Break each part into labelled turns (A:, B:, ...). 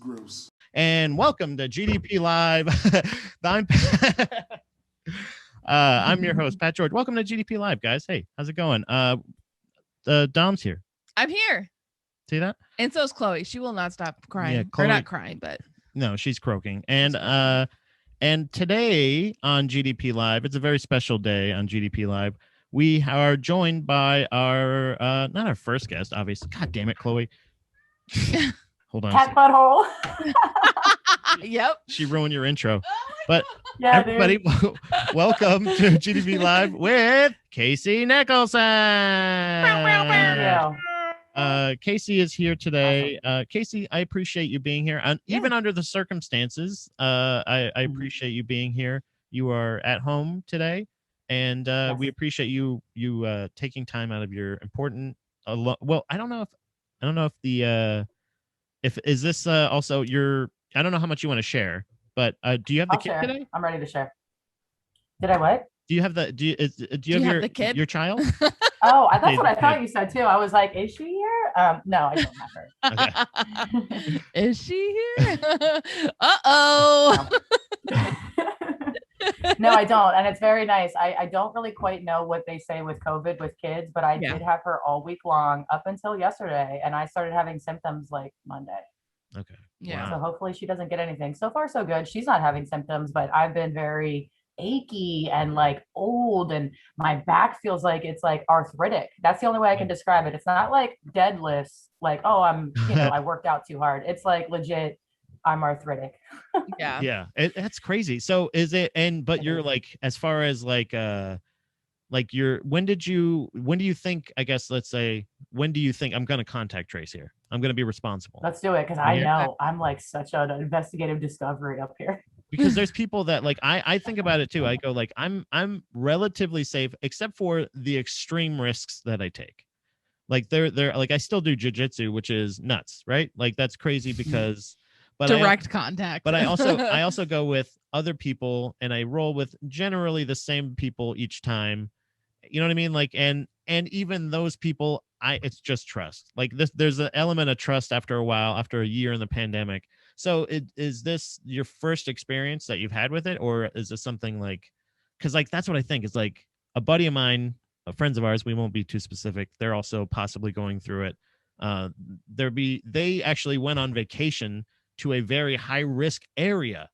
A: gross.
B: And welcome to GDP Live. I'm your host, Pat George. Welcome to GDP Live, guys. Hey, how's it going? Dom's here.
C: I'm here.
B: See that?
C: And so's Chloe. She will not stop crying.
B: Yeah, Chloe,
C: or not crying, but
B: no, she's croaking. And today on GDP Live, it's a very special day on GDP Live. We are joined by our not our first guest, obviously. God damn it, Chloe. Hold on.
D: Cat butthole.
C: Yep.
B: She ruined your intro. But
D: Yeah,
B: everybody, welcome to GDP Live with Kasey Nicholson. Kasey is here today. Kasey, I appreciate you being here. Even under the circumstances, I appreciate you being here. You are at home today, and we appreciate you taking time out of your important. Well, I don't know if the if is this also your. I don't know how much you want to share, but do you have the kid today?
D: I'm ready to share. Did I what?
B: Do you have the do you have
C: the kid?
B: Your child?
D: Oh, that's what I thought you said too. I was like, is she here? No, I don't have
B: her.
C: Okay. Is she here? Uh-oh.
D: No, I don't. And it's very nice. I don't really quite know what they say with COVID with kids, but I did have her all week long up until yesterday. And I started having symptoms like Monday.
B: Okay.
C: Yeah.
D: So hopefully she doesn't get anything. So far, so good. She's not having symptoms, but I've been very achy and like old, and my back feels like it's like arthritic. That's the only way I can describe it. It's not like deadlifts, like, oh, I worked out too hard. It's like legit, I'm arthritic.
C: Yeah.
B: That's crazy. So is it, but you're like, as far as like when do you think, I guess, let's say, when do you think I'm going to contact trace here? I'm going to be responsible.
D: Let's do it. Cause I know I'm like such an investigative discovery up here.
B: Because there's people that like, I think about it too. I go like, I'm relatively safe, except for the extreme risks that I take. Like they're like, I still do jujitsu, which is nuts, right? Like that's crazy because
C: direct contact.
B: But I also go with other people, and I roll with generally the same people each time. You know what I mean? Like, and even those people, it's just trust. Like there's an element of trust after a while, after a year in the pandemic. So is this your first experience that you've had with it, or is this something like, because like that's what I think is like a buddy of mine, friends of ours, we won't be too specific. They're also possibly going through it. They actually went on vacation to a very high risk area,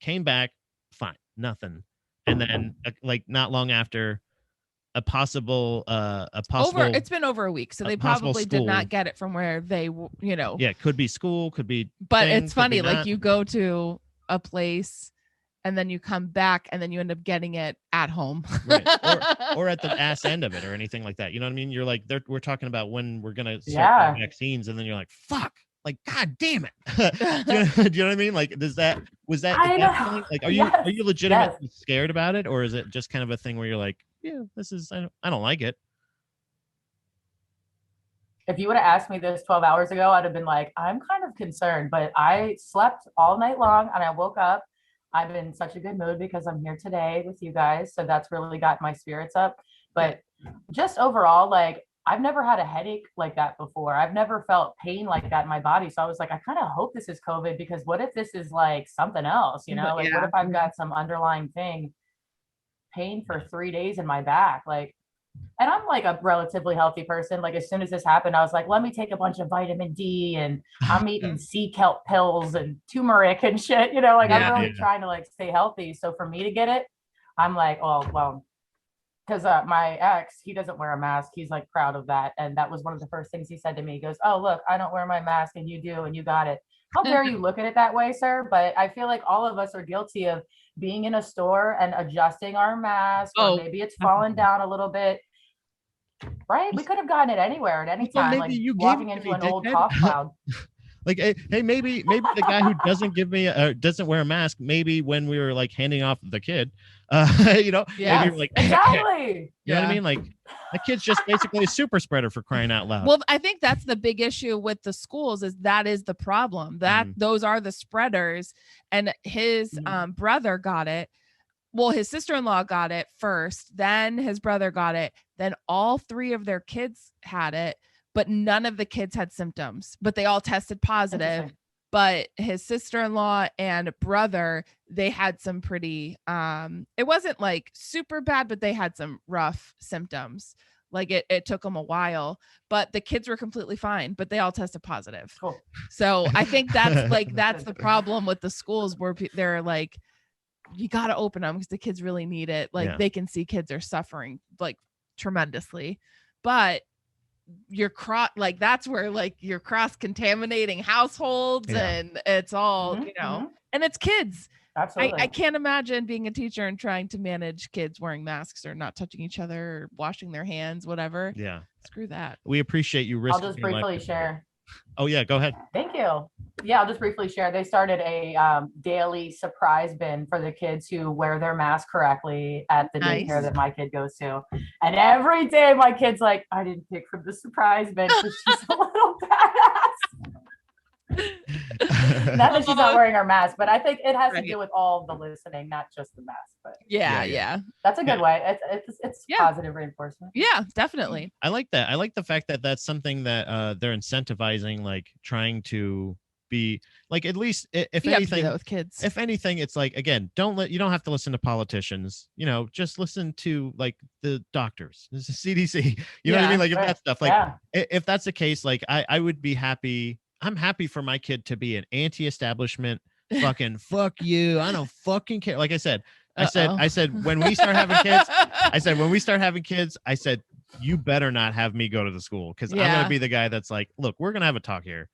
B: came back, fine, nothing, and then like not long after, a possible
C: it's been over a week, so they probably did not get it from where they
B: could be school, could be,
C: but it's funny, like you go to a place and then you come back and then you end up getting it at home,
B: right? or at the ass end of it or anything like that. You know what I mean? You're like, we're talking about when we're gonna start vaccines, and then you're like, fuck, like, God damn it. do you know what I mean? Like, was that like, are you legitimately scared about it, or is it just kind of a thing where you're like, yeah, this is, I don't like it?
D: If you would have asked me this 12 hours ago, I'd have been like, I'm kind of concerned, but I slept all night long and I woke up. I'm in such a good mood because I'm here today with you guys. So that's really got my spirits up. But just overall, like, I've never had a headache like that before. I've never felt pain like that in my body. So I was like, I kind of hope this is COVID, because what if this is like something else, Like, what if I've got some underlying thing, pain for 3 days in my back? Like, and I'm like a relatively healthy person. Like, as soon as this happened, I was like, let me take a bunch of vitamin D, and I'm eating sea kelp pills and turmeric and shit, like I'm really trying to like stay healthy. So for me to get it, I'm like, oh, well, because my ex, he doesn't wear a mask. He's like proud of that. And that was one of the first things he said to me. He goes, oh, look, I don't wear my mask and you do, and you got it. How dare you look at it that way, sir? But I feel like all of us are guilty of being in a store and adjusting our mask, or maybe it's fallen down a little bit. Right? We could have gotten it anywhere at any time, like walking into an old cough cloud.
B: Like, hey, maybe the guy who doesn't wear a mask, maybe when we were like handing off the kid, maybe we're like,
D: exactly.
B: You know what I mean? Like, the kid's just basically a super spreader, for crying out loud.
C: Well, I think that's the big issue with the schools, is that is the problem, that those are the spreaders. And his brother got it. Well, his sister-in-law got it first, then his brother got it, then all three of their kids had it, but none of the kids had symptoms, but they all tested positive. but his sister-in-law and brother, they had some pretty it wasn't like super bad, but they had some rough symptoms. Like it took them a while, but the kids were completely fine, but they all tested positive.
D: Cool.
C: So I think that's the problem with the schools where they're like, you got to open them because the kids really need it. Like they can see kids are suffering like tremendously, but that's where like you're cross contaminating households and it's all, and it's kids.
D: Absolutely.
C: I can't imagine being a teacher and trying to manage kids wearing masks or not touching each other or washing their hands, whatever.
B: Yeah.
C: Screw that.
B: We appreciate you risking.
D: I'll just briefly share.
B: Oh yeah, go ahead.
D: Thank you. Yeah, I'll just briefly share. They started a daily surprise bin for the kids who wear their mask correctly at the daycare that my kid goes to. And every day my kid's like, I didn't pick from the surprise bin because she's a little badass. Not that she's not wearing her mask, but I think it has to do with all the listening, not just the mask. But
C: yeah.
D: That's a good way. It's positive reinforcement.
C: Yeah, definitely.
B: I like that. I like the fact that that's something that they're incentivizing, like trying to be like, at least if
C: you
B: anything,
C: have to do that with kids.
B: If anything, it's like, again, you don't have to listen to politicians, just listen to like the doctors, the CDC, you know what I mean? Like if that stuff, like if that's the case, like I would be happy. I'm happy for my kid to be an anti-establishment fucking fuck you. I don't fucking care. Like I said, when we start having kids, I said, you better not have me go to the school. Cause I'm going to be the guy that's like, look, we're going to have a talk here.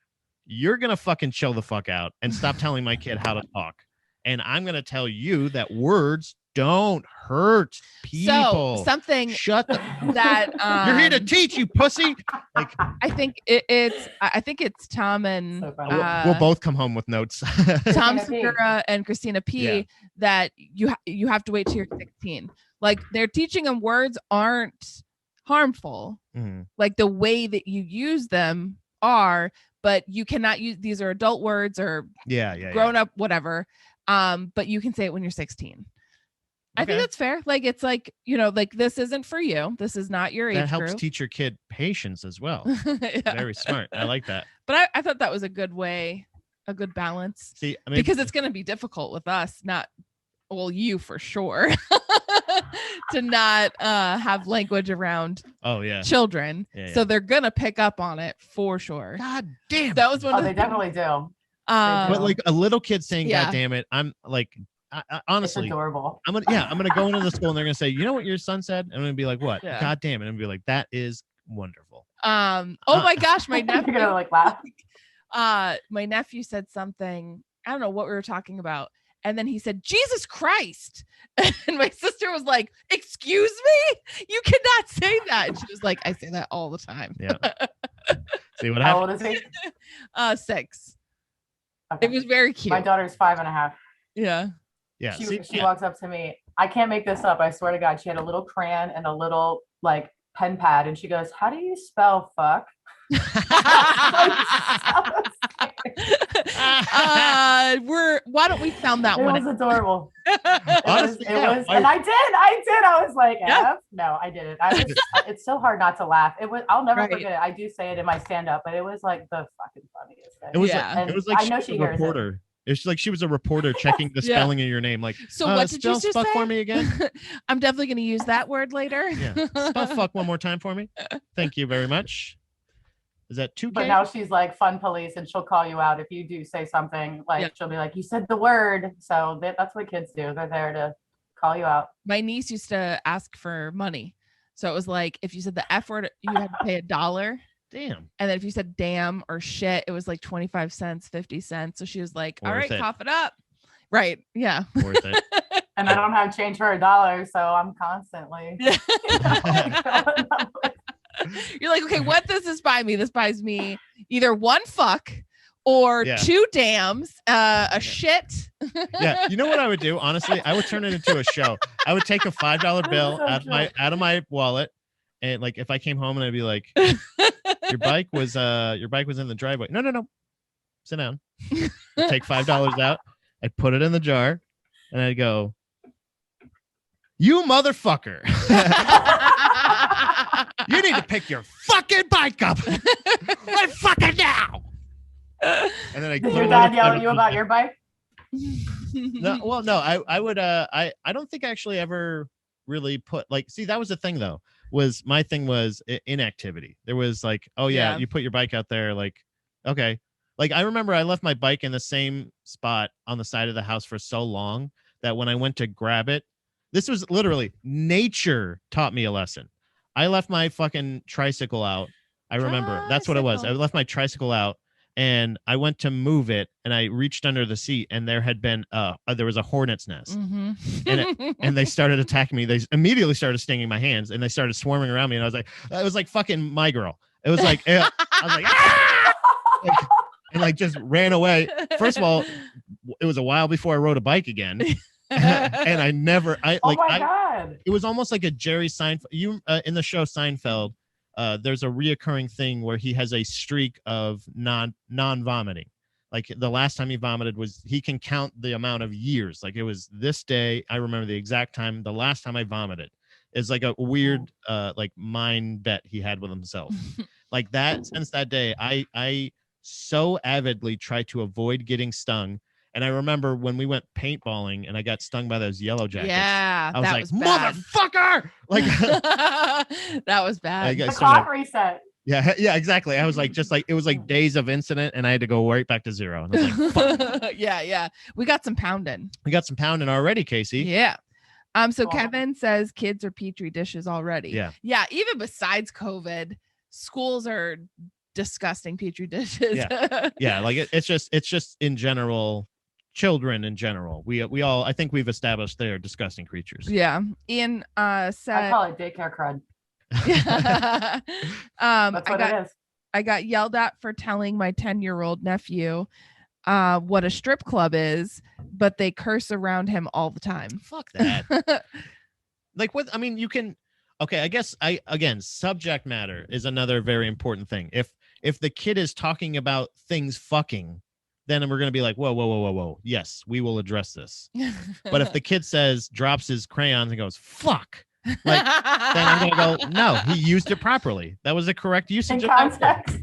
B: You're going to fucking chill the fuck out and stop telling my kid how to talk. And I'm going to tell you that words don't hurt people.
C: So something
B: shut
C: that
B: you're here to teach, you pussy. Like
C: I think it's Tom and
B: we'll both come home with notes.
C: Tom Segura and Christina P. That you have to wait till you're 16. Like they're teaching them words aren't harmful. Like the way that you use them are, but you cannot use these are adult words or grown up whatever. But you can say it when you're 16. I think that's fair. Like, it's like, like this isn't for you. This is not your age group.
B: That helps teach your kid patience as well. Very smart. I like that.
C: But I thought that was a good way, a good balance.
B: See, I mean,
C: because it's going to be difficult with us, you for sure, to not have language around children. So they're going to pick up on it for sure.
B: God damn.
C: That was one
D: they definitely do.
B: But like a little kid saying, God damn it. I'm like, honestly,
D: it's adorable.
B: I'm gonna go into the school and they're gonna say, you know what your son said? And I'm gonna be like, what? God damn it. And I'm gonna be like, that is wonderful.
C: Oh my gosh, my nephew.
D: You're gonna like laugh.
C: My nephew said something. I don't know what we were talking about. And then he said, Jesus Christ. And my sister was like, excuse me? You cannot say that. And she was like, I say that all the time.
B: Yeah. See what happened?
D: How old is he?
C: 6.
D: Okay.
C: It was very cute.
D: My daughter's 5.5.
C: Yeah.
B: Yeah.
D: She walks up to me. I can't make this up. I swear to God. She had a little crayon and a little like pen pad. And she goes, how do you spell fuck?
C: Why don't we sound that one?
D: It was adorable.
B: Honestly,
D: it was, and I did. I was like, F? No, I didn't. It's so hard not to laugh. I'll never forget it. I do say it in my stand-up, but it was like the fucking funniest thing.
B: It was like I know she hears it. It's like she was a reporter checking the spelling of your name. Like,
C: so what did you just
B: fuck
C: say?
B: For me again?
C: I'm definitely going to use that word later.
B: Yeah. Spell fuck one more time for me. Thank you very much. Is that 2K?
D: But now she's like fun police and she'll call you out if you do say something. Like she'll be like, you said the word. So that's what kids do. They're there to call you out.
C: My niece used to ask for money. So it was like, if you said the F word, you had to pay $1.
B: Damn.
C: And then if you said damn or shit, it was like 25 cents, 50 cents. So she was like, all right, cough it up. Right. Yeah.
B: Worth it.
D: And I don't have change for $1. So I'm constantly.
C: You're like, okay, what does this buy me? This buys me either 1 fuck or 2 dams, a shit.
B: Yeah. You know what I would do? Honestly, I would turn it into a show. I would take a $5 bill out of my wallet. And like, if I came home and I'd be like, your bike was in the driveway. No. Sit down. I'd take $5 out. I'd put it in the jar and I'd go, you motherfucker. You need to pick your fucking bike up right fucking now. And then I
D: Did your dad yell at you about your bike?
B: No, well, no, I would I don't think I actually ever really put like, see, that was the thing though, was my thing was inactivity. There was like, oh yeah, you put your bike out there, like, okay. Like I remember I left my bike in the same spot on the side of the house for so long that when I went to grab it, this was literally nature taught me a lesson. I left my fucking tricycle out. I remember that's what it was. I left my tricycle out and I went to move it and I reached under the seat and there had been there was a hornet's nest. And they started attacking me. They immediately started stinging my hands and they started swarming around me and I was like, it was like fucking My Girl. It was like I was like, ah! And like just ran away. First of all, it was a while before I rode a bike again. And I never God. It was almost like a Jerry Seinfeld in the show Seinfeld. There's a reoccurring thing where he has a streak of non-vomiting. Like the last time he vomited he can count the amount of years. Like it was this day. I remember the exact time. The last time I vomited is like a weird like mind bet he had with himself. Like that. Since that day, I so avidly tried to avoid getting stung. And I remember when we went paintballing and I got stung by those yellow jackets.
C: Yeah,
B: I was like, motherfucker! Like
C: that was bad.
D: The clock reset.
B: Yeah, exactly. I was like, just like it was like days of incident, and I had to go right back to zero. And I was like, fuck.
C: Yeah. We got some pounding.
B: Already, Kasey.
C: Yeah. So Kevin says kids are petri dishes already. Yeah. Even besides COVID, schools are disgusting petri dishes.
B: Yeah. Like it's just in general. Children in general, we all, I think we've established they're disgusting creatures.
C: Yeah. Ian said,
D: I call it daycare crud.
C: That's what it is. I got yelled at for telling my 10-year-old nephew what a strip club is, but they curse around him all the time.
B: Fuck that. Like what? I mean, you can. Okay, I guess again, subject matter is another very important thing. If the kid is talking about things fucking, then we're going to be like, whoa. Yes, we will address this. But if the kid drops his crayons and goes, fuck, like, then I'm going to go, no, he used it properly. That was the correct usage
D: in context.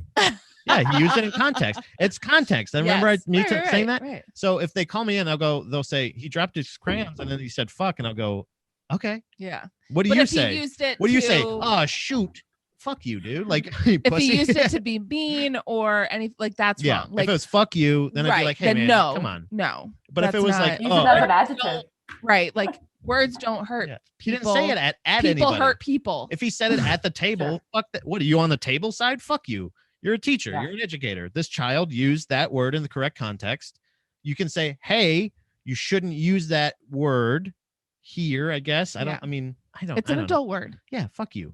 B: Yeah, he used it in context. It's context. I remember saying that.
C: Right.
B: So if they call me in, they'll say, he dropped his crayons and then he said, fuck. And I'll go, okay.
C: Yeah.
B: What do you say?
C: What
B: do you say? Oh, shoot. Fuck you, dude. Like,
C: if he used it to be mean or anything, like that's wrong. Like,
B: if it was fuck you, then I'd be like, hey, man,
C: no,
B: come on.
C: No.
B: But if it was like,
D: use it as an adjective.
C: Right. Like words don't hurt.
B: He didn't say it at
C: people
B: anybody.
C: Hurt people.
B: If he said it at the table, fuck that. What are you on the table side? Fuck you. You're a teacher. You're an educator. This child used that word in the correct context. You can say, hey, you shouldn't use that word here, I guess. I don't
C: It's an adult word.
B: Yeah, fuck you.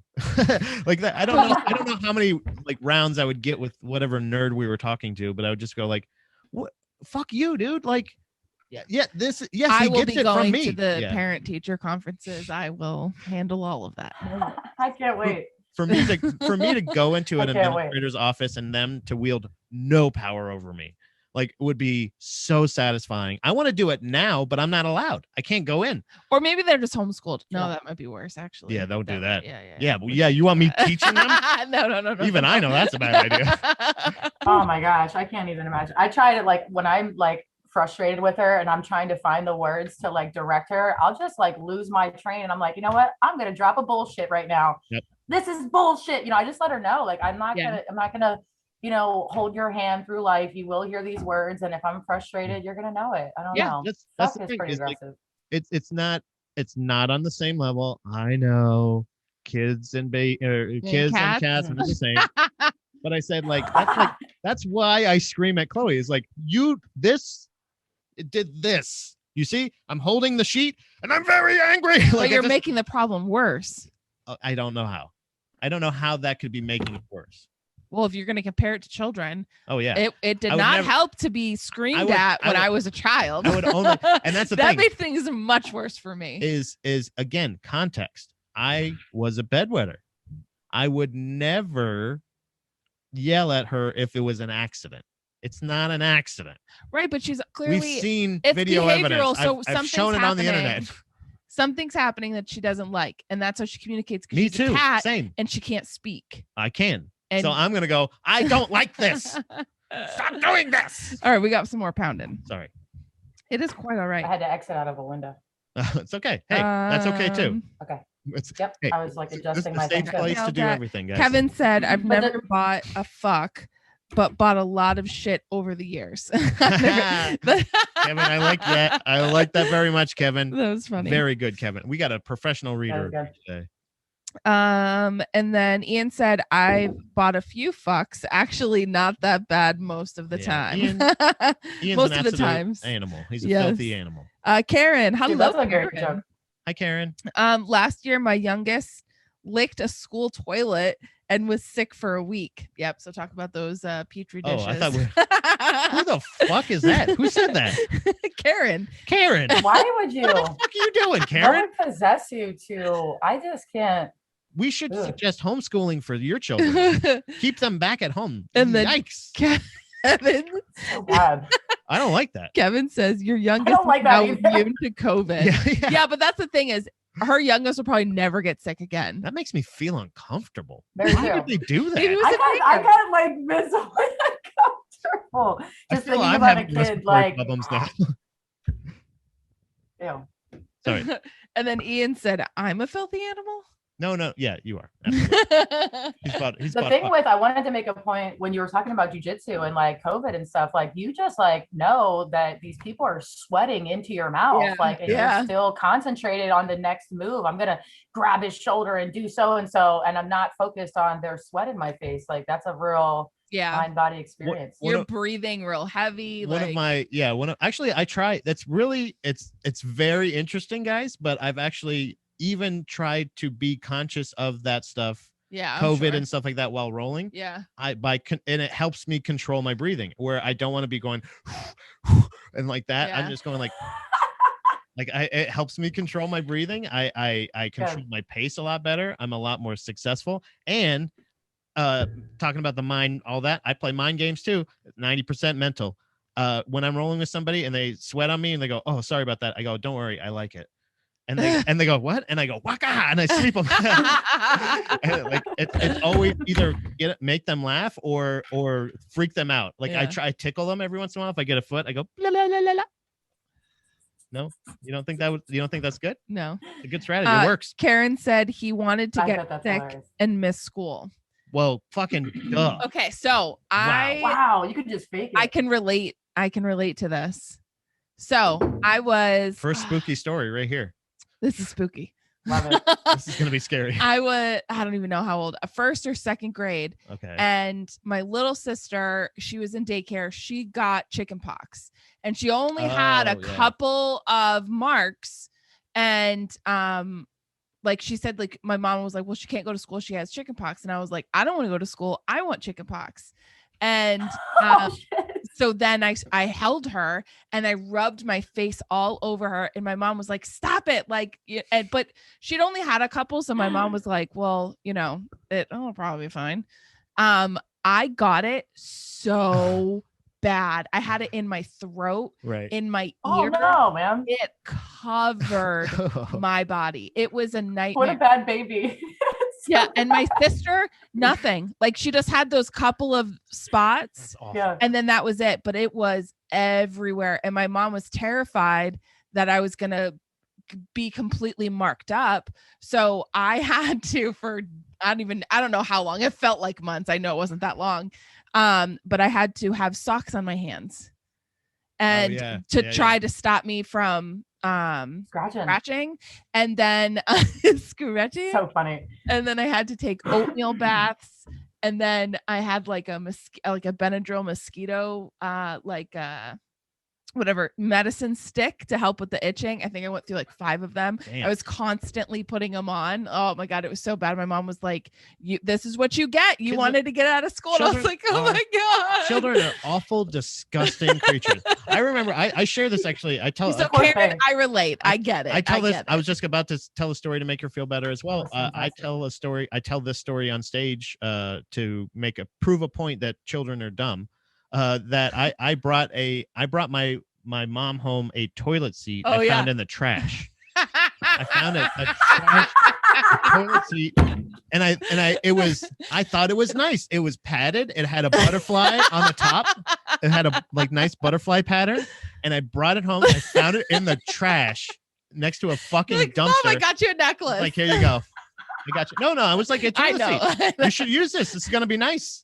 B: Like that. I don't know how many like rounds I would get with whatever nerd we were talking to, but I would just go like, what? Fuck you, dude. Like, this. Yes,
C: I
B: he
C: will
B: gets
C: be
B: it
C: going
B: from me.
C: to the parent teacher conferences. I will handle all of that.
D: I can't wait.
B: For me to go into an administrator's office and them to wield no power over me, like, would be so satisfying. I want to do it now, but I'm not allowed. I can't go in.
C: Or maybe they're just homeschooled. No, that might be worse, actually.
B: Yeah, don't do that.
C: Yeah.
B: You want me teaching them?
C: No.
B: Even I know that's a bad idea.
D: Oh my gosh, I can't even imagine. I try to, like, when I'm like frustrated with her and I'm trying to find the words to like direct her, I'll just like lose my train and I'm like, you know what? I'm gonna drop a bullshit right now.
B: Yep.
D: This is bullshit. You know, I just let her know, like, I'm not gonna you know, hold your hand through life. You will hear these words, and if I'm frustrated, you're gonna know it. I don't know.
B: That's the thing. Pretty aggressive. Like, it's not on the same level. I know kids and kids and cats are the same. But I said that's why I scream at Chloe. Is like, it did this. You see, I'm holding the sheet and I'm very angry.
C: Like, you're making the problem worse.
B: I don't know how. I don't know how that could be making it worse.
C: Well, if you're going to compare it to children, it did not help to be screamed at when I was a child.
B: I would only, and that's the thing.
C: That made things much worse for me.
B: Is again context. I was a bedwetter. I would never yell at her if it was an accident. It's not an accident,
C: right? But she's clearly
B: we've seen video evidence.
C: So
B: I've shown it on the internet.
C: Something's happening that she doesn't like, and that's how she communicates.
B: Me
C: she's
B: too.
C: A cat,
B: Same.
C: and she can't speak.
B: I can. So I'm going to go, I don't like this. Stop doing this.
C: All right, we got some more pounding.
B: Sorry.
C: It is quite all right.
D: I had to exit out of a window.
B: It's okay. Hey, that's okay too.
D: Okay.
B: Yep.
D: I was like adjusting
B: my safe place to do everything, guys.
C: Kevin said, "I've never bought a fuck, but bought a lot of shit over the years."
B: Kevin, I like that. I like that very much, Kevin.
C: That was funny.
B: Very good, Kevin. We got a professional reader today.
C: And then Ian said, "I've bought a few fucks. Actually, not that bad most of the time."
B: Ian's
C: most
B: an
C: of the times.
B: Animal. He's a filthy animal.
C: Karen, hello.
D: Dude, that's a great joke.
B: Hi, Karen.
C: Last year, my youngest licked a school toilet and was sick for a week. Yep. So talk about those petri dishes.
B: Oh, I thought who the fuck is that? Who said that?
C: Karen.
D: Why would you?
B: What the fuck are you doing, Karen?
D: What would possess you to? I just can't.
B: We should suggest homeschooling for your children. Keep them back at home.
C: And then
B: yikes.
C: Kevin.
D: So bad.
B: I don't like that.
C: Kevin says your youngest is now immune to COVID. Yeah, but that's the thing is her youngest will probably never get sick again.
B: That makes me feel uncomfortable.
D: Very
B: Why
D: true.
B: would they do that?
D: I got like visibly uncomfortable. Just thinking about a kid like.
B: Now.
D: Ew.
B: Sorry.
C: And then Ian said, "I'm a filthy animal."
B: No. Yeah, you are.
D: I wanted to make a point when you were talking about jujitsu and like COVID and stuff, like you just like know that these people are sweating into your mouth. And you're still concentrated on the next move. I'm going to grab his shoulder and do so-and-so. And I'm not focused on their sweat in my face. Like that's a real mind body experience.
C: You're breathing real heavy.
B: Actually I try. That's really, it's very interesting, guys, but I've actually even tried to be conscious of that stuff, COVID and stuff like that while rolling. And it helps me control my breathing where I don't want to be going and like that. I'm just going like it helps me control my breathing. I control my pace a lot better. I'm a lot more successful. And talking about the mind, all that, I play mind games too. 90% mental. When I'm rolling with somebody and they sweat on me and they go, "Oh, sorry about that," I go, "Don't worry, I like it." And they go, "What?" And I go, "Waka!" And I sweep them. And it's always either make them laugh or freak them out. I tickle them every once in a while. If I get a foot, I go la la la la la. No, you don't think that's good?
C: No,
B: it's a good strategy. It works.
C: Karen said he wanted to get sick and miss school.
B: Well, fucking duh.
C: Okay, so
D: wow, you could just fake it.
C: I can relate to this. So I was
B: first spooky story right here.
C: This is spooky.
D: Love it.
B: This is gonna be scary.
C: I don't even know how old, first or second grade.
B: Okay.
C: And my little sister, she was in daycare. She got chicken pox, and she only had a couple of marks. And like she said, like my mom was like, "Well, she can't go to school. She has chicken pox." And I was like, "I don't want to go to school. I want chicken pox." And so then I held her and I rubbed my face all over her, and my mom was like, "Stop it." But she'd only had a couple. So my mom was like, "Well, it'll probably be fine." I got it so bad. I had it in my throat, in my ear.
D: Oh no, man.
C: It covered my body. It was a nightmare.
D: What a bad baby.
C: Yeah, and my sister, nothing. Like she just had those couple of spots, and then that was it. But it was everywhere, and my mom was terrified that I was gonna be completely marked up. So I had to, I don't know how long. It felt like months. I know it wasn't that long, but I had to have socks on my hands, and try to stop me from scratching, and then scratching.
D: So funny.
C: And then I had to take oatmeal baths, and then I had like a Benadryl mosquito whatever medicine stick to help with the itching. I think I went through like 5 of them. Damn. I was constantly putting them on. Oh my God, it was so bad. My mom was like, "This is what you get. You wanted to get out of school." Children, and I was like, "Oh my God." Children
B: are awful, disgusting creatures. I remember I share this actually. I tell
C: Karen, I relate. I get it.
B: I was just about to tell a story to make her feel better as well. I tell this story on stage to prove a point that children are dumb. That I brought my mom home a toilet seat I found in the trash. I found a trash toilet seat, and I thought it was nice. It was padded. It had a butterfly on the top. It had a nice butterfly pattern, and I brought it home. I found it in the trash next to a fucking dumpster.
C: Mom, I got you a necklace.
B: Like, here you go. I got you. No, I was like, it's toilet seat. You should use this. This is gonna be nice.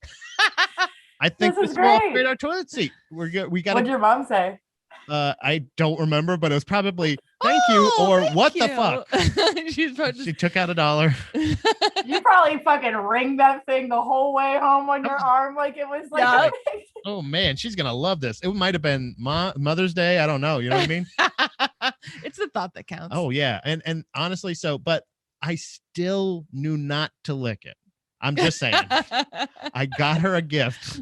B: I think this will upgrade our toilet seat. We got.
D: What'd your mom say?
B: I don't remember, but it was probably thank you or what the fuck. She took out $1.
D: You probably fucking ring that thing the whole way home on your arm like it was like.
B: Oh man, she's gonna love this. It might have been Mother's Day. I don't know. You know what I mean?
C: It's the thought that counts.
B: Oh yeah, and honestly, but I still knew not to lick it. I'm just saying. I got her a gift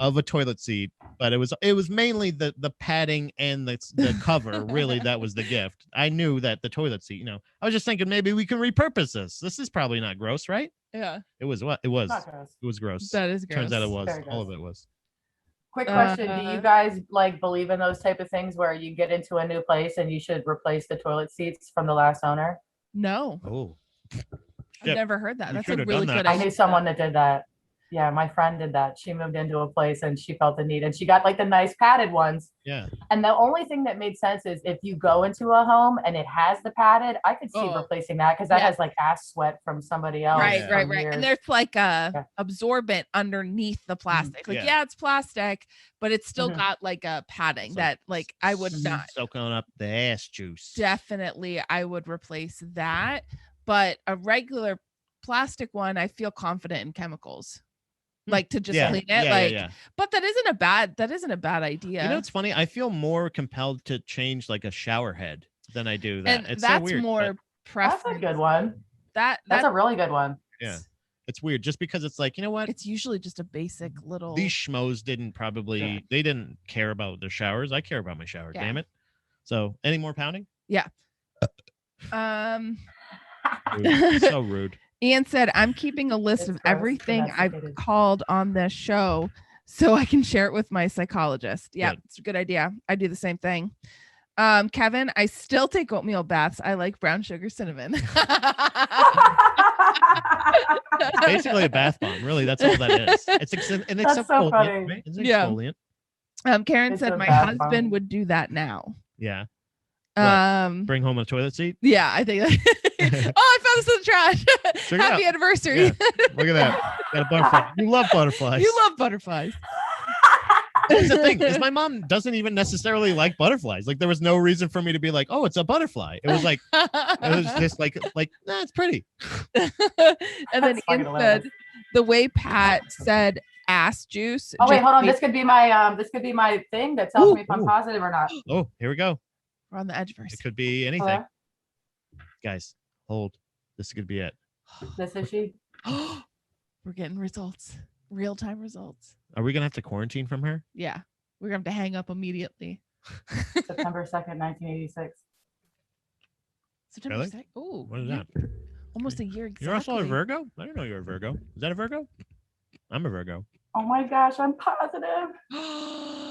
B: of a toilet seat, but it was mainly the padding and the cover. Really, that was the gift. I knew that the toilet seat, I was just thinking maybe we can repurpose this. This is probably not gross, right?
C: Yeah.
B: It was what? It was.
D: Not gross.
B: It was gross.
C: That is gross.
B: Turns out it was. All of it was.
D: Quick question. Do you guys believe in those type of things where you get into a new place and you should replace the toilet seats from the last owner?
C: No.
B: Oh.
C: I've never heard that. That's a
B: should've
C: really
B: done
C: good
B: that.
C: idea.
D: I knew someone that did that. Yeah, my friend did that. She moved into a place and she felt the need, and she got the nice padded ones.
B: Yeah.
D: And the only thing that made sense is if you go into a home and it has the padded, I could see replacing that because that has ass sweat from somebody else.
C: Right. And there's a absorbent underneath the plastic. It's plastic, but it's still got a padding that I would not.
B: Soaking up the ass juice.
C: Definitely, I would replace that. But a regular plastic one, I feel confident in chemicals. To just clean it. But that isn't a bad idea.
B: It's funny. I feel more compelled to change a shower head than I do that.
C: And
B: it's
C: that's
B: so weird,
C: more preference.
D: That's a good one.
C: That's
D: a really good one.
B: Yeah. It's weird just because it's you know what?
C: It's usually just a basic little.
B: These schmoes they didn't care about their showers. I care about my shower. Yeah. Damn it. So any more pounding?
C: Yeah.
B: Rude. So rude.
C: Ian said, I'm keeping a list of everything I've called on this show so I can share it with my psychologist. Yeah, it's a good idea. I do the same thing. Kevin, I still take oatmeal baths. I like brown sugar cinnamon.
B: Basically a bath bomb. Really, that's all that is. It's an exfoliant. Right? It's an exfoliant.
C: Karen said my husband would do that now.
B: Yeah. Bring home a toilet seat?
C: Yeah, I think. I found this in the trash. Happy anniversary.
B: Yeah. Look at that. Got a butterfly. You love butterflies.
C: You love butterflies.
B: That's the thing, is my mom doesn't even necessarily like butterflies. There was no reason for me to be oh, it's a butterfly. It was it was just nah, it's pretty.
C: And then Ian said, the way Pat said ass juice.
D: Oh wait, hold on. This could be my thing that tells me if I'm positive or not.
B: Oh, here we go.
C: We're on the edge first.
B: It could be anything. Guys, hold. This could be it.
D: This is she.
C: We're getting results. Real-time results.
B: Are we gonna have to quarantine from her?
C: Yeah. We're gonna have to hang up immediately.
D: September 2nd, 1986.
C: September 2nd. Oh,
B: what is that?
C: Almost a year exactly.
B: You're also a Virgo? I didn't know you were a Virgo. Is that a Virgo? I'm a Virgo.
D: Oh my gosh, I'm positive.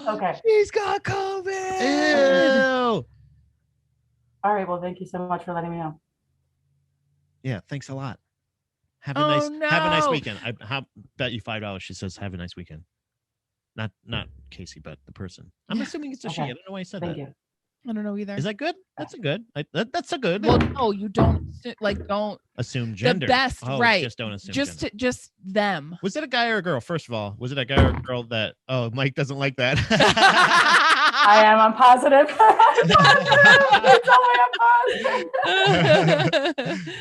D: Okay.
C: She's got COVID.
B: Ew.
D: All right. Well, thank you so much for letting me know.
B: Yeah, thanks a lot. Have a nice weekend. I bet you $5 she says have a nice weekend. Not Kasey, but the person. I'm assuming it's a she. I don't know why I said that.
D: You.
C: I don't know either.
B: Is that good? That's a good. That's a good.
C: Well, no, you don't don't
B: assume gender.
C: The best, right?
B: Just don't assume.
C: Just them.
B: Was it a guy or a girl? First of all, was it a guy or a girl that? Oh, Mike doesn't like that.
D: I am. I'm positive. I'm positive.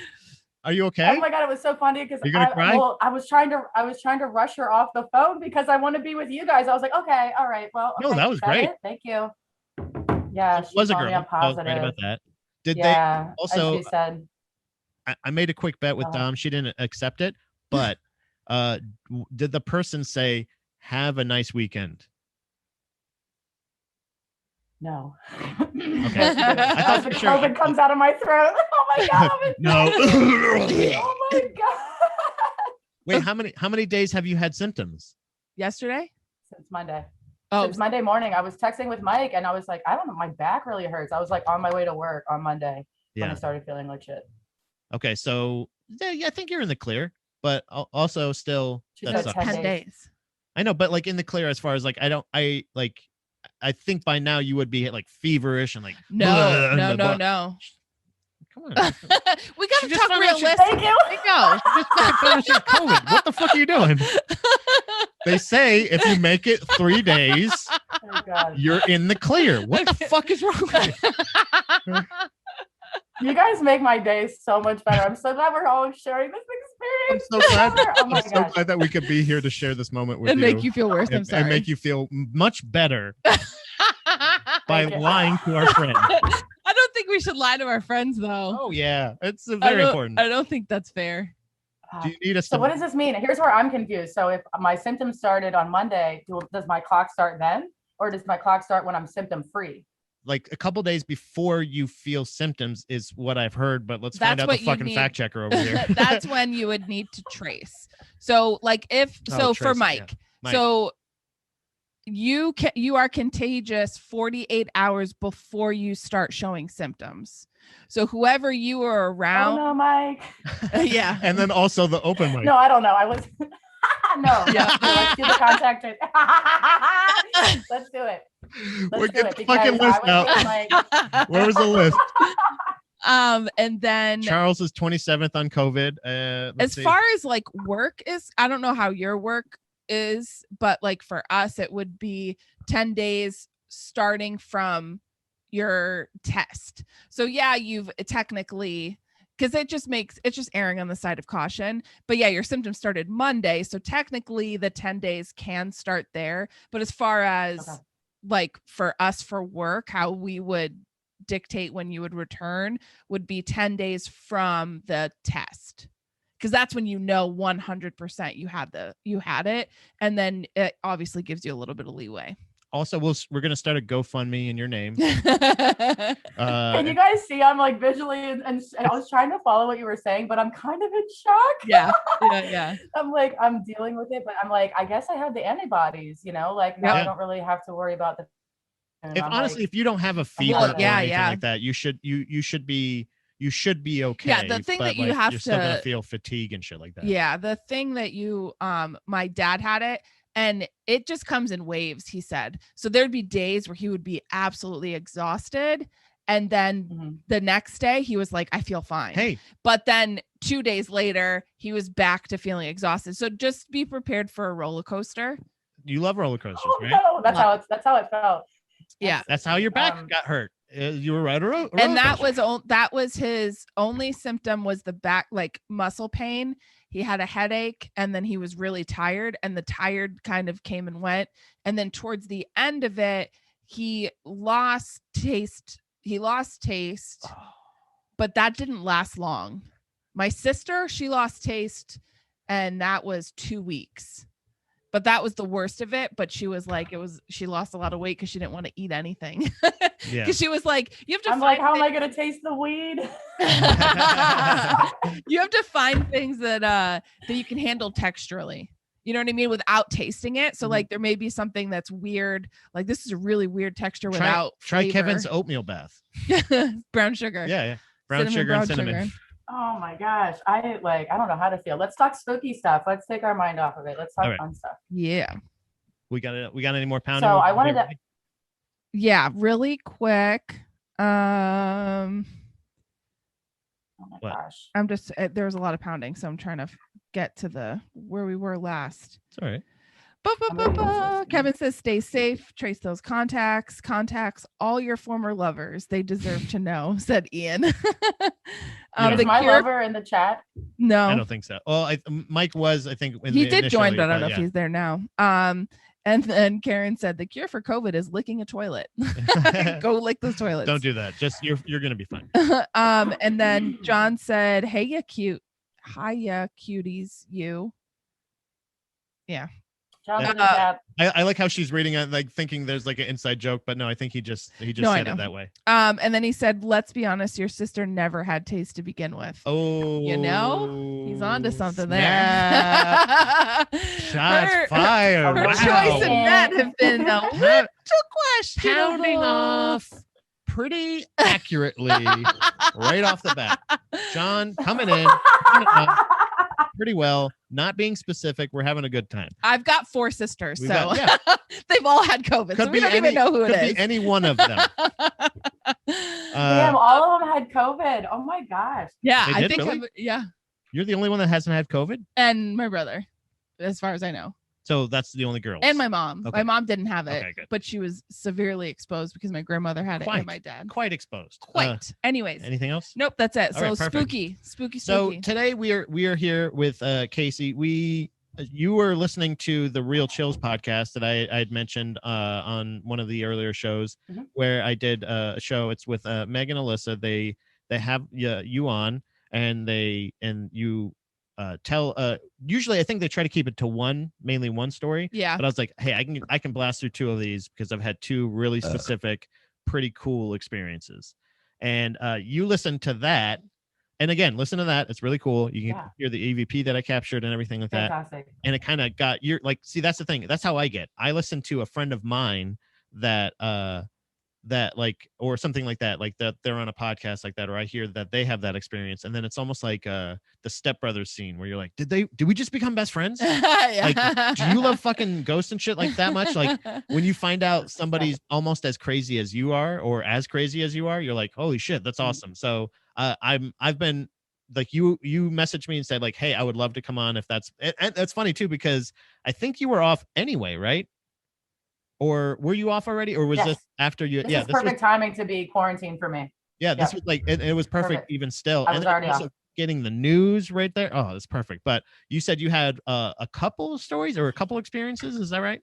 B: Are you okay?
D: Oh my god, it was so funny because I was trying to rush her off the phone because I want to be with you guys. I was like, okay, all right, well,
B: no, that was great.
D: Thank you. Yeah,
B: she was a girl.
D: I'm positive.
B: Right about that. Did
D: they
B: also?
D: She said,
B: I made a quick bet with Dom. She didn't accept it, but did the person say, "Have a nice weekend"?
D: No.
B: Okay. I
D: thought for sure. COVID comes out of my throat. Oh my god.
B: No.
D: Oh my god.
B: Wait, how many days have you had symptoms?
C: Yesterday?
D: Since Monday.
C: Oh,
D: since Monday morning. I was texting with Mike and I was like, I don't know, my back really hurts. I was on my way to work on Monday when I started feeling like shit.
B: Okay, so yeah, I think you're in the clear, but also still
D: She
B: that
D: said
B: sucks.
C: 10 days.
B: I know, but like in the clear as far as like I think by now you would be like feverish and like
C: No.
B: Come on.
C: We gotta
B: She just
C: talk
B: found out she-
C: realistic.
D: Thank you.
C: There you go.
B: Just fucking finished with COVID. What the fuck are you doing? They say if you make it 3 days,
D: Oh, God.
B: you're in the clear. What the fuck is wrong with you?
D: You guys make my day so much better. I'm so glad we're all sharing this
B: I'm
D: experience.
B: so glad.
D: Oh my
B: I'm so
D: gosh.
B: glad that we could be here to share this moment with
C: And
B: you.
C: make you feel worse. I'm sorry.
B: And make you feel much better by
D: Thank you.
B: lying to our friend.
C: I don't think we should lie to our friends, though.
B: Oh yeah, it's very important.
C: I don't think that's fair.
B: Do you need us?
D: So what does this mean? Here's where I'm confused. So if my symptoms started on Monday, does my clock start then? Or does my clock start when I'm symptom free?
B: Like a couple days before you feel symptoms is what I've heard, but let's find
C: That's
B: out the
C: what you
B: fucking
C: need.
B: fact checker over here.
C: That's when you would need to trace. So like for
B: trace,
C: Mike,
B: yeah. Mike.
C: so you are contagious 48 hours before you start showing symptoms. So whoever you were
D: Oh
C: around,
D: no, Mike.
C: yeah.
B: And then also the open mic.
D: No, I don't know. I was no.
C: Yeah.
D: Let's do the contact trace. Let's do it.
B: We'll
D: Let's do
B: get
D: it
B: the fucking
D: because
B: list
D: I was
B: out.
D: like,
B: Where was the list?
C: And then
B: Charles is 27th on COVID.
C: as far as like work is, I don't know how your work is, but like for us, it would be 10 days starting from your test. So yeah, you've technically, because it's just erring on the side of caution. But yeah, your symptoms started Monday. So technically the 10 days can start there. But as far as like for us for work, how we would dictate when you would return would be 10 days from the test. Because that's when 100% you had it. And then it obviously gives you a little bit of leeway.
B: Also, we're gonna start a GoFundMe in your name.
D: Can you guys see? I'm like visually, and I was trying to follow what you were saying, but I'm kind of in shock.
C: Yeah.
D: I'm like, I'm dealing with it, but I'm like, I guess I have the antibodies, like now I don't really have to worry about the.
B: If honestly, if you don't have a fever or anything like that, you should be okay.
C: Yeah, the thing that you have
B: you're still gonna feel fatigue and shit like that.
C: Yeah, the thing that my dad had it, and it just comes in waves, he said. So there'd be days where he would be absolutely exhausted, and then the next day he was like, I feel fine.
B: Hey,
C: but then 2 days later he was back to feeling exhausted. So just be prepared for a roller coaster.
B: You love roller coasters, right?
D: No, that's how it felt.
C: Yeah,
B: that's how your back got hurt. You were right,
C: and that was his only symptom, was the back, like muscle pain. He had a headache, and then he was really tired, and the tired kind of came and went. And then towards the end of it, he lost taste. But that didn't last long. My sister, she lost taste, and that was 2 weeks. But that was the worst of it. But she was like, she lost a lot of weight because she didn't want to eat anything.
B: Yeah.
C: Because she was like, you have to.
D: I'm like, how am I gonna taste the weed?
C: You have to find things that you can handle texturally. You know what I mean? Without tasting it. So like there may be something that's weird. Like this is a really weird texture without
B: try
C: flavor.
B: Kevin's oatmeal bath.
C: Brown sugar.
B: Yeah. Brown sugar and cinnamon.
D: Oh my gosh. I don't know how to feel. Let's talk spooky stuff. Let's take our mind off of it. Let's talk fun stuff.
C: Yeah.
B: We got any more pounding?
D: So I wanted to.
C: Yeah, really quick.
D: Oh my gosh.
C: I'm just there's a lot of pounding, so I'm trying to get to where we were last.
B: It's all right.
C: Kevin says, stay safe, trace those contacts, all your former lovers. They deserve to know, said Ian.
D: Is my lover in the chat?
C: No.
B: I don't think so. Well, Mike was, I think.
C: He did join, but I don't know if he's there now. And then Karen said, the cure for COVID is licking a toilet. Go lick those toilets.
B: Don't do that. Just you're going to be fine.
C: And then John said, hey, you cute. Hiya, cuties, you. Yeah.
B: I like how she's reading it, like thinking there's like an inside joke, but no, I think he just said it that way.
C: And then he said, let's be honest, your sister never had taste to begin with.
B: Oh,
C: he's on to something there.
B: Shots fired.
C: Her choice and that have been a little questionable.
B: Pounding off pretty accurately right off the bat. John coming in pretty well, not being specific. We're having a good time.
C: I've got 4 sisters,
B: We've
C: so
B: got-
C: they've all had COVID. So we don't even know who it is.
B: Could be any one of them.
D: Damn, all of them had COVID. Oh my gosh.
C: Yeah,
B: They
C: I
B: did,
C: think
B: really?
C: yeah.
B: You're the only one that hasn't had COVID?
C: And my brother, as far as I know.
B: So that's the only girls.
C: And my mom.
B: Okay.
C: My mom didn't have it,
B: Okay, good.
C: but she was severely exposed because my grandmother had it and my dad.
B: Quite exposed.
C: Quite. Anyways.
B: Anything else?
C: Nope, that's it.
B: All
C: So
B: right, perfect.
C: spooky.
B: So today we are here with Kasey. You were listening to the Real Chills podcast that I had mentioned on one of the earlier shows, where I did a show. It's with Meg and Alyssa. They have you on, and you tell. Usually, I think they try to keep it to mainly one story.
C: Yeah.
B: But I was like, hey, I can blast through 2 of these because I've had 2 really specific, pretty cool experiences, and you listen to that. And again, listen to that. It's really cool. You can hear the EVP that I captured and everything like that.
D: Fantastic.
B: And it kind of got see, that's the thing. That's how I get. I listen to a friend of mine that like, or something like that they're on a podcast like that, or I hear that they have that experience. And then it's almost like the Step Brothers scene where you're like, did we just become best friends? Like, do you love fucking ghosts and shit like that much? Like when you find out somebody's almost as crazy as you are, or as crazy as you are, you're like, holy shit, that's awesome. So I've been like, you messaged me and said like, hey, I would love to come on if that's, and that's funny too, because I think you were off anyway, right? Or were you off already? Or was this after you?
D: This is perfect timing to be quarantined for me.
B: Yeah, this was like, it was perfect even still.
D: I was already off.
B: Getting the news right there. Oh, that's perfect. But you said you had a couple of stories or a couple experiences. Is that right?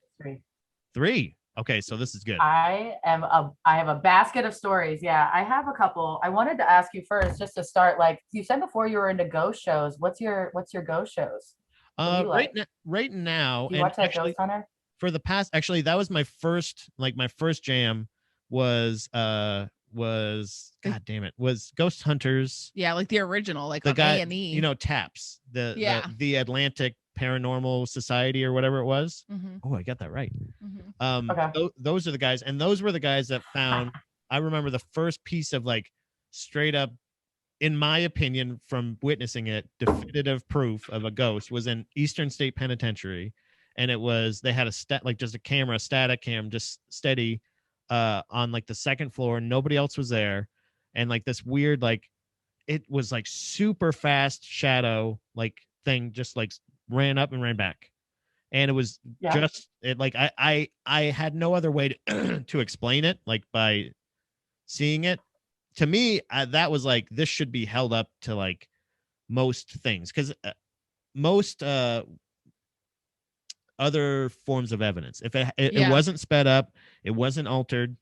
B: 3. Okay, so this is good.
D: I have a basket of stories. Yeah, I have a couple. I wanted to ask you first, just to start. Like you said before, you were into ghost shows. What's your ghost shows?
B: Right now.
D: Do you watch that Ghost Hunter?
B: For the past, actually, that was my first jam was God damn it, was Ghost Hunters.
C: Yeah, like the original, like
B: the
C: on
B: guy,
C: A&E.
B: TAPS, the Atlantic Paranormal Society or whatever it was. Oh, I got that right.
D: Okay.
B: Those are the guys, and those were the guys that found. I remember the first piece of like straight up, in my opinion, from witnessing it, definitive proof of a ghost was in Eastern State Penitentiary. And it was, they had just a static cam, just steady on like the 2nd floor. Nobody else was there. And like this weird, like, it was like super fast shadow, like thing, just like ran up and ran back. And it was I had no other way to explain it, like by seeing it. To me, that was like, this should be held up to like most things. Because most, other forms of evidence, if it wasn't sped up, it wasn't altered,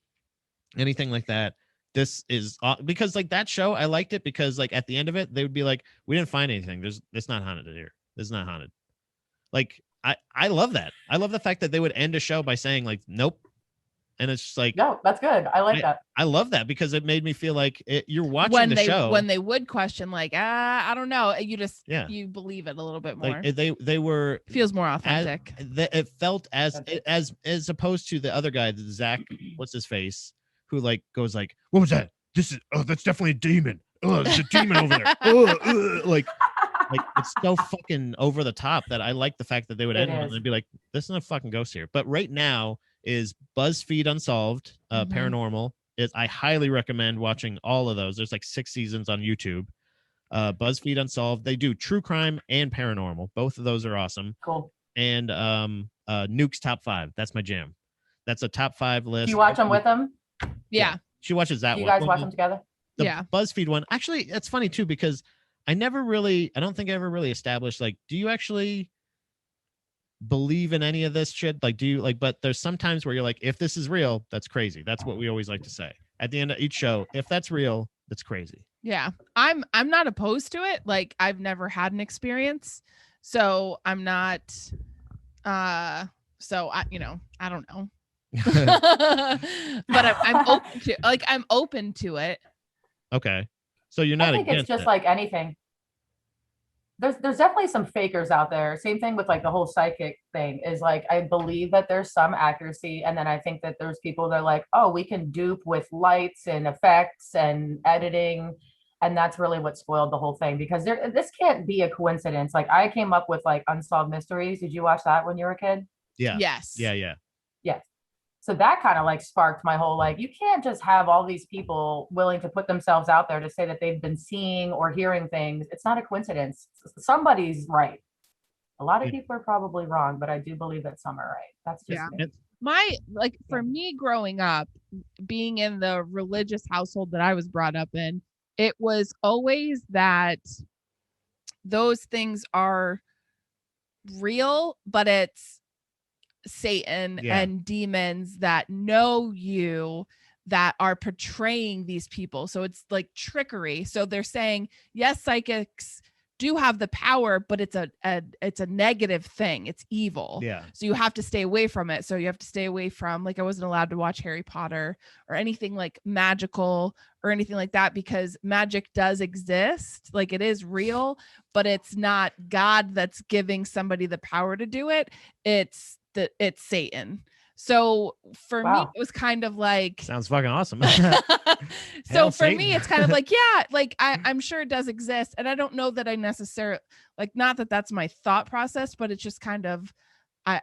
B: anything like that, this is because like that show, I liked it because like at the end of it, they would be like, we didn't find anything, it's not haunted here, this is not haunted. Like I love that. I love the fact that they would end a show by saying like, nope. And it's just like,
D: no, that's good. I like that.
B: I love that because it made me feel like you're watching the show.
C: When they would question, like, I don't know, you just you believe it a little bit more.
B: Like they were
C: feels more authentic.
B: It felt as opposed to the other guy, Zach, what's his face, who like goes like, what was that? That's definitely a demon. Oh, there's a demon over there. Like it's so fucking over the top that I like the fact that they would end and they'd be like, this is a fucking ghost here. But right now is BuzzFeed Unsolved, Paranormal. I highly recommend watching all of those. There's like 6 seasons on YouTube. BuzzFeed Unsolved. They do true crime and paranormal. Both of those are awesome.
D: Cool.
B: And Nuke's Top 5. That's my jam. That's a top 5 list.
D: Do you watch them with them?
C: Yeah.
B: She watches that one.
D: Do you guys watch them together?
B: The BuzzFeed one. Actually, it's funny too, because I don't think I ever really established, like, do you actually believe in any of this shit? Like, do you like, but there's sometimes where you're like, if this is real, that's crazy. That's what we always like to say at the end of each show. If that's real, that's crazy.
C: Yeah. I'm not opposed to it. Like, I've never had an experience, so I'm not, so I don't know. But I'm open to it.
B: Okay. So you're not
D: I think
B: against
D: it's just
B: it.
D: like anything. there's definitely some fakers out there. Same thing with like the whole psychic thing is like, I believe that there's some accuracy. And then I think that there's people that are like, oh, we can dupe with lights and effects and editing. And that's really what spoiled the whole thing, because this can't be a coincidence. Like I came up with like Unsolved Mysteries. Did you watch that when you were a kid?
B: Yeah.
C: Yes.
B: Yeah.
D: Yes. So that kind of like sparked my whole, like, you can't just have all these people willing to put themselves out there to say that they've been seeing or hearing things. It's not a coincidence. Somebody's right. A lot of people are probably wrong, but I do believe that some are right. That's just me.
C: For me growing up, being in the religious household that I was brought up in, it was always that those things are real, but it's Satan and demons that know you that are portraying these people. So it's like trickery. So they're saying, yes, psychics do have the power, but it's a negative thing. It's evil.
B: Yeah.
C: So you have to stay away from it. So you have to stay away from, like, I wasn't allowed to watch Harry Potter or anything like magical or anything like that, because magic does exist. Like, it is real, but it's not God that's giving somebody the power to do it. It's Satan. So for me, it was kind of like,
B: sounds fucking awesome.
C: So for me, it's kind of like, yeah, like I'm sure it does exist. And I don't know that I necessarily, like, not that that's my thought process, but it's just kind of, I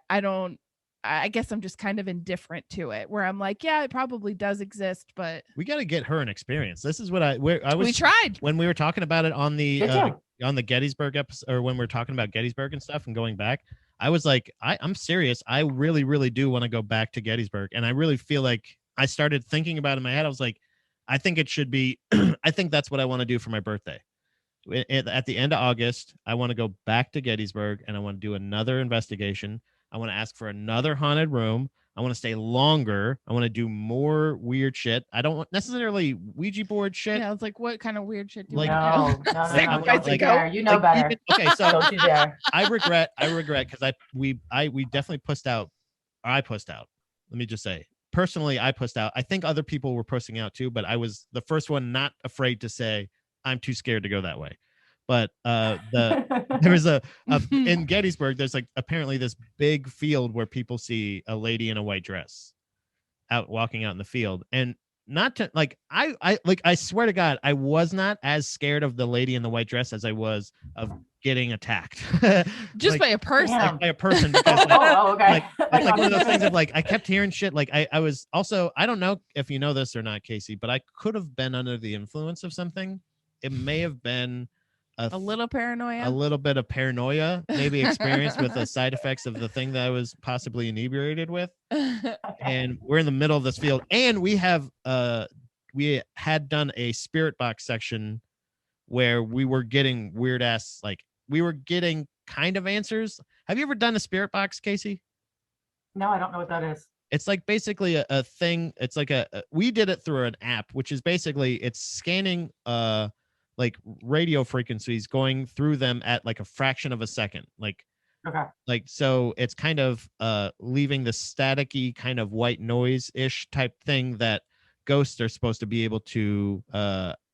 C: guess I'm just kind of indifferent to it, where I'm like, yeah, it probably does exist, but
B: we got to get her an experience. This is what
C: we tried
B: when we were talking about it on the Gettysburg episode, or when we were talking about Gettysburg and stuff and going back. I was like, I'm serious. I really, really do want to go back to Gettysburg. And I really feel like I started thinking about it in my head. I was like, I think it should be, I think that's what I want to do for my birthday. At the end of August, I want to go back to Gettysburg and I want to do another investigation. I want to ask for another haunted room. I want to stay longer. I want to do more weird shit. I don't want necessarily Ouija board shit.
C: Yeah, I was like, what kind of weird shit do
D: you
C: you
D: want to do? You know better.
B: Okay, so don't you dare. I regret because we definitely pussed out. I pussed out. Let me just say, personally, I pussed out. I think other people were pussing out too, but I was the first one not afraid to say I'm too scared to go that way. But there was in Gettysburg, there's like apparently this big field where people see a lady in a white dress walking out in the field. And not to like, I swear to God, I was not as scared of the lady in the white dress as I was of getting attacked.
C: Just by a person.
B: Like, by a person. Because okay. It's like one of those things of like, I kept hearing shit. Like I was also, I don't know if you know this or not, Kasey, but I could have been under the influence of something. It may have been a
C: little paranoia,
B: a little bit of paranoia, maybe experienced with the side effects of the thing that I was possibly inebriated with. And we're in the middle of this field, and we had done a spirit box section where we were getting weird ass, like we were getting kind of answers. Have you ever done a spirit box, Kasey?
D: No, I don't know what that is.
B: It's like basically a thing. It's like we did it through an app, which is basically it's scanning like radio frequencies, going through them at like a fraction of a second. Like,
D: okay.
B: Like, so it's kind of leaving the staticky kind of white noise-ish type thing that ghosts are supposed to be able to,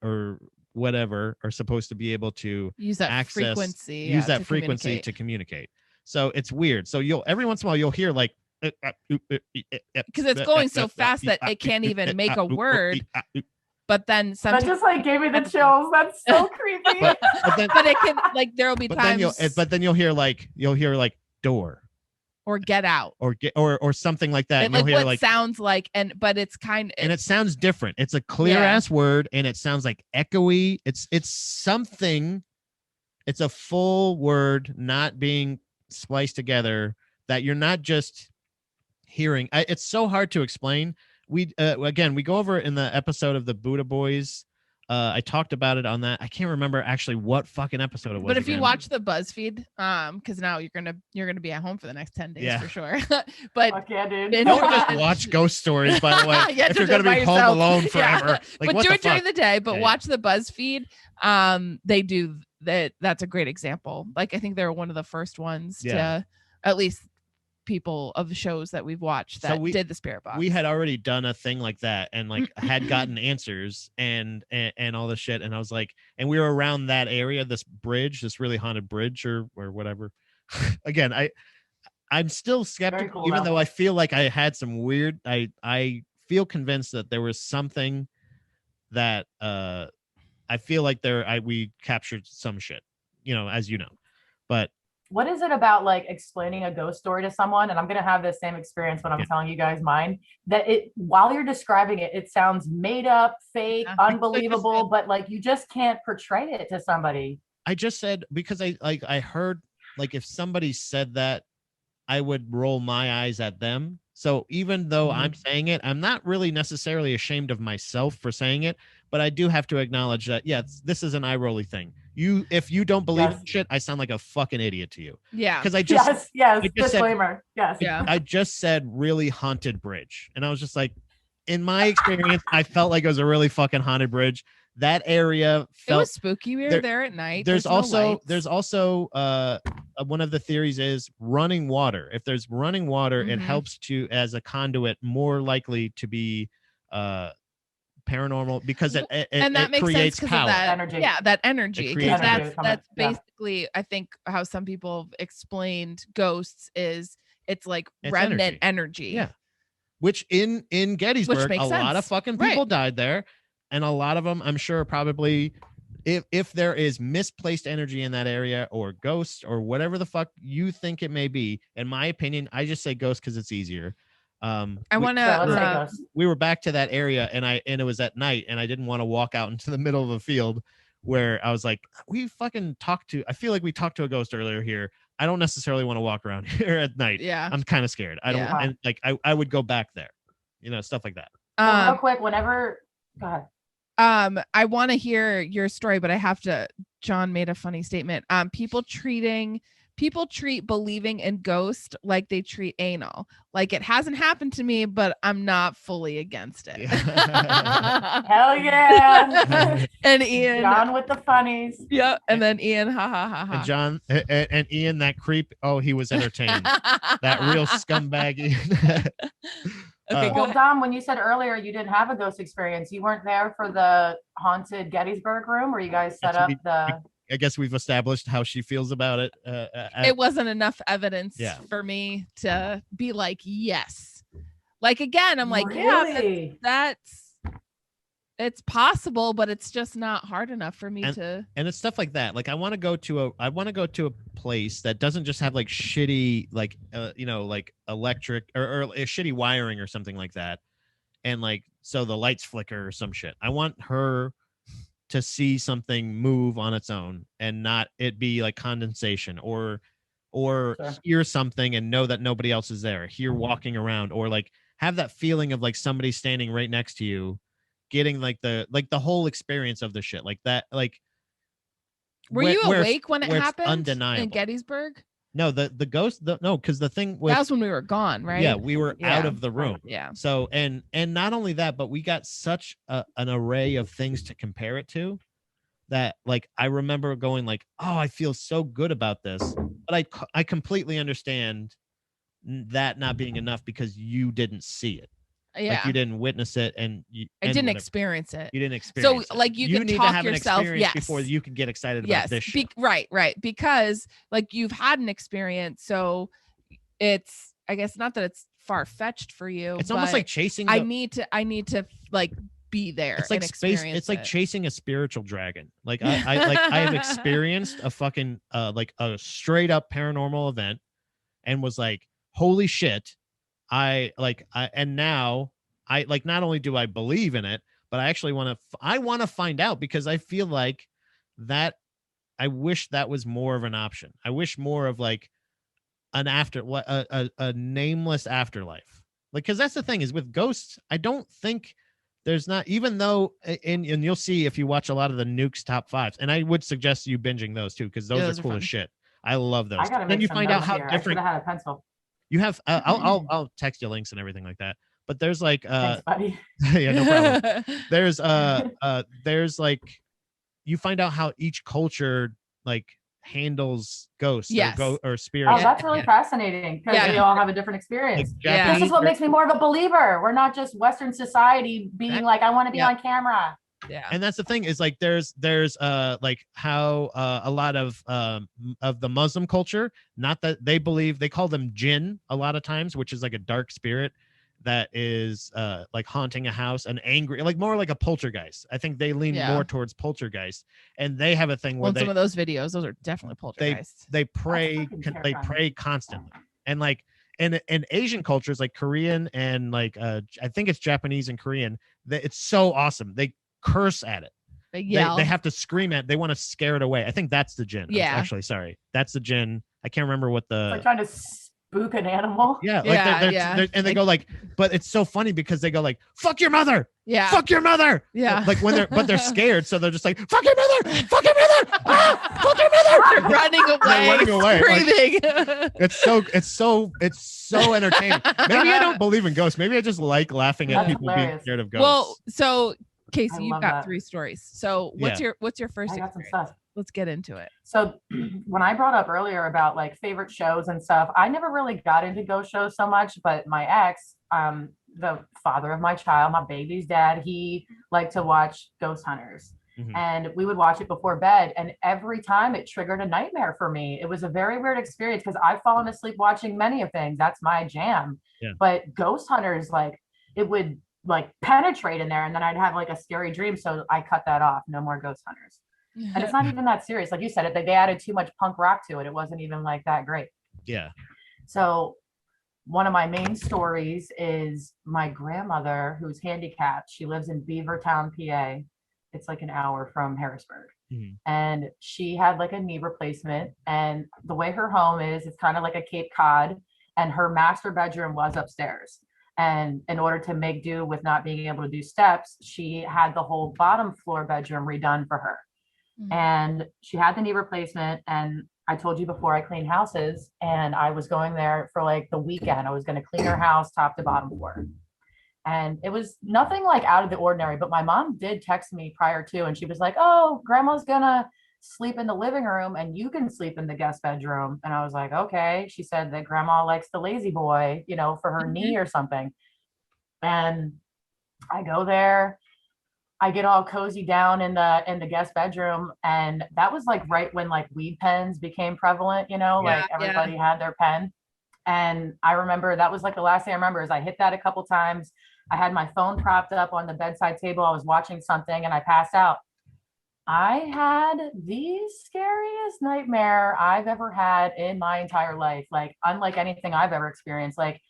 B: or whatever, are supposed to be able to
C: use that frequency.
B: Use that frequency to communicate. So it's weird. So every once in a while you'll hear like,
C: because it's going so fast that it can't even make a word. But then sometimes
D: that just like gave me the chills. That's so creepy.
B: But
C: it can, like, there will be times.
B: Then you'll hear like door
C: or get out
B: or something like that.
C: And like what like sounds like, but it's and
B: it sounds different. It's a clear ass word and it sounds like echoey. It's something. It's a full word not being spliced together that you're not just hearing. It's so hard to explain. We go over it in the episode of the Buddha Boys. I talked about it on that. I can't remember actually what fucking episode it was.
C: But if you watch the BuzzFeed, because now you're gonna be at home for the next 10 days for sure. But
D: dude.
B: Don't just watch ghost stories, by the way. If you're gonna be home alone forever,
C: like, but do it during the day. But watch the BuzzFeed. They do that. That's a great example. Like, I think they were one of the first ones to at least people of shows that we've watched that did the spirit box.
B: We had already done a thing like that and like had gotten answers and all the shit. And I was like, and we were around that area, this bridge, this really haunted bridge or whatever. Again, I'm still skeptical,
D: cool,
B: even
D: though.
B: though I feel like I had some weird, I feel convinced that there was something that I feel like we captured some shit, as you know. But
D: what is it about like explaining a ghost story to someone? And I'm going to have this same experience when I'm telling you guys mine, that while you're describing it, it sounds made up, fake, unbelievable, but like you just can't portray it to somebody.
B: I just said, because I heard like if somebody said that, I would roll my eyes at them. So even though I'm saying it, I'm not really necessarily ashamed of myself for saying it, but I do have to acknowledge that, this is an eye rolly thing. If you don't believe in shit, I sound like a fucking idiot to you.
C: Yeah.
B: Because I just
D: disclaimer.
B: I just said really haunted bridge. And I was just like, in my experience, I felt like it was a really fucking haunted bridge. That area felt,
C: it was spooky. We were there at night.
B: There's also one of the theories is running water. If there's running water, it helps to, as a conduit, more likely to be paranormal, because it
C: makes
B: creates
C: sense
B: power.
C: Of that energy. Yeah, that energy. Because that's basically, I think, how some people have explained ghosts is it's like remnant energy.
B: Yeah. Which in Gettysburg, a lot of fucking people died there. And a lot of them, I'm sure, probably, if there is misplaced energy in that area or ghosts or whatever the fuck you think it may be, in my opinion, I just say ghost because it's easier. We were back to that area and it was at night and I didn't want to walk out into the middle of a field where I was like, I feel like we talked to a ghost earlier here. I don't necessarily want to walk around here at night.
C: Yeah.
B: I'm kind of scared. And like, I would go back there, stuff like that.
D: Real quick, go ahead.
C: I want to hear your story, but I have to. John made a funny statement. People treat believing in ghosts like they treat anal. Like, it hasn't happened to me, but I'm not fully against it.
D: Hell yeah.
C: And Ian,
D: John with the funnies.
C: Yeah. And then Ian, ha ha ha ha.
B: And John and Ian, that creep. Oh, he was entertained. That real scumbag Ian.
C: Okay,
D: well, Dom, when you said earlier you didn't have a ghost experience, you weren't there for the haunted Gettysburg room where you guys set up the...
B: I guess we've established how she feels about it.
C: It wasn't enough evidence for me to be like, yes. Like, again, I'm like,
D: really?
C: that's it's possible, but it's just not hard enough for me to.
B: And it's stuff like that. Like, I want to go to a place that doesn't just have like shitty, like, like electric or a shitty wiring or something like that. And like, so the lights flicker or some shit. I want her to see something move on its own and not it be like condensation or hear something and know that nobody else is there, hear walking around, or like have that feeling of like somebody standing right next to you, getting like the whole experience of the shit like that. Like,
C: were you awake when it happened
B: undeniable.
C: In Gettysburg?
B: No, the ghost, no, because the thing was,
C: that was when we were gone, right?
B: Yeah, we were out of the room.
C: Yeah.
B: So and not only that, but we got such an array of things to compare it to that, like, I remember going like, oh, I feel so good about this, but I completely understand that not being enough because you didn't see it.
C: Yeah.
B: Like, you didn't witness it, and
C: I didn't experience it.
B: You didn't experience
C: so, like, you can
B: need
C: talk
B: to have
C: yourself,
B: an experience before you can get excited about this shit.
C: Right. Because, like, you've had an experience, so it's, I guess, not that it's far-fetched for you.
B: It's almost like chasing.
C: I need to like be there.
B: It's like space. It's like chasing a spiritual dragon. Like I have experienced a fucking like a straight up paranormal event, and was like, holy shit. And now I like, not only do I believe in it, but I actually want to find out, because I feel like that I wish that was more of an option. I wish more of like an a nameless afterlife. Like, cause that's the thing is with ghosts, I don't think there's not, even though, and you'll see if you watch a lot of the Nukes top fives, and I would suggest you binging those too, because those are cool as shit. I love those.
D: Then
B: you find out how
D: here.
B: different.
D: I should have had a pencil.
B: You have I'll text you links and everything like that. But there's like
D: Thanks, buddy.
B: yeah, no problem. There's like, you find out how each culture like handles ghosts
C: Yes.
B: or spirits.
D: Oh, that's really fascinating because we all have a different experience.
B: Japanese,
D: this is what makes me more of a believer. We're not just Western society being like, I want to be on camera.
C: Yeah.
B: And that's the thing is like there's like how a lot of the Muslim culture, not that they believe, they call them jinn a lot of times, which is like a dark spirit that is like haunting a house, and angry, like more like a poltergeist. I think they lean more towards poltergeist, and they have a thing where
C: some of those videos, those are definitely poltergeists.
B: They pray constantly, and like in Asian cultures like Korean and like I think it's Japanese and Korean, it's so awesome. They curse at it. They yell. They have to scream at it. They want to scare it away. I think that's the jinn.
C: Yeah.
B: Actually, sorry. That's the jinn. I can't remember what the...
D: It's like trying to spook an animal.
B: Yeah. Like they're and they go like, but it's so funny because they go like, fuck your mother.
C: Yeah.
B: Fuck your mother.
C: Yeah.
B: Like when they're scared. So they're just like, fuck your mother. Fuck your mother. Ah, fuck your mother.
C: They're running away. Screaming.
B: Like, it's so entertaining. Maybe I don't believe in ghosts. Maybe I just like laughing at people being scared of ghosts.
C: Well, so Kasey, you've got 3 stories. So what's your first experience? Let's get into it.
D: So when I brought up earlier about like favorite shows and stuff, I never really got into ghost shows so much, but my ex, the father of my child, my baby's dad, he liked to watch Ghost Hunters. Mm-hmm. And we would watch it before bed. And every time it triggered a nightmare for me. It was a very weird experience because I've fallen asleep watching many of things. That's my jam. Yeah. But Ghost Hunters, like it would like penetrate in there, and then I'd have like a scary dream. So I cut that off. No more Ghost Hunters. And it's not even that serious. Like you said, they added too much punk rock to it. It wasn't even like that great.
B: Yeah.
D: So one of my main stories is my grandmother, who's handicapped. She lives in Beavertown, PA. It's like an hour from Harrisburg. Mm-hmm. And she had like a knee replacement. And the way her home is, it's kind of like a Cape Cod. And her master bedroom was upstairs. And in order to make do with not being able to do steps, she had the whole bottom floor bedroom redone for her. Mm-hmm. And she had the knee replacement. And I told you before, I clean houses, and I was going there for like the weekend. I was going to clean her house top to bottom floor. And it was nothing like out of the ordinary, but my mom did text me prior to, and she was like, oh, grandma's gonna sleep in the living room and you can sleep in the guest bedroom. And I was like, okay. She said that grandma likes the lazy boy, you know, for her knee or something. And I go there, I get all cozy down in the guest bedroom. And that was like right when like weed pens became prevalent, you know, like everybody had their pen. And I remember that was like the last thing I remember is I hit that a couple times. I had my phone propped up on the bedside table. I was watching something and I passed out. I had the scariest nightmare I've ever had in my entire life. Like unlike anything I've ever experienced. Like,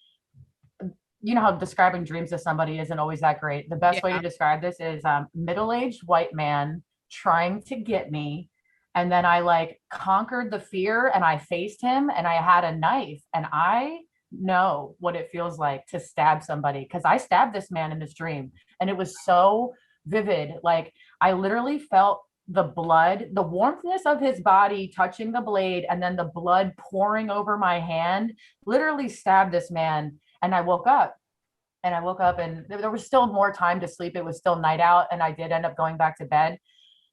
D: you know how describing dreams to somebody isn't always that great. The best way to describe this is middle-aged white man trying to get me. And then I like conquered the fear and I faced him and I had a knife, and I know what it feels like to stab somebody, because I stabbed this man in this dream and it was so vivid. Like I literally felt the blood, the warmthness of his body touching the blade, and then the blood pouring over my hand. Literally stabbed this man. And I woke up and there was still more time to sleep. It was still night out and I did end up going back to bed.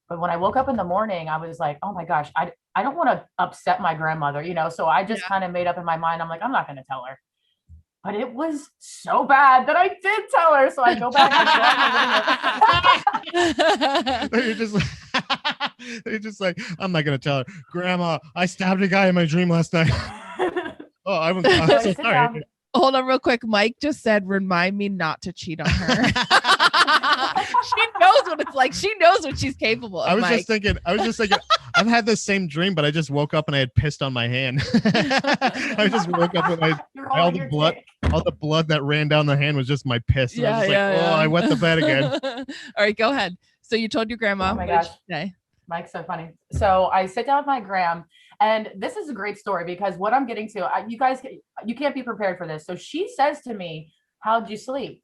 D: But when I woke up in the morning, I was like, oh my gosh, I don't want to upset my grandmother, you know? So I just kind of made up in my mind. I'm like, I'm not going to tell her. But it was so bad that I did tell her. So I go back and
B: you're just like, I'm not going to tell her. Grandma, I stabbed a guy in my dream last night. Oh, I'm so sorry.
C: Hold on real quick. Mike just said, remind me not to cheat on her. She knows what it's like. She knows what she's capable of.
B: I was just thinking, I've had the same dream, but I just woke up and I had pissed on my hand. I just woke up and all the blood that ran down the hand was just my piss. And I was just I wet the bed again.
C: All right, go ahead. So you told your grandma.
D: Oh my gosh. Mike's so funny. So I sit down with my gram, and this is a great story because what I'm getting to, you guys, you can't be prepared for this. So she says to me, how'd you sleep?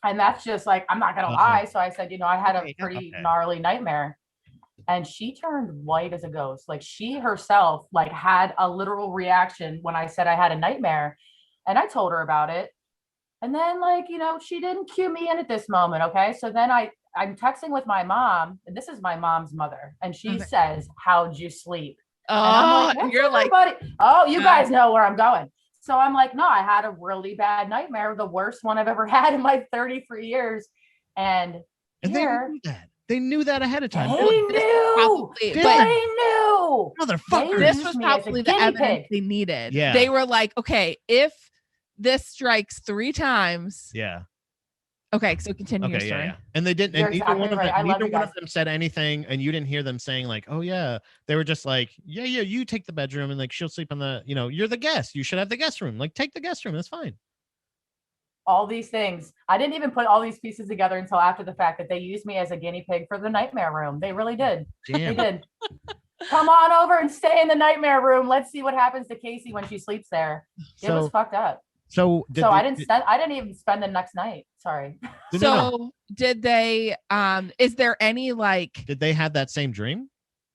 D: And that's just like, I'm not going to lie. So I said, you know, I had a pretty gnarly nightmare. And she turned white as a ghost. Like she herself, like had a literal reaction when I said I had a nightmare, and I told her about it. And then like, you know, she didn't cue me in at this moment. Okay. So then I'm texting with my mom, and this is my mom's mother. And she says, how'd you sleep?
C: Oh,
D: I'm like,
C: you're like,
D: everybody? Oh, you guys know where I'm going. So I'm like, no, I had a really bad nightmare, the worst one I've ever had in my 33 years. And
B: they knew that. They knew that ahead of time.
D: They knew. They knew.
B: Motherfucker.
C: This was probably the evidence they needed.
B: Yeah.
C: They were like, okay, if this strikes 3 times.
B: Yeah.
C: Okay, so continue your story.
B: Yeah. And they didn't. And
D: exactly
B: neither one of them said anything, and you didn't hear them saying like, "Oh yeah." They were just like, "Yeah, you take the bedroom, and like she'll sleep on the. You're the guest. You should have the guest room. Like take the guest room. That's fine."
D: All these things. I didn't even put all these pieces together until after the fact that they used me as a guinea pig for the nightmare room. They really did.
B: Damn.
D: They did. Come on over and stay in the nightmare room. Let's see what happens to Kasey when she sleeps there. It was fucked up.
B: So
D: I didn't even spend the next night. Sorry.
C: Did they is there any like
B: did they have that same dream?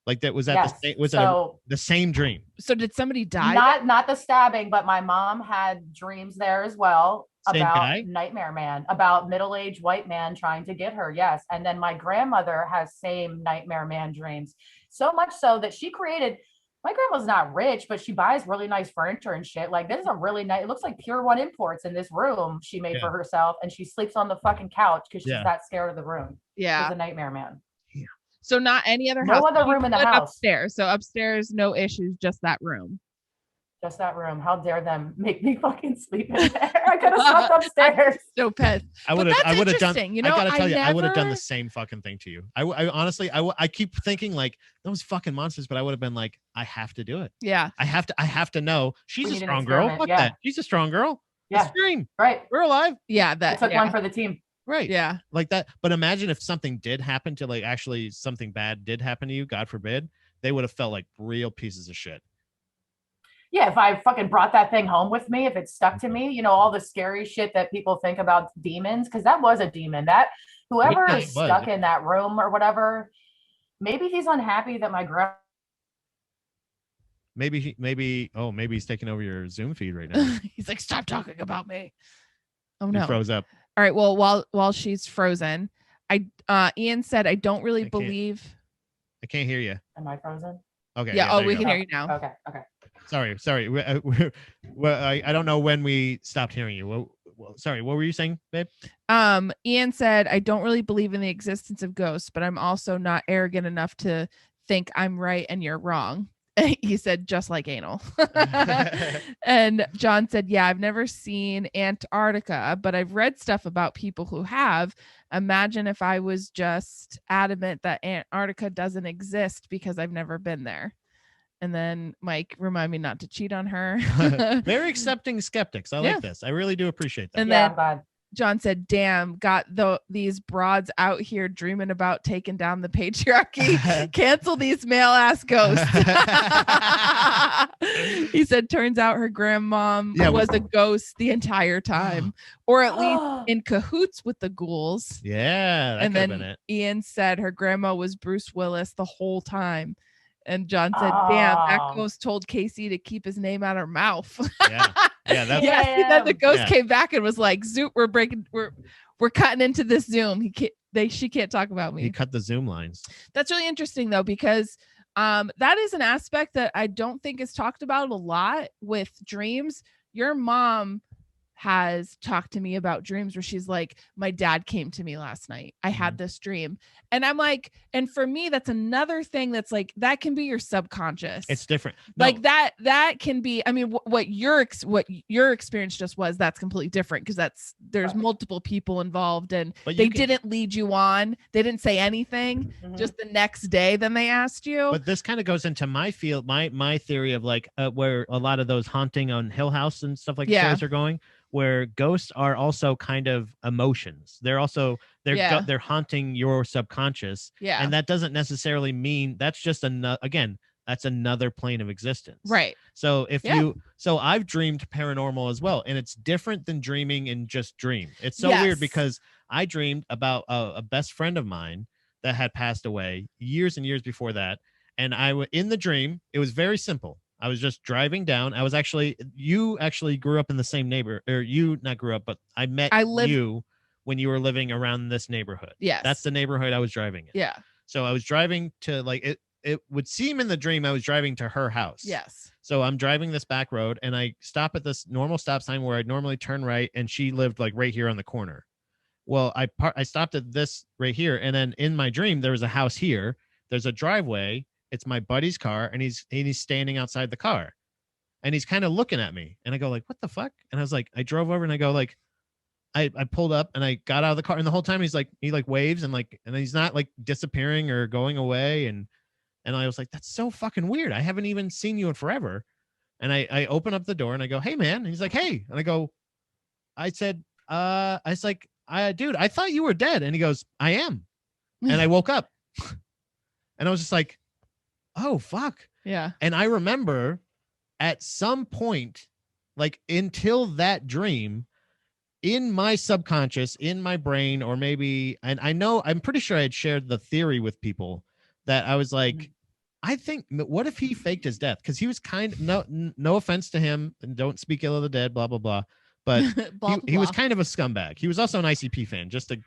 B: Like that was that the same dream?
C: So did somebody die?
D: Not the stabbing, but my mom had dreams there as well about Nightmare Man, about middle-aged white man trying to get her. Yes. And then my grandmother has same Nightmare Man dreams. So much so that she created. My grandma's not rich, but she buys really nice furniture and shit. Like, this is a really nice, it looks like Pure One Imports in this room she made for herself. And she sleeps on the fucking couch because she's that scared of the room.
C: Yeah.
D: She's a Nightmare Man.
B: Yeah.
C: So not any other house.
D: No other room in the house.
C: Upstairs. So upstairs, no issues, just that room.
D: Just that room. How dare them make me fucking sleep in there? I could have slept upstairs.
C: So pissed.
B: I would have done. I gotta tell you, I would have done the same fucking thing to you. I honestly, I keep thinking like those fucking monsters, but I would have been like, I have to do it.
C: Yeah.
B: I have to know she's a strong girl. Fuck that. She's a strong girl.
D: Yeah.
B: Dream.
D: Right.
B: We're alive.
C: Yeah. That
D: took one for the team.
B: Right.
C: Yeah.
B: Like that. But imagine if something did happen to like actually something bad did happen to you, God forbid, they would have felt like real pieces of shit.
D: Yeah, if I fucking brought that thing home with me, if it stuck to me, all the scary shit that people think about demons, because that was a demon. That whoever is stuck in that room or whatever, maybe he's unhappy that my grandma.
B: Maybe he's taking over your Zoom feed right now.
C: He's like, stop talking about me. Oh no.
B: He froze up.
C: All right. Well, while she's frozen, Ian said, I don't really believe.
B: I can't hear you.
D: Am I frozen?
B: Okay.
C: Yeah. We can hear you now.
D: Okay.
B: Sorry. I don't know when we stopped hearing you. Sorry. What were you saying, babe?
C: Ian said, I don't really believe in the existence of ghosts, but I'm also not arrogant enough to think I'm right and you're wrong. He said, just like anal. And John said, yeah, I've never seen Antarctica, but I've read stuff about people who have. Imagine if I was just adamant that Antarctica doesn't exist because I've never been there. And then Mike, remind me not to cheat on her.
B: Very accepting skeptics. I like this. I really do appreciate that.
C: And then John said, damn, got these broads out here dreaming about taking down the patriarchy. Cancel these male ass ghosts. He said, turns out her grandmom was a ghost the entire time, or at least in cahoots with the ghouls.
B: Yeah.
C: And then Ian said her grandma was Bruce Willis the whole time. And John said, damn, that ghost told Kasey to keep his name out her mouth.
B: Yeah. That's
C: then the ghost came back and was like, Zoop, we're cutting into this Zoom. She can't talk about me.
B: He cut the Zoom lines.
C: That's really interesting though, because that is an aspect that I don't think is talked about a lot with dreams. Your mom has talked to me about dreams where she's like, my dad came to me last night. I had this dream. And I'm like, and for me, that's another thing that's like, that can be your subconscious.
B: It's different.
C: Like that can be, I mean, what your experience just was, that's completely different because there's multiple people involved and they didn't lead you on. They didn't say anything. Just the next day, then they asked you.
B: But this kind of goes into my field, my theory of like where a lot of those haunting on Hill House and stuff like shows are going, where ghosts are also kind of emotions. They're also they're haunting your subconscious.
C: Yeah.
B: And that doesn't necessarily mean that's just that's another plane of existence.
C: Right.
B: So so I've dreamed paranormal as well. And it's different than dreaming in just dream. It's so weird because I dreamed about a best friend of mine that had passed away years and years before that. And in the dream, it was very simple. I was just driving down. You actually grew up in the same or you not grew up, but I met you when you were living around this neighborhood.
C: Yes.
B: That's the neighborhood I was driving in.
C: Yeah.
B: So I was driving to it would seem in the dream I was driving to her house.
C: Yes.
B: So I'm driving this back road and I stop at this normal stop sign where I'd normally turn right, and she lived like right here on the corner. Well, I stopped at this right here, and then in my dream there was a house here. There's a driveway. It's my buddy's car, and he's standing outside the car, and he's kind of looking at me, and I go like, what the fuck? And I was like, I drove over and I go like, I pulled up and I got out of the car, and the whole time he waves and he's not like disappearing or going away, and I was like, that's so fucking weird. I haven't even seen you in forever. And I open up the door and I go, hey man. And he's like, hey. And I go, I was like, dude, I thought you were dead. And he goes, I am. And I woke up and I was just like, oh fuck.
C: Yeah.
B: And I remember at some point, like until that dream, in my subconscious, in my brain, or maybe, and I'm pretty sure I had shared the theory with people that I was like, I think, what if he faked his death? Because he was no offense to him, and don't speak ill of the dead, blah blah blah. But he was kind of a scumbag. He was also an ICP fan.
D: Shit!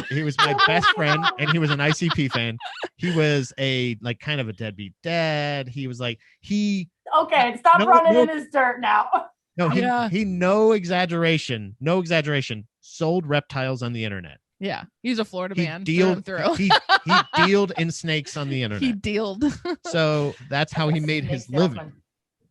B: He was my best friend, and he was an ICP fan. He was a like kind of a deadbeat dad. He was like
D: Okay, stop running in his dirt now.
B: No, he no exaggeration, sold reptiles on the internet.
C: Yeah, he's a Florida man.
B: He dealed in snakes on the internet.
C: He dealed.
B: So that's how he made his living.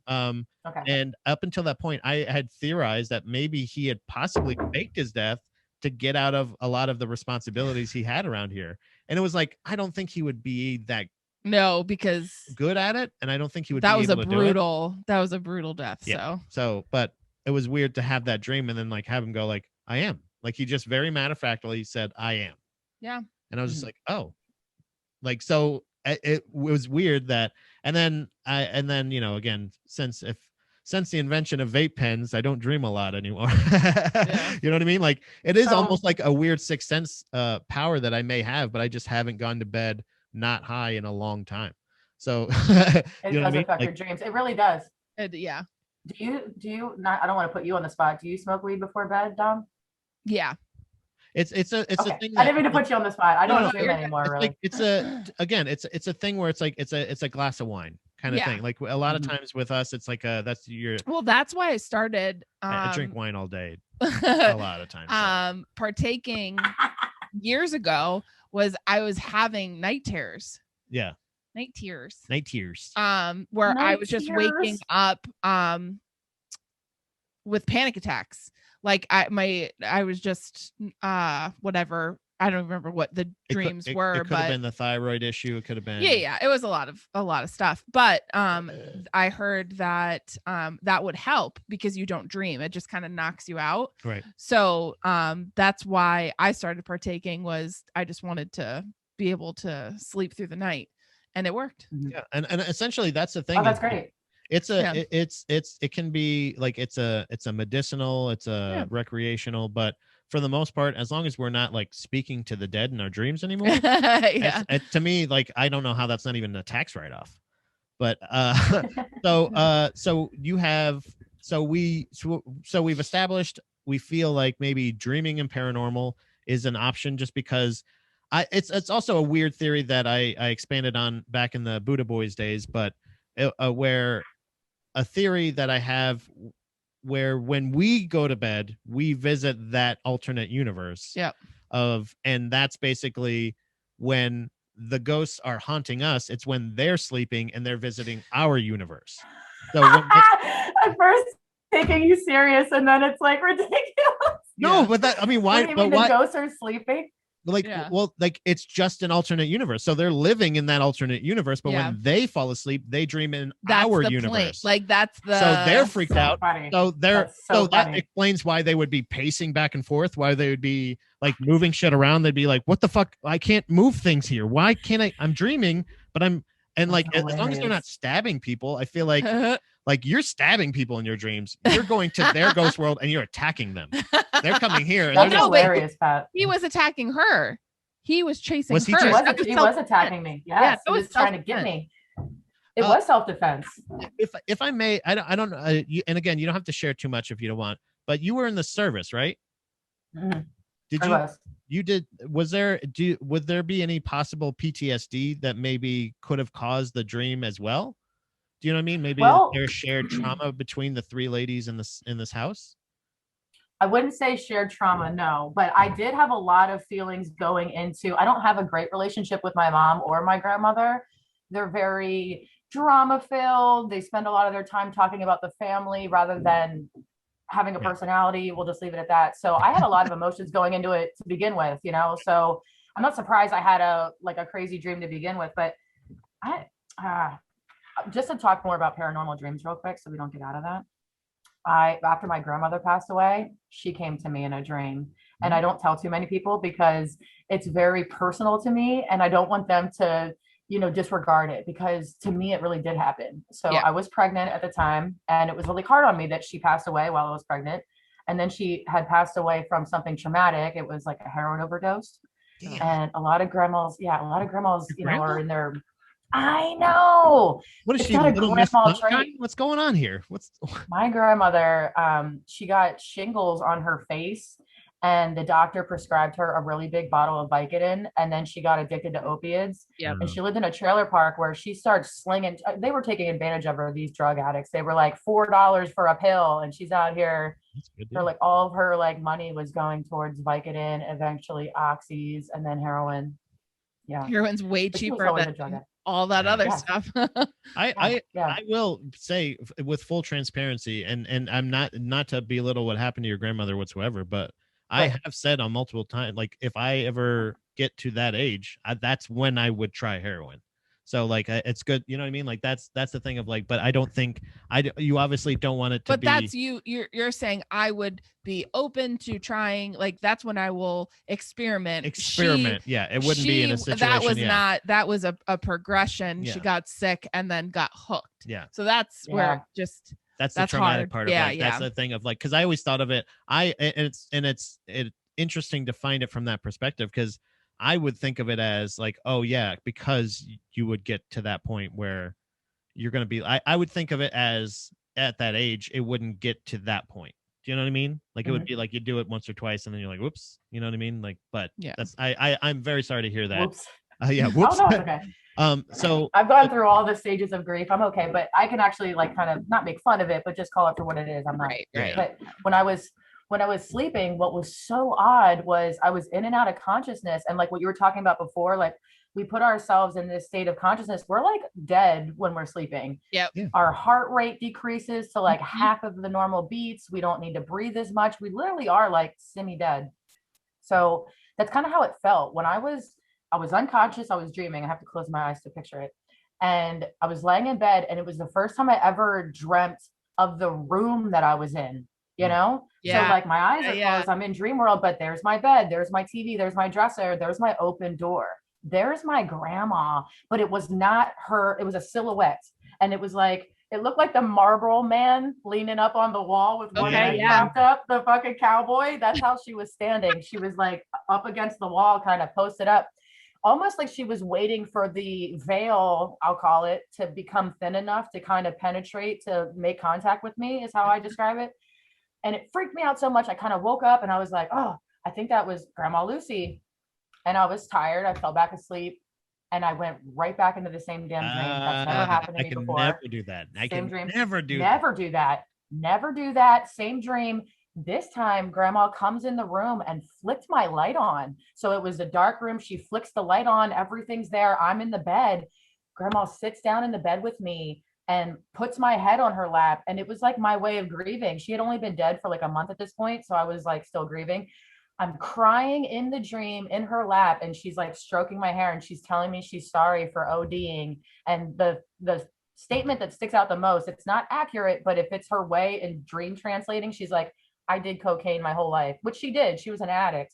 D: Okay.
B: And up until that point, I had theorized that maybe he had possibly faked his death to get out of a lot of the responsibilities he had around here. And it was like, I don't think he would be that
C: because
B: good at it, and I don't think he would.
C: That was a brutal death.
B: Yeah. So, but it was weird to have that dream and then like have him go like, I am. Like he just very matter of factly said, I am.
C: Yeah.
B: And I was just like, oh, like, so it was weird that, and then again, since the invention of vape pens, I don't dream a lot anymore. Yeah. You know what I mean? Like it is almost like a weird sixth sense power that I may have, but I just haven't gone to bed not high in a long time. So
D: it does affect your dreams. It really does.
C: Yeah.
D: Do you not, I don't want to put you on the spot. Do you smoke weed before bed, Dom?
C: Yeah.
B: It's a thing.
D: I didn't mean to put you on the spot. I don't dream anymore. Really.
B: Like, it's a thing where it's like it's a glass of wine kind of thing. Like a lot of times with us, it's like that's
C: why I started.
B: I drink wine all day. A lot of times.
C: Partaking years ago I was having night terrors.
B: Yeah.
C: Night tears.
B: Where
C: I was just waking up with panic attacks. Like I was just whatever. I don't remember what the dreams were.
B: It could have been the thyroid issue. It could have been.
C: Yeah. It was a lot of stuff. But I heard that that would help because you don't dream. It just kind of knocks you out.
B: Right.
C: So that's why I started partaking. Was I just wanted to be able to sleep through the night, and it worked.
B: Yeah, and essentially that's the thing.
D: Oh, that's great.
B: It can be like it's a medicinal, it's a recreational, but for the most part, as long as we're not like speaking to the dead in our dreams anymore, to me, like I don't know how that's not even a tax write-off. But we've established we feel like maybe dreaming and paranormal is an option just because it's also a weird theory that I expanded on back in the Buddha Boys days, but where a theory that I have where when we go to bed, we visit that alternate universe.
C: Yeah.
B: And that's basically when the ghosts are haunting us. It's when they're sleeping and they're visiting our universe. So
D: at first taking you serious, and then it's like ridiculous.
B: No, but that, I mean, why?
D: But why? The ghosts are sleeping.
B: Well, it's just an alternate universe. So they're living in that alternate universe, but when they fall asleep, they dream in our universe.
C: Point. Like that's the.
B: So they're freaked out.
D: Funny.
B: So that explains why they would be pacing back and forth. Why they would be like moving shit around. They'd be like, "What the fuck? I can't move things here. Why can't I? I'm dreaming, but I'm." And like, as long as they're not stabbing people, I feel like like you're stabbing people in your dreams. You're going to their ghost world and you're attacking them. They're coming here. And
D: That's hilarious, Pat.
C: He was attacking her. He was chasing her.
D: He was attacking me. Yes, he was trying to get me. It was self-defense.
B: If I may, I don't know. And again, you don't have to share too much if you don't want. But you were in the service, right?
D: Mm-hmm.
B: Did
D: I
B: you?
D: was.
B: would there be any possible PTSD that maybe could have caused the dream as well? Do you know what I mean? Maybe
D: Well,
B: there's shared trauma between the three ladies in this house.
D: I wouldn't say shared trauma, no, but I did have a lot of feelings going into. I don't have a great relationship with my mom or my grandmother. They're very drama filled. They spend a lot of their time talking about the family rather than having a
B: Yeah.
D: personality. We'll just leave it at that. So I had a lot of emotions going into it to begin with, you know. So I'm not surprised I had a crazy dream to begin with, but I just to talk more about paranormal dreams real quick so we don't get out of that. After my grandmother passed away, she came to me in a dream. And I don't tell too many people because it's very personal to me and I don't want them to, disregard it, because to me it really did happen. So
C: Yeah.
D: I was pregnant at the time and it was really hard on me that she passed away while I was pregnant. And then she had passed away from something traumatic. It was like a heroin overdose.
B: Damn.
D: And a lot of grandmas, are in their, I know.
B: What is
D: It's
B: she?
D: not a
B: Little Miss
D: grandma
B: Sunshine?
D: trait.
B: What's going on here?
D: My grandmother, she got shingles on her face, and the doctor prescribed her a really big bottle of Vicodin, and then she got addicted to opiates.
C: Yep.
D: And she lived in a trailer park where she started slinging. They were taking advantage of her, these drug addicts. They were like $4 for a pill, and she's out here. For like all of her like money was going towards Vicodin, eventually oxys, and then heroin. Yeah,
C: Heroin's way
D: But she was
C: cheaper
D: always a
C: than
D: drug addict.
C: all that other
D: Yeah.
C: stuff.
B: I
D: Yeah.
B: will say with full transparency, and I'm not to belittle what happened to your grandmother whatsoever, but I
D: Right.
B: have said on multiple times, like if I ever get to that age, that's when I would try heroin. So like it's good, you know what I mean? Like that's the thing of like, but I don't think you obviously don't want it to
C: But
B: be.
C: that's you're saying I would be open to trying, like that's when I will experiment.
B: Yeah, it wouldn't be in a situation.
C: That was
B: yeah.
C: not, that was a progression.
B: Yeah.
C: She got sick and then got hooked.
B: Yeah.
C: So that's where just
B: that's the
C: that's
B: traumatic
C: hard.
B: part of
C: Yeah,
B: like that's the thing of like, because I always thought of it, it's interesting to find it from that perspective, because I would think of it as like, oh yeah, because you would get to that point where you're going to be, I would think of it as at that age it wouldn't get to that point. Do you know what I mean? Like it would be like you do it once or twice and then you're like, whoops, you know what I mean? Like, but
C: Yeah.
B: that's I'm very sorry to hear that.
D: Whoops.
B: Yeah, whoops.
D: Oh no, it's okay.
B: So
D: I've gone through all the stages of grief. I'm okay, but I can actually like kind of not make fun of it, but just call it for what it is. I'm not.
C: Right.
D: But when I was sleeping, what was so odd was I was in and out of consciousness, and like what you were talking about before, like we put ourselves in this state of consciousness. We're like dead when we're sleeping.
C: Yep.
B: Yeah.
D: Our heart rate decreases to like half of the normal beats. We don't need to breathe as much. We literally are like semi-dead. So that's kind of how it felt when I was unconscious. I was dreaming. I have to close my eyes to picture it. And I was laying in bed, and it was the first time I ever dreamt of the room that I was in, you know?
C: Yeah.
D: So like my eyes are closed. I'm in dream world, but there's my bed, there's my TV, there's my dresser, there's my open door. There's my grandma, but it was not her. It was a silhouette. And it was like, it looked like the Marlboro Man leaning up on the wall with one leg propped up, the fucking cowboy. That's how she was standing. She was like up against the wall, kind of posted up, almost like she was waiting for the veil, I'll call it, to become thin enough to kind of penetrate, to make contact with me, is how I describe it. And it freaked me out so much. I kind of woke up and I was like, oh, I think that was Grandma Lucy. And I was tired. I fell back asleep and I went right back into the same damn dream. That's never happened to me before.
B: Never do that. I can
D: dream.
B: never do
D: that. Never do that. Same dream. This time, Grandma comes in the room and flicked my light on. So it was a dark room. She flicks the light on. Everything's there. I'm in the bed. Grandma sits down in the bed with me and puts my head on her lap. And it was like my way of grieving. She had only been dead for like a month at this point. So I was like still grieving. I'm crying in the dream in her lap, and she's like stroking my hair and she's telling me she's sorry for ODing. And the statement that sticks out the most, it's not accurate, but if it's her way in dream translating, she's like, I did cocaine my whole life, which she did. She was an addict.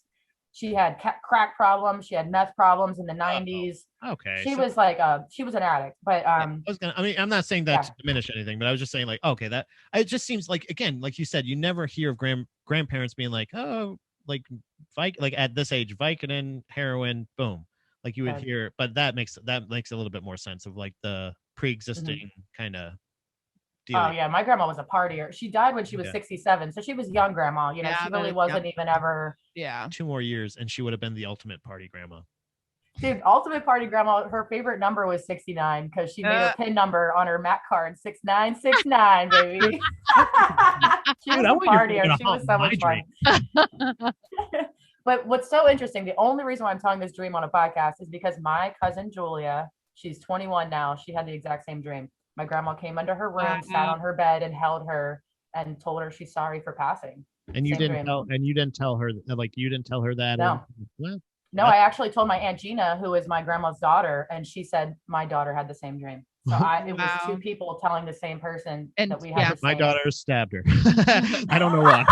D: She had crack problems. She had meth problems in the 90s.
B: Okay.
D: She was like, she was an addict, but,
B: I'm not saying that to diminish anything, but I was just saying like, okay, that it just seems like, again, like you said, you never hear of grandparents being like, oh, like at this age, Vicodin, heroin, boom. Like you would hear, but that makes a little bit more sense of like the pre-existing kind of
D: Oh yeah, my grandma was a partier. She died when she was 67, so she was young grandma. You know, she really wasn't even ever.
C: Yeah.
B: 2 more years, and she would have been the ultimate party grandma.
D: Dude, ultimate party grandma. Her favorite number was 69 because she made her pin number on her MAC card 6969, baby. She was a partier. She was so much fun. But what's so interesting, the only reason why I'm telling this dream on a podcast is because my cousin Julia, she's 21 now. She had the exact same dream. My grandma came under her room, sat on her bed, and held her and told her she's sorry for passing.
B: And you didn't tell her, like, you didn't tell her that.
D: No. No, I actually told my Aunt Gina, who is my grandma's daughter, and she said my daughter had the same dream. So it was 2 people telling the same person that we had the same.
B: My daughter stabbed her. I don't know why.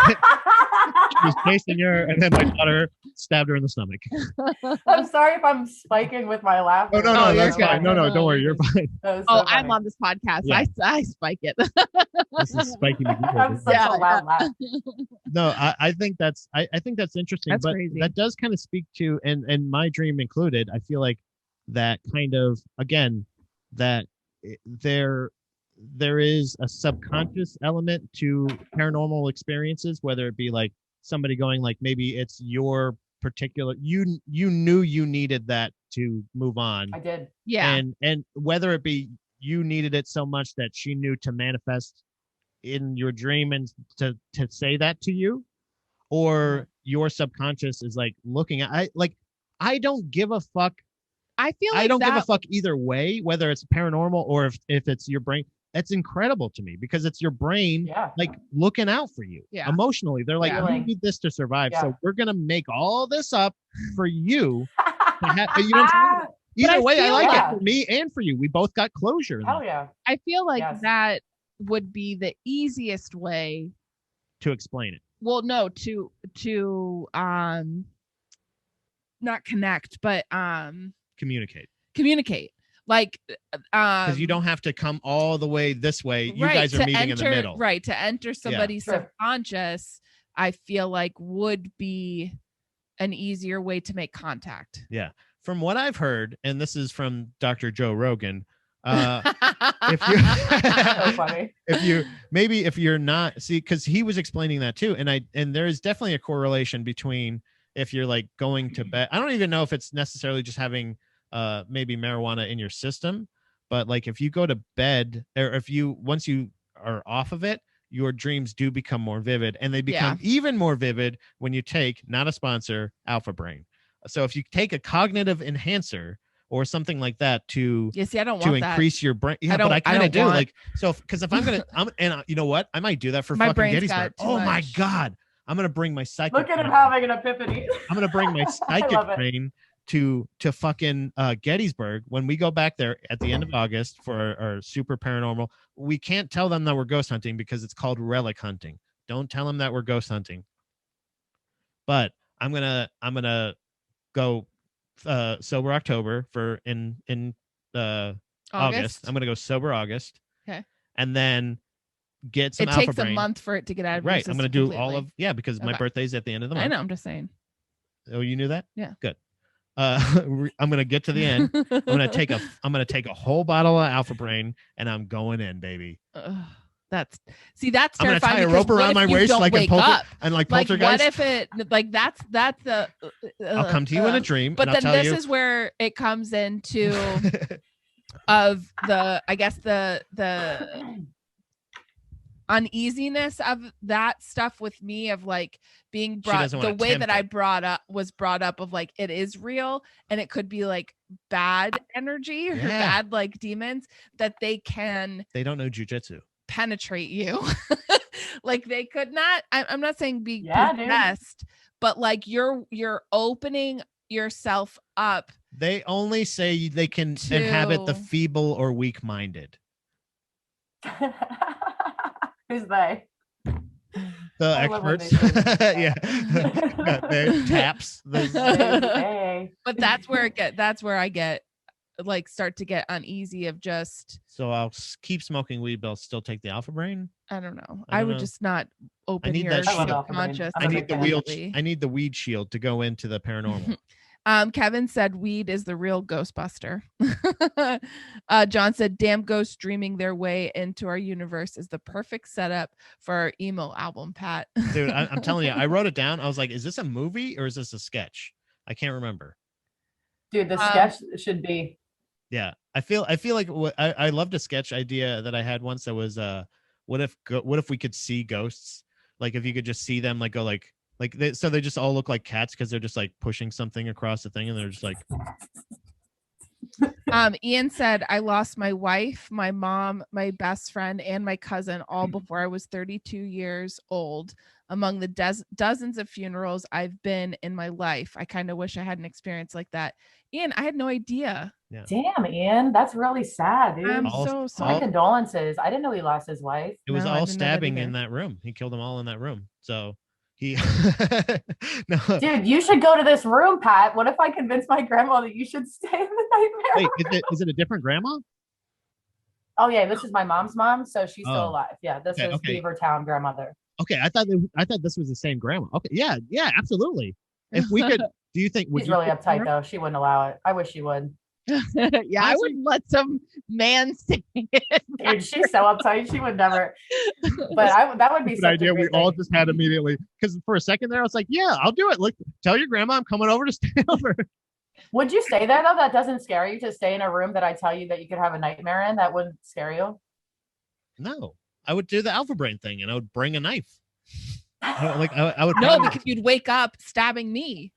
B: She was chasing her, and then my daughter stabbed her in the stomach.
D: I'm sorry if I'm spiking with my laugh.
B: Oh, no, that's fine. No, don't worry. You're fine.
C: So I'm on this podcast. Yeah. I spike it.
B: This is spiking.
D: I'm such a loud laugh.
B: No, I think that's interesting. That's crazy. That does kind of speak to, and my dream included, I feel like that kind of, again, that there is a subconscious element to paranormal experiences, whether it be like somebody going, like, maybe it's your particular, you knew you needed that to move on.
D: I did.
C: Yeah.
B: And whether it be you needed it so much that she knew to manifest in your dream and to say that to you, or your subconscious is like looking at, I don't give a fuck.
C: I feel like
B: I don't give a fuck either way, whether it's paranormal or if it's your brain. That's incredible to me because it's your brain, like, looking out for you emotionally. They're like, you need this to survive, so we're gonna make all this up for you. You know what I'm saying? Either way, I like it for me and for you. We both got closure.
D: Hell yeah!
C: I feel like that would be the easiest way
B: to explain it.
C: Well, no, to not connect, but communicate. Like,
B: because you don't have to come all the way this way. You guys are meeting in the middle.
C: Right. To enter somebody's subconscious, I feel like would be an easier way to make contact.
B: Yeah. From what I've heard, and this is from Dr. Joe Rogan, if you're not, because he was explaining that too. And there is definitely a correlation between if you're like going to bed. I don't even know if it's necessarily just having maybe marijuana in your system, but like if you go to bed, or once you are off of it, your dreams do become more vivid, and they become even more vivid when you take, not a sponsor, Alpha Brain. So if you take a cognitive enhancer or something like that to increase your brain, but I kind of do, like, so because if and you know what, I might do that for fucking Gettysburg. Oh my god, I'm gonna bring my psychic.
D: Look at him having an epiphany.
B: I'm gonna bring my psychic brain to fucking Gettysburg when we go back there at the end of August for our super paranormal. We can't tell them that we're ghost hunting because it's called relic hunting. Don't tell them that we're ghost hunting. But I'm gonna go sober October for in August. I'm gonna go sober August.
C: Okay.
B: And then get some.
C: It takes a month for it to get out of your system.
B: I'm gonna do all of because my birthday's at the end of the month.
C: I know. I'm just saying.
B: Oh, you knew that?
C: Yeah.
B: Good. I'm gonna get to the end. I'm gonna take a whole bottle of Alpha Brain, and I'm going in, baby.
C: That's terrifying.
B: I'm gonna tie a rope around my waist like a poltergeist.
C: What if it that's the?
B: I'll come to you in a dream.
C: But then this is where it comes into of the, I guess the uneasiness of that stuff with me, of like being brought the way that I was brought up of like it is real, and it could be like bad energy or bad like demons that they don't know jujitsu, penetrate you. Like they could not, I'm not saying be possessed, but like you're opening yourself up.
B: They only say they can inhabit the feeble or weak-minded.
D: Who's they?
B: The experts. The taps.
D: Hey.
C: But that's where I get like start to get uneasy of just.
B: So I'll keep smoking weed, but I'll still take the Alpha Brain.
C: I don't know. I would just not open your subconscious.
B: I need the weed shield to go into the paranormal.
C: Kevin said weed is the real Ghostbuster. John said damn ghosts dreaming their way into our universe is the perfect setup for our emo album, Pat.
B: Dude, I'm telling you, I wrote it down. I was like, is this a movie or is this a sketch? I can't remember.
D: Dude, the sketch should be.
B: Yeah, I feel like I loved a sketch idea that I had once that was what if we could see ghosts? Like if you could just see them like go like so they just all look like cats because they're just like pushing something across the thing and they're just like.
C: Ian said, I lost my wife, my mom, my best friend, and my cousin all before I was 32 years old. Among the dozens of funerals I've been in my life, I kind of wish I had an experience like that. Ian, I had no idea.
B: Yeah.
D: Damn, Ian, that's really sad, dude.
C: I'm so sorry.
D: My condolences. I didn't know he lost his wife.
B: It was all stabbing in that room. He killed them all in that room. So he
D: no. Dude, you should go to this room, Pat. What if I convince my grandma that you should stay in the nightmare?
B: Wait, is it a different grandma?
D: Oh yeah, this is my mom's mom, so she's still alive. Yeah, this is Beavertown grandmother.
B: Okay, I thought this was the same grandma. Okay, yeah, absolutely. If we could, do you think?
D: She's really uptight though. She wouldn't allow it. I wish she would.
C: Yeah, honestly, I wouldn't let some man stay in.
D: Dude, she's so uptight. She would never. But that would be such
B: idea. We all just had immediately because for a second there, I was like, "Yeah, I'll do it." Look, tell your grandma I'm coming over to stay over.
D: Would you stay there though? That doesn't scare you to stay in a room that I tell you that you could have a nightmare in? That wouldn't scare you?
B: No, I would do the alpha brain thing, and I would bring a knife. I would.
C: No, because you'd wake up stabbing me.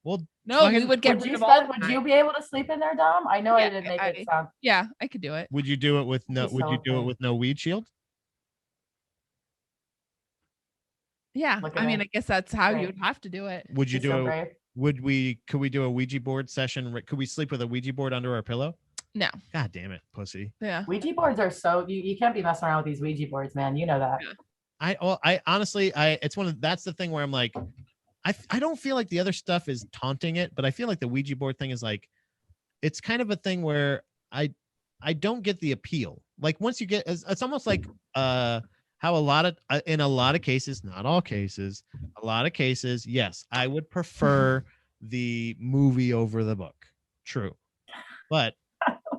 B: Well,
C: no, we would get rid of
D: all. Would you be able to sleep in there, Dom? I know I didn't make it sound.
C: Yeah, I could do it.
B: Would you do it with no? Would you do it with no weed shield?
C: Yeah, I mean, I guess that's how you would have to do it.
B: Would you do it? Could we do a Ouija board session? Could we sleep with a Ouija board under our pillow?
C: No.
B: God damn it, pussy.
C: Yeah.
D: Ouija boards are so you can't be messing around with these Ouija boards, man. You know that.
B: Yeah. I honestly, it's that's the thing where I'm like, I don't feel like the other stuff is taunting it, but I feel like the Ouija board thing is like, it's kind of a thing where I don't get the appeal. Like once you get, it's almost like how in a lot of cases, not all cases, a lot of cases, yes, I would prefer the movie over the book. True. But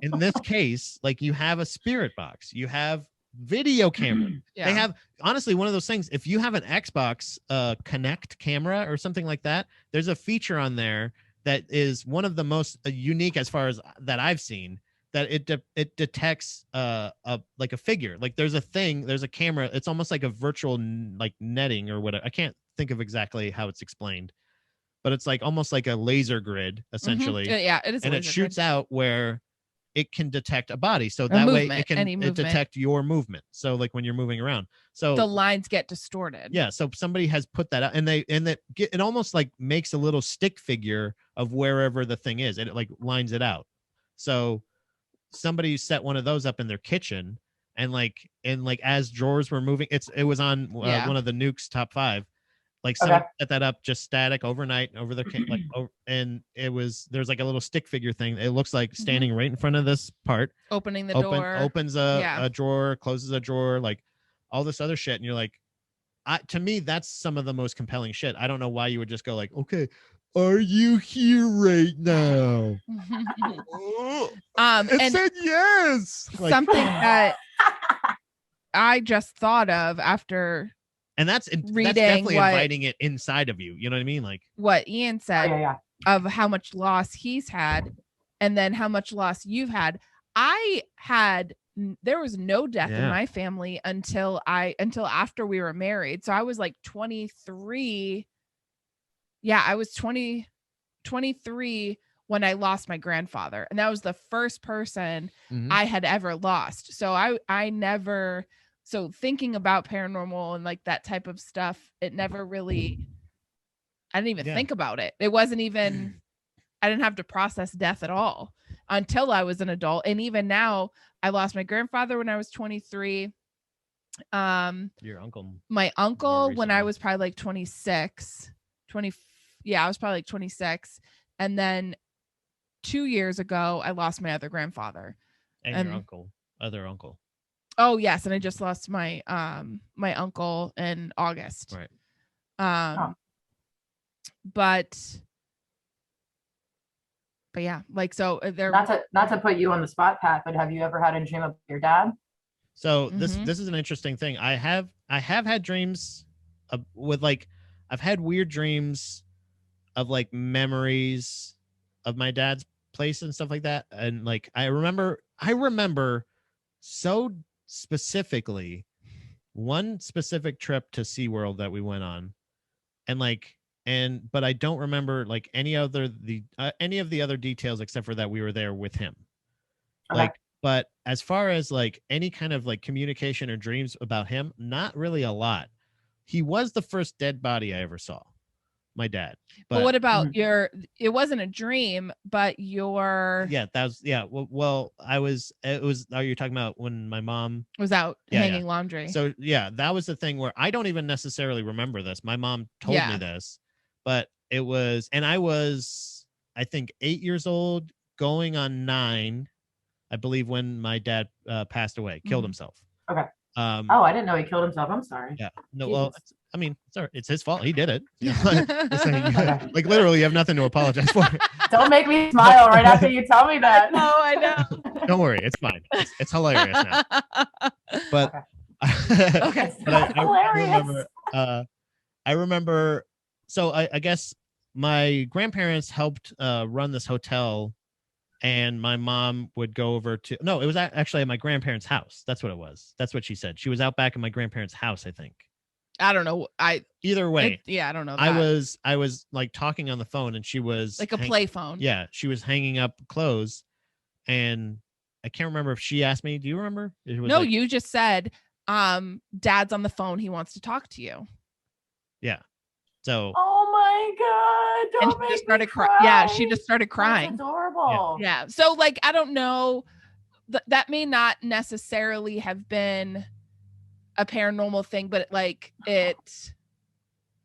B: in this case, like you have a spirit box, you have video camera. Yeah. They have honestly one of those things. If you have an Xbox Connect camera or something like that, there's a feature on there that is one of the most unique as far as that I've seen. That it detects like a figure. Like there's a camera. It's almost like a virtual like netting or whatever. I can't think of exactly how it's explained, but it's like almost like a laser grid essentially.
C: Mm-hmm. Yeah, it is.
B: And it shoots out where it can detect a body, so that way it can detect your movement. So like when you're moving around, so
C: the lines get distorted.
B: Yeah, so somebody has put that out, and it almost like makes a little stick figure of wherever the thing is, and it like lines it out. So somebody set one of those up in their kitchen, and as drawers were moving, it was on one of the Nukes top 5. Like somebody set that up just static overnight over their and there's like a little stick figure thing. It looks like standing right in front of this part,
C: opening the door,
B: opens a drawer, closes a drawer, like all this other shit. And you're like, to me, that's some of the most compelling shit. I don't know why you would just go like, okay, are you here right now? It said yes.
C: Something that I just thought of after.
B: And that's definitely inviting it inside of you. You know what I mean? Like
C: what Ian said of how much loss he's had and then how much loss you've had. There was no death in my family until after we were married. So I was like 23. Yeah, I was 23 when I lost my grandfather. And that was the first person I had ever lost. So I never... So thinking about paranormal and like that type of stuff, it never really, I didn't even think about it. It wasn't even, I didn't have to process death at all until I was an adult. And even now, I lost my grandfather when I was 23.
B: Your uncle.
C: My uncle when I was probably like 26. I was probably like 26. And then 2 years ago, I lost my other grandfather.
B: And your other uncle.
C: Oh yes, and I just lost my my uncle in August.
B: Right.
C: But But yeah, like, so they're
D: not to put you on the spot, Pat, but have you ever had a dream of your dad?
B: So this is an interesting thing. I have had dreams with like, I've had weird dreams of like memories of my dad's place and stuff like that. And like I remember so specifically one specific trip to SeaWorld that we went on. And like but I don't remember like any of the other details except for that we were there with him.
D: Okay.
B: Like, but as far as like any kind of like communication or dreams about him, not really a lot. He was the first dead body I ever saw, my dad.
C: But what about it wasn't a dream, but your
B: yeah, that was well are you talking about when my mom
C: was out hanging laundry?
B: So yeah, that was the thing where I don't even necessarily remember this. My mom told me this, but it was, and I was, I think 8 years old going on 9, I believe, when my dad passed away, killed himself.
D: Okay. I didn't know he killed himself. I'm sorry.
B: Yeah. No, Jesus. Well, I mean, it's his fault. He did it. Like literally, you have nothing to apologize for.
D: Don't make me smile right after you tell me that.
C: I know.
B: Don't worry, it's fine. It's hilarious now. But
C: okay.
B: But I remember. So I guess my grandparents helped run this hotel. And my mom would go over to, no, it was actually at my grandparents' house. That's what it was. That's what she said. She was out back in my grandparents' house, I think.
C: I don't know.
B: Either way.
C: I don't know.
B: I was like talking on the phone and she was
C: like a play phone.
B: Yeah. She was hanging up clothes and I can't remember if she asked me, do you remember?
C: No, like, you just said, Dad's on the phone. He wants to talk to you.
B: Yeah. So.
D: Oh my God. Don't make me cry.
C: Yeah. She just started crying.
D: That's adorable.
C: Yeah. So like, I don't know, that may not necessarily have been a paranormal thing, but like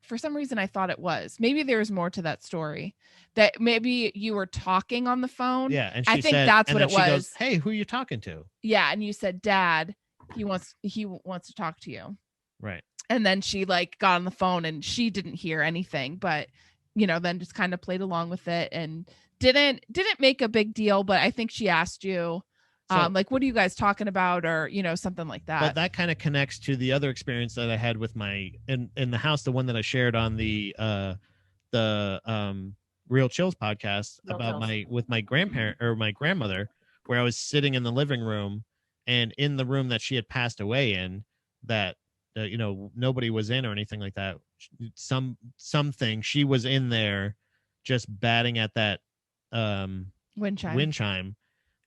C: for some reason I thought it was. Maybe there's more to that story, that maybe you were talking on the phone.
B: Yeah. And
C: I think that's what it was.
B: Goes, hey, who are you talking to?
C: Yeah. And you said, Dad, he wants to talk to you.
B: Right.
C: And then she like got on the phone and she didn't hear anything, but then just kind of played along with it and didn't make a big deal. But I think she asked you, like, what are you guys talking about? Or, something like that.
B: But that kind of connects to the other experience that I had with my, in the house, the one that I shared on the Real Chills podcast with my grandparent or my grandmother, where I was sitting in the living room and in the room that she had passed away in, that nobody was in or anything like that. Something she was in there just batting at that wind chime.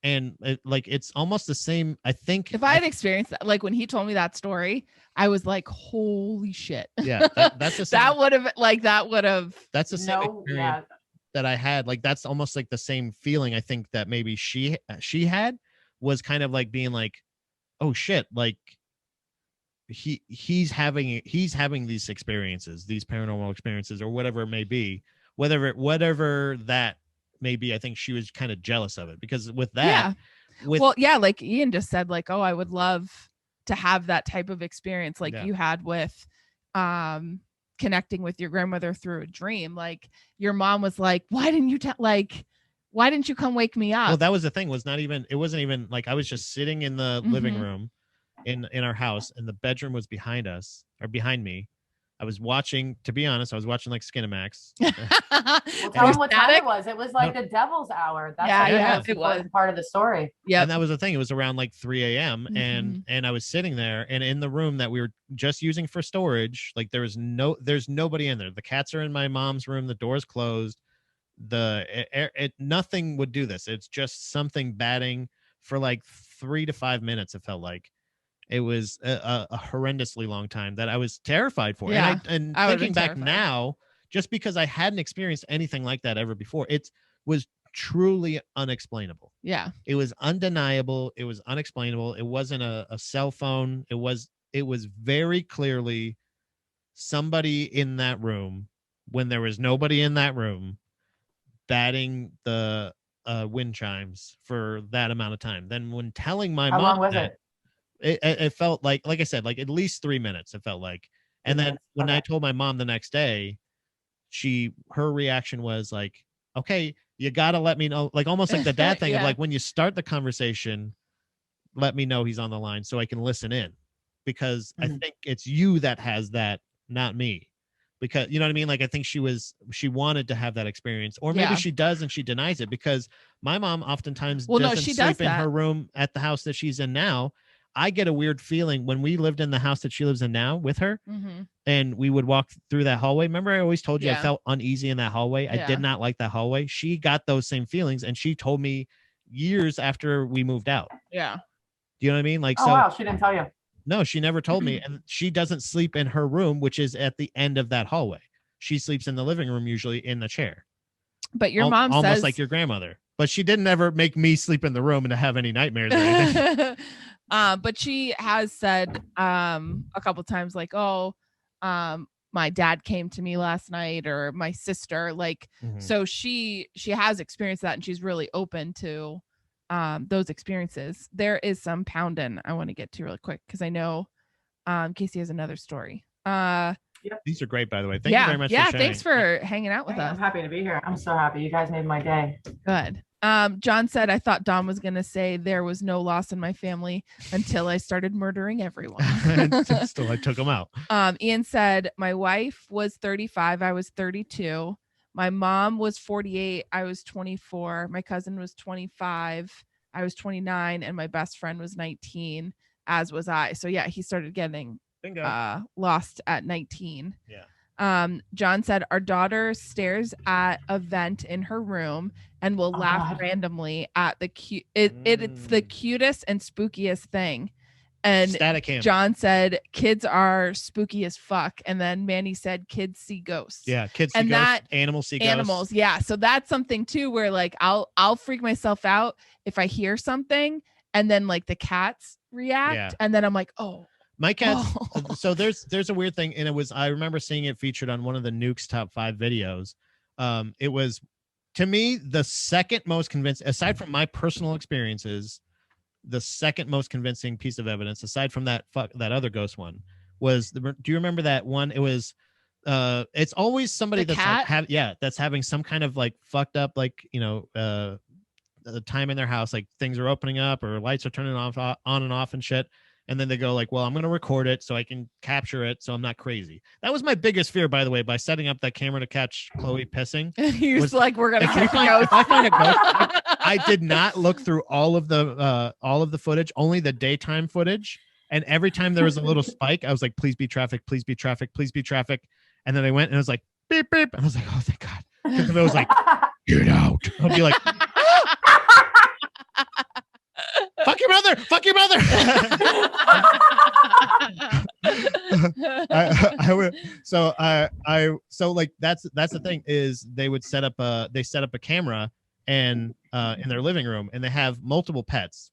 B: And it's almost the same. I think
C: if I had experienced that, like when he told me that story, I was like, holy shit.
B: Yeah. That's the same.
C: That's
B: the same experience that I had. Like, that's almost like the same feeling I think that maybe she had, was kind of like being like, oh shit, like he's having these experiences, these paranormal experiences, or whatever it may be, whatever that may be. I think she was kind of jealous of it, because with that,
C: like Ian just said, like, oh, I would love to have that type of experience like you had with connecting with your grandmother through a dream. Like your mom was like, why didn't you come wake me up?
B: Well, that was the thing. It wasn't even like I was just sitting in the living room in our house, and the bedroom was behind me. I was watching, to be honest, like Skinamax.
D: Well, tell them what time it was. It was like the devil's hour. That's it was part of the story.
B: Yeah. And that was the thing. It was around like 3 a.m. And I was sitting there, and in the room that we were just using for storage, like there's nobody in there. The cats are in my mom's room. The door's closed. Nothing would do this. It's just something batting for like 3 to 5 minutes. It felt like. It was a horrendously long time that I was terrified for.
C: Yeah,
B: and thinking back now, just because I hadn't experienced anything like that ever before, it was truly unexplainable.
C: Yeah.
B: It was undeniable. It was unexplainable. It wasn't a cell phone. It was very clearly somebody in that room when there was nobody in that room batting the wind chimes for that amount of time. Then when telling my mom,
D: how long was it?
B: It felt like I said, like at least 3 minutes, it felt like. And then when I told my mom the next day, her reaction was like, okay, you gotta let me know, like almost like the dad thing of
C: Yeah.
B: like when you start the conversation, let me know he's on the line so I can listen in, because I think it's you that has that, not me. Because you know what I mean? Like I think she wanted to have that experience, or maybe
C: Yeah.
B: she does and she denies it, because my mom oftentimes
C: Well, no,
B: doesn't
C: she does
B: sleep in
C: that.
B: her room at the house that she's in now. I get a weird feeling when we lived in the house that she lives in now with her, and we would walk through that hallway. Remember, I always told you I
C: Yeah.
B: felt uneasy in that hallway. I
C: Yeah.
B: did not like that hallway. She got those same feelings, and she told me years after we moved out.
C: Yeah.
B: Do you know what I mean? Like,
D: Oh,
B: so
D: wow, she didn't tell you.
B: no, she never told me. And she doesn't sleep in her room, which is at the end of that hallway. She sleeps in the living room, usually in the chair.
C: But your mom
B: almost
C: says
B: like your grandmother. But she didn't ever make me sleep in the room and to have any nightmares or anything.
C: But she has said a couple times like, oh, my dad came to me last night, or my sister, like, so she has experienced that, and she's really open to those experiences. There is some pounding I want to get to really quick, because I know Kasey has another story.
B: These are great, by the way. Thank you very much for sharing.
C: Thanks for hanging out with us.
D: I'm happy to be here. I'm so happy. You guys made my day.
C: Good. John said, I thought Dom was going to say there was no loss in my family until I started murdering everyone.
B: Still, I took them out.
C: Ian said, my wife was 35. I was 32. My mom was 48. I was 24. My cousin was 25. I was 29. And my best friend was 19, as was I. So yeah, he started getting lost at 19.
B: Yeah.
C: John said, our daughter stares at a vent in her room and will laugh randomly at the cute. It's the cutest and spookiest thing. And
B: Static
C: John said, kids are spooky as fuck. And then Manny said, kids see ghosts.
B: Yeah, kids see
C: and
B: ghosts.
C: That,
B: animals see ghosts.
C: Animals, yeah. So that's something too, where like I'll freak myself out if I hear something, and then like the cats react, and then I'm like, oh.
B: My cats. So there's a weird thing, and I remember seeing it featured on one of the Nukes top 5 videos. It was, to me, the second most convincing, aside from my personal experiences, the second most convincing piece of evidence, aside from that other ghost one, was do you remember that one? It was it's always somebody
C: the
B: that's
C: cat?
B: that's having some kind of like fucked up, like, you know, the time in their house, like things are opening up or lights are turning off on and off and shit. And then they go like, well, I'm going to record it so I can capture it so I'm not crazy. That was my biggest fear, by the way, by setting up that camera to catch Chloe pissing.
C: You're like, we're going to catch
B: if I find a ghost, I did not look through all of the footage, only the daytime footage. And every time there was a little spike, I was like, please be traffic, please be traffic, please be traffic. And then I went and it was like, beep, beep. And I was like, oh, thank God. Because if it was like, get out, I'd be like, fuck your mother, fuck your mother. I would, so like that's the thing, is they set up a camera and in their living room, and they have multiple pets.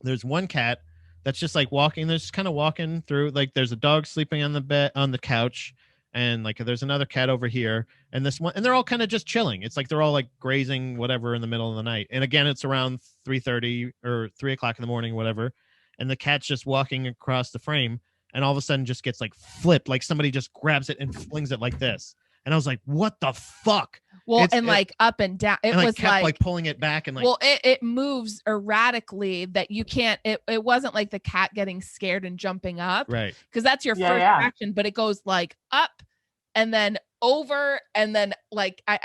B: There's one cat that's just like walking, they're just kind of walking through, like there's a dog sleeping on the bed on the couch, and like there's another cat over here, and this one, and they're all kind of just chilling. It's like they're all like grazing whatever in the middle of the night. And again, it's around 3:30 or 3 o'clock in the morning, whatever. And the cat's just walking across the frame, and all of a sudden just gets like flipped, like somebody just grabs it and flings it like this. And I was like, what the fuck?
C: Well, like up and down. It was
B: kept like pulling it back and like.
C: Well, it moves erratically that you can't. It wasn't like the cat getting scared and jumping up,
B: right?
C: Because that's your first action. But it goes like up and then over and then like I'd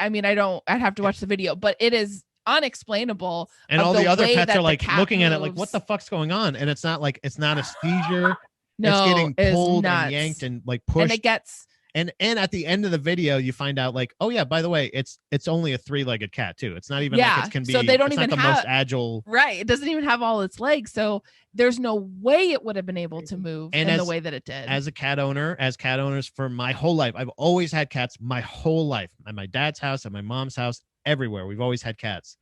C: have to watch the video, but it is unexplainable.
B: And all the other pets are like looking at it like, what the fuck's going on? And it's not a seizure.
C: No,
B: it's getting pulled and yanked and like pushed.
C: And it gets.
B: And at the end of the video, you find out like, oh yeah, by the way, it's only a 3-legged cat too. It's not even like it can be.
C: So they don't even
B: have the most agile.
C: Right. It doesn't even have all its legs. So there's no way it would have been able to move in the way that it did.
B: As cat owners for my whole life, I've always had cats my whole life. At my dad's house, at my mom's house, everywhere. We've always had cats.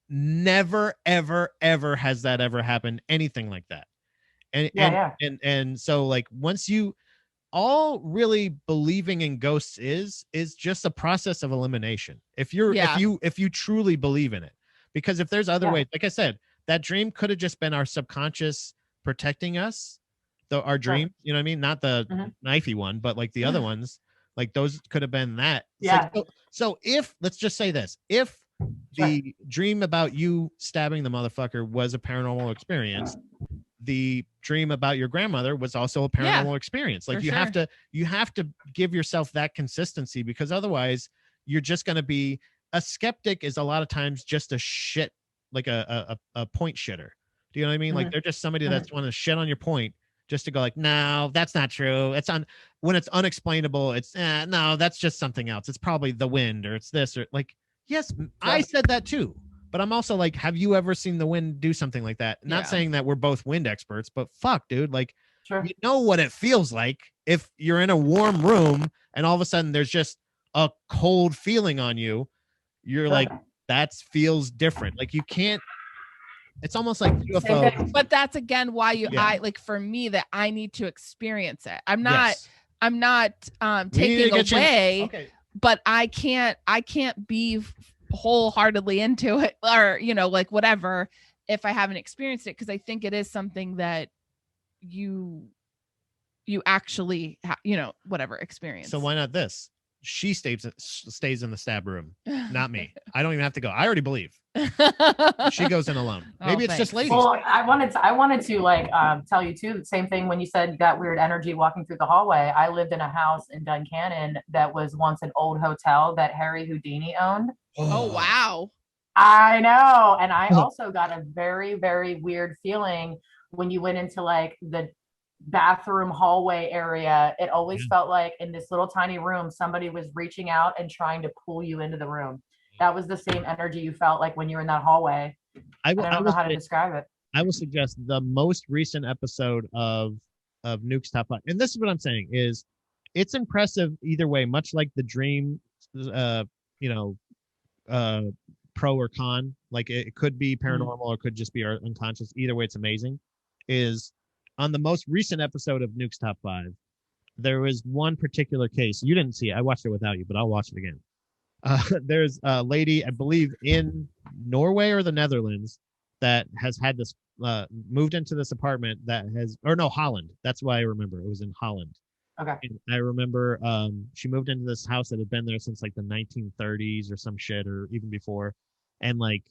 B: Never, ever, ever has that ever happened. Anything like that. And so like once you. All really believing in ghosts is just a process of elimination. If you truly believe in it, because if there's other ways, like I said, that dream could have just been our subconscious protecting us, our dream, you know what I mean? Not the knifey one, but like the other ones, like those could have been that.
D: Yeah.
B: Like, so if, let's just say this, if The dream about you stabbing the motherfucker was a paranormal experience. The dream about your grandmother was also a paranormal experience. Like you have to give yourself that consistency, because otherwise you're just going to be a skeptic. Is a lot of times just a shit, like a point shitter. Do you know what I mean? Like they're just somebody that's want to shit on your point just to go like, no, that's not true. It's on when it's unexplainable. It's no, that's just something else. It's probably the wind, or it's this, or like, yes, I said that too. But I'm also like, have you ever seen the wind do something like that? Not saying that we're both wind experts, but fuck, dude, like, you know what it feels like if you're in a warm room and all of a sudden there's just a cold feeling on you. You're like, that feels different. Like you can't. It's almost like UFO.
C: But that's again why I like, for me, that I need to experience it. I'm not taking away, but I can't be wholeheartedly into it, or like whatever, if I haven't experienced it, because I think it is something that you actually whatever experience.
B: So why not this? She stays in the stab room, not me. I don't even have to go. I already believe. She goes in alone. Maybe it's just ladies.
D: Well, I wanted to like tell you too, the same thing when you said you got weird energy walking through the hallway. I lived in a house in Duncannon that was once an old hotel that Harry Houdini owned.
C: Oh wow.
D: I know. And I also got a very, very weird feeling when you went into like the bathroom hallway area. It always felt like in this little tiny room, somebody was reaching out and trying to pull you into the room. That was the same energy you felt like when you were in that hallway. I don't know how to describe it.
B: I will suggest the most recent episode of Nuke's Top 5. And this is what I'm saying is it's impressive either way, much like the dream, pro or con. Like it could be paranormal or it could just be unconscious. Either way, it's amazing. Is on the most recent episode of Nuke's Top 5, there was one particular case. You didn't see it. I watched it without you, but I'll watch it again. There's a lady, I believe, in Norway or the Netherlands that has had this, moved into this apartment Holland. That's why I remember. It was in Holland.
D: Okay.
B: And I remember she moved into this house that had been there since like the 1930s or some shit, or even before, and like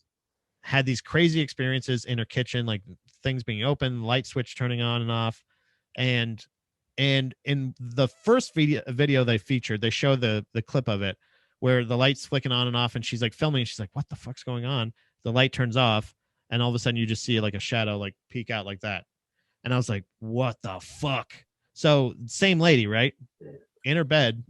B: had these crazy experiences in her kitchen, like things being open, light switch turning on and off. And in the first video they featured, they show the clip of it where the light's flicking on and off, and she's like filming, and she's like, what the fuck's going on? The light turns off, and all of a sudden you just see like a shadow like peek out like that. And I was like, what the fuck? So same lady, right? In her bed.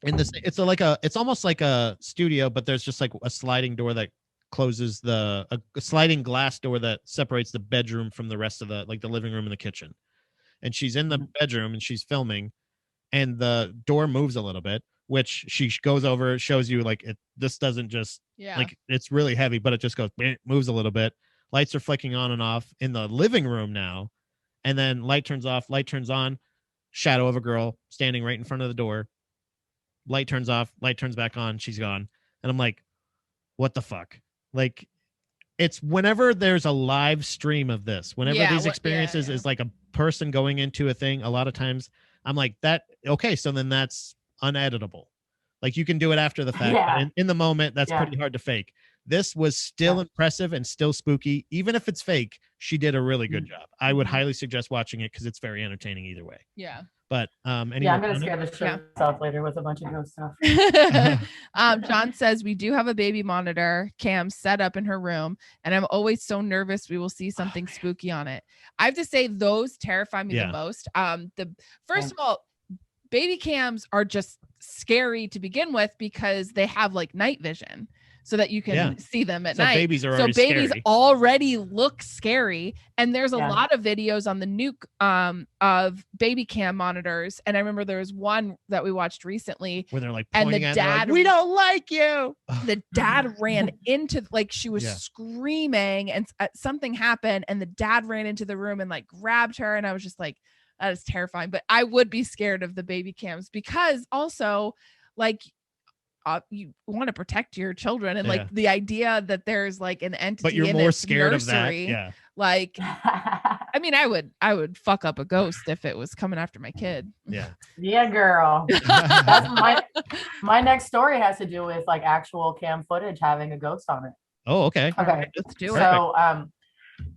B: And this, it's almost like a studio, but there's just like a sliding door that closes a sliding glass door that separates the bedroom from the rest of the living room and the kitchen. And she's in the bedroom and she's filming, and the door moves a little bit, which she goes over, shows you like this doesn't just like, it's really heavy, but it just goes, moves a little bit. Lights are flicking on and off in the living room now. And then light turns off, light turns on, shadow of a girl standing right in front of the door. Light turns off, light turns back on, she's gone. And I'm like, what the fuck? Like, it's whenever there's a live stream of this, whenever these experiences is like a person going into a thing, a lot of times I'm like, okay, so then that's uneditable. Like you can do it after the fact, but in the moment, that's pretty hard to fake. This was still impressive and still spooky. Even if it's fake, she did a really good job. I would highly suggest watching it because it's very entertaining either way.
C: Yeah.
B: But
D: I'm gonna scare the shit myself later with a bunch of ghost stuff.
C: John says we do have a baby monitor cam set up in her room, and I'm always so nervous we will see something spooky on it. I have to say those terrify me the most. First of all, baby cams are just scary to begin with because they have like night vision, so that you can see them at night.
B: Babies are
C: already look scary. And there's a lot of videos on the Nuke of baby cam monitors. And I remember there was one that we watched recently
B: where they're like,
C: and the dad,
B: we don't like you.
C: The dad ran into, like, she was screaming and something happened, and the dad ran into the room and like grabbed her. And I was just like, that is terrifying. But I would be scared of the baby cams because also, like, you want to protect your children, and like the idea that there's like an entity,
B: but you're
C: in
B: more
C: its
B: scared
C: nursery,
B: of that.
C: Like, I mean, I would fuck up a ghost if it was coming after my kid.
B: Yeah.
D: Yeah, girl. That's my next story has to do with like actual cam footage having a ghost on it.
B: Oh, okay.
C: All
D: Okay.
C: right, let's do it.
D: So,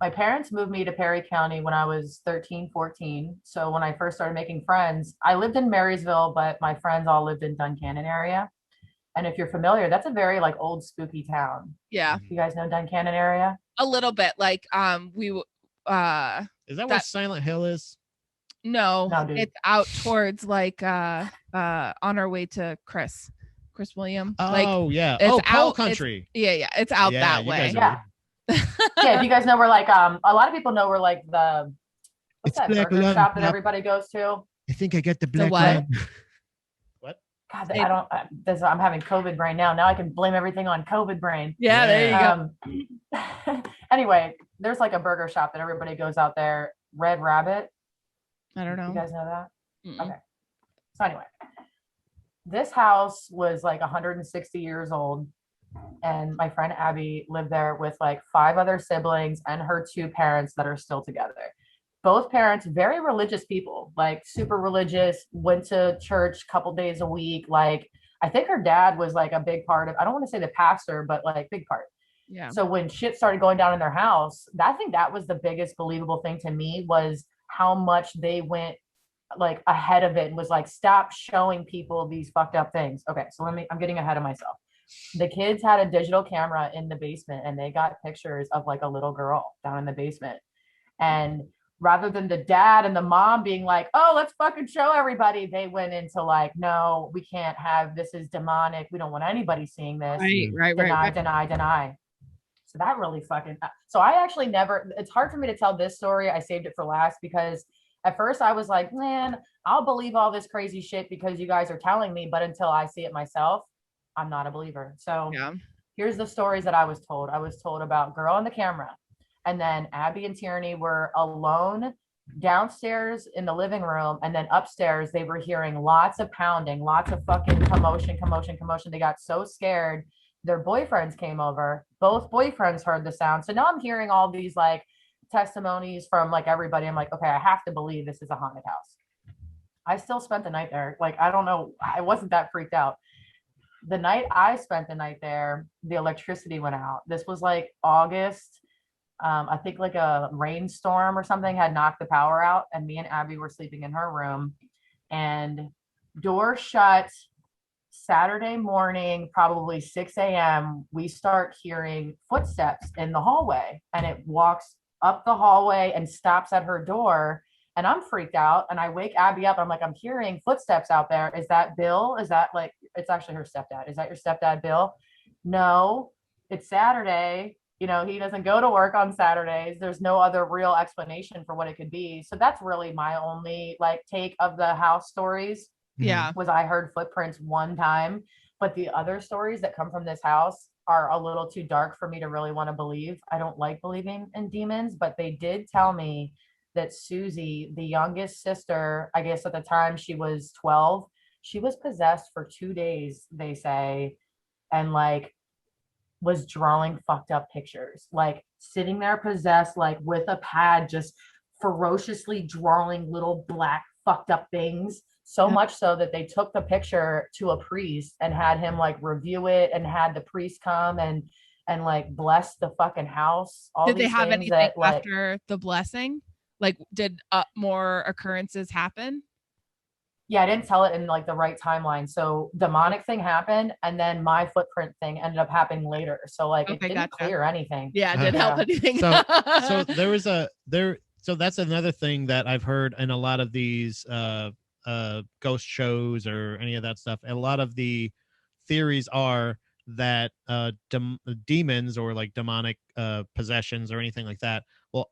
D: my parents moved me to Perry County when I was 13, 14. So when I first started making friends, I lived in Marysville, but my friends all lived in Duncannon area. And if you're familiar, that's a very like old spooky town.
C: Yeah.
D: You guys know Duncannon area?
C: A little bit. Like we
B: Is that where Silent Hill is?
C: No,
D: dude.
C: it's out towards like on our way to Chris William.
B: Oh,
C: like,
B: yeah.
C: it's
B: Oh, Coal
C: out-
B: Country.
C: It's out
B: Yeah,
C: that
B: you
C: way.
B: guys are-
D: Yeah. Yeah, if you guys know where like a lot of people know where like the what's
B: It's
D: that
B: Black
D: burger
B: Lung,
D: shop that
B: Pop.
D: everybody goes to?
B: I think I get the black
C: what?
B: lung.
D: God, I don't. I'm having COVID brain now. Now I can blame everything on COVID brain.
C: Yeah, there you go.
D: Anyway, there's like a burger shop that everybody goes out there. Red Rabbit.
C: I don't know.
D: You guys know that?
C: Mm-mm.
D: Okay. So anyway, this house was like 160 years old, and my friend Abby lived there with like 5 other siblings and her 2 parents that are still together. Both parents, very religious people, like super religious, went to church a couple days a week. Like, I think her dad was like a big part of, I don't want to say the pastor, but like big part.
C: Yeah.
D: So when shit started going down in their house, I think that was the biggest believable thing to me, was how much they went like ahead of it and was like, stop showing people these fucked up things. Okay, so I'm getting ahead of myself. The kids had a digital camera in the basement and they got pictures of like a little girl down in the basement. And rather than the dad and the mom being like, oh, let's fucking show everybody, they went into like, no, we can't have, this is demonic. We don't want anybody seeing this.
C: Right.
D: Deny. So that really fucking, so I actually never, it's hard for me to tell this story. I saved it for last because at first I was like, man, I'll believe all this crazy shit because you guys are telling me, but until I see it myself, I'm not a believer. So here's the stories that I was told. I was told about girl on the camera. And then Abby and Tierney were alone downstairs in the living room. And then upstairs, they were hearing lots of pounding, lots of fucking commotion. They got so scared. Their boyfriends came over. Both boyfriends heard the sound. So now I'm hearing all these like testimonies from like everybody. I'm like, okay, I have to believe this is a haunted house. I still spent the night there. Like, I don't know. I wasn't that freaked out. The night I spent the night there, the electricity went out. This was like August. I think like a rainstorm or something had knocked the power out, and me and Abby were sleeping in her room, and door shut. Saturday morning, probably 6 a.m., we start hearing footsteps in the hallway, and it walks up the hallway and stops at her door. And I'm freaked out, and I wake Abby up. I'm like, I'm hearing footsteps out there. Is that Bill? Is that like, it's actually her stepdad. Is that your stepdad, Bill? No, it's Saturday. You know, he doesn't go to work on Saturdays. There's no other real explanation for what it could be. So that's really my only like take of the house stories.
C: Yeah.
D: Was I heard footprints one time, but the other stories that come from this house are a little too dark for me to really want to believe. I don't like believing in demons, but they did tell me that Susie, the youngest sister, I guess at the time she was 12, she was possessed for 2 days, they say, and like was drawing fucked up pictures, like sitting there possessed, like with a pad, just ferociously drawing little black fucked up things. So much so that they took the picture to a priest and had him like review it, and had the priest come and like bless the fucking house.
C: Did they have anything after the blessing? Like, did more occurrences happen?
D: Yeah, I didn't tell it in like the right timeline. So demonic thing happened, and then my footprint thing ended up happening later. So like it didn't clear anything.
C: Yeah, it didn't help anything.
B: So there was so that's another thing that I've heard in a lot of these ghost shows or any of that stuff. A lot of the theories are that demons or like demonic possessions or anything like that will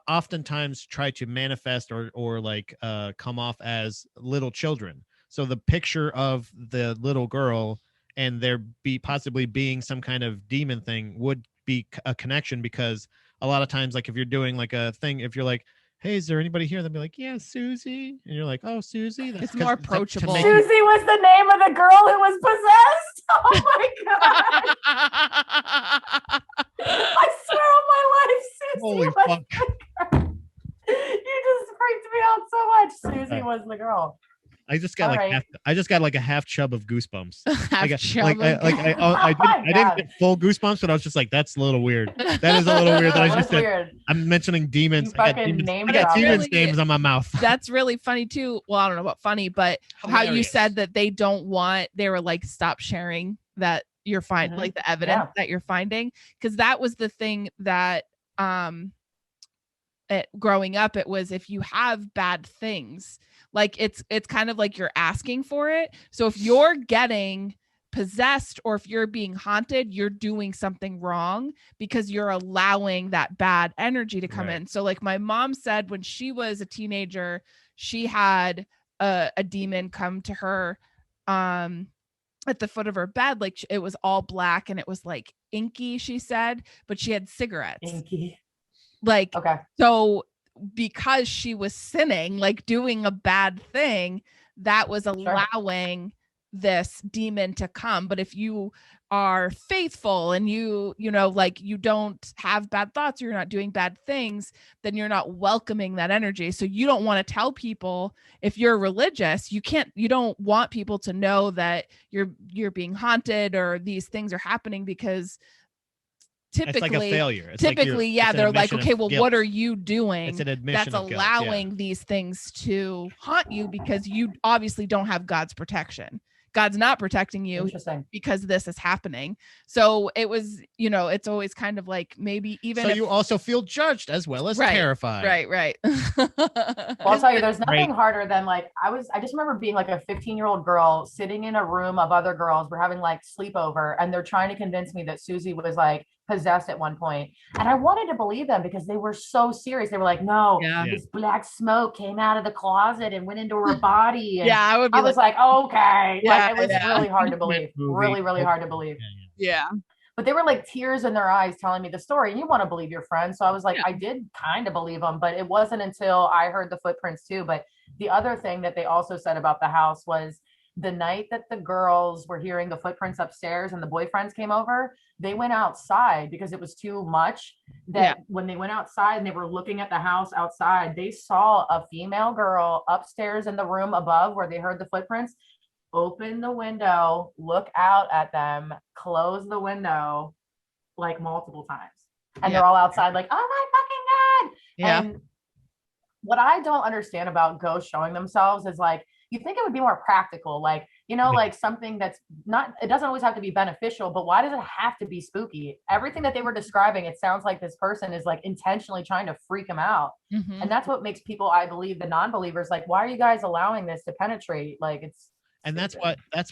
B: oftentimes try to manifest or like come off as little children. So the picture of the little girl and there possibly being some kind of demon thing would be a connection, because a lot of times, like if you're doing like a thing, if you're like, hey, is there anybody here? They'll be like, yeah, Susie. And you're like, oh, Susie.
C: It's more approachable.
D: Susie was the name of the girl who was possessed. Oh my God. I swear on my life, Susie.
B: Holy fuck.
D: was the girl.
B: I just got like a half chub of goosebumps. I didn't get full goosebumps, but I was just like, that's a little weird. That is a little weird. That I just said, I'm mentioning demons. I got demons names on my mouth.
C: That's really funny too. Well, I don't know about funny, but how you said that they were like, stop sharing that you're finding, like the evidence that you're finding. Cause that was the thing that, growing up, it was, if you have bad things, like it's kind of like you're asking for it. So if you're getting possessed or if you're being haunted, you're doing something wrong because you're allowing that bad energy to come in. So like my mom said, when she was a teenager, she had a demon come to her at the foot of her bed. Like it was all black and it was like inky, she said, but she had cigarettes.
D: Inky.
C: Like, so because she was sinning, like doing a bad thing, that was allowing this demon to come. But if you are faithful and you know, like you don't have bad thoughts, or you're not doing bad things, then you're not welcoming that energy. So you don't want to tell people, if you're religious, you don't want people to know that you're being haunted or these things are happening, because typically
B: it's like a failure.
C: They're like, okay, well, what are you doing
B: it's an admission
C: that's allowing these things to haunt you? Because you obviously don't have God's protection. God's not protecting you because this is happening. So it was, it's always kind of like, maybe even
B: so you also feel judged as well as terrified.
C: Right.
D: Well, I'll tell you, there's nothing harder than like, I just remember being like a 15-year-old girl sitting in a room of other girls. We're having like sleepover and they're trying to convince me that Susie was like possessed at one point. And I wanted to believe them because they were so serious. They were like, no, this black smoke came out of the closet and went into her body. And I was like, okay. Like, it was really hard to believe. Really, really hard to believe.
C: Yeah.
D: But they were like tears in their eyes telling me the story. And you want to believe your friend. So I was like, I did kind of believe them, but it wasn't until I heard the footprints too. But the other thing that they also said about the house was the night that the girls were hearing the footprints upstairs and the boyfriends came over, they went outside because it was too much. When they went outside and they were looking at the house outside, they saw a female girl upstairs in the room above where they heard the footprints, open the window, look out at them, close the window like multiple times. And they're all outside like, oh my fucking God. Yeah. And what I don't understand about ghosts showing themselves is like, you think it would be more practical, like, like something that's not, it doesn't always have to be beneficial, but why does it have to be spooky? Everything that they were describing, it sounds like this person is like intentionally trying to freak them out. And that's what makes people, I believe, the non-believers, like, why are you guys allowing this to penetrate? Like, it's
B: and that's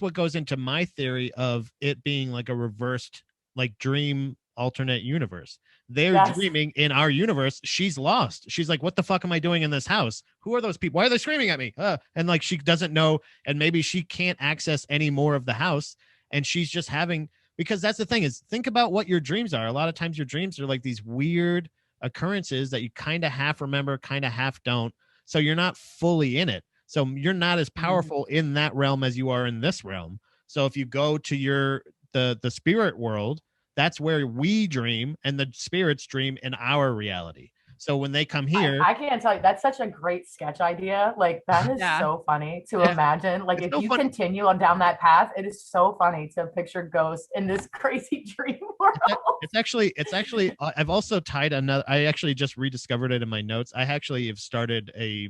B: what goes into my theory of it being like a reversed, like, dream alternate universe. They're dreaming in our universe. She's lost. She's like, what the fuck am I doing in this house? Who are those people? Why are they screaming at me? And like, she doesn't know. And maybe she can't access any more of the house. And she's just having, because that's the thing is, think about what your dreams are. A lot of times your dreams are like these weird occurrences that you kind of half remember, kind of half don't. So you're not fully in it. So you're not as powerful in that realm as you are in this realm. So if you go to the spirit world, that's where we dream and the spirits dream in our reality. So when they come here,
D: I can't tell you, that's such a great sketch idea. Like, that is so funny to imagine. Like, it's if you continue on down that path, it is so funny to picture ghosts in this crazy dream world.
B: It's actually, I've also tied another, I actually just rediscovered it in my notes. I actually have started a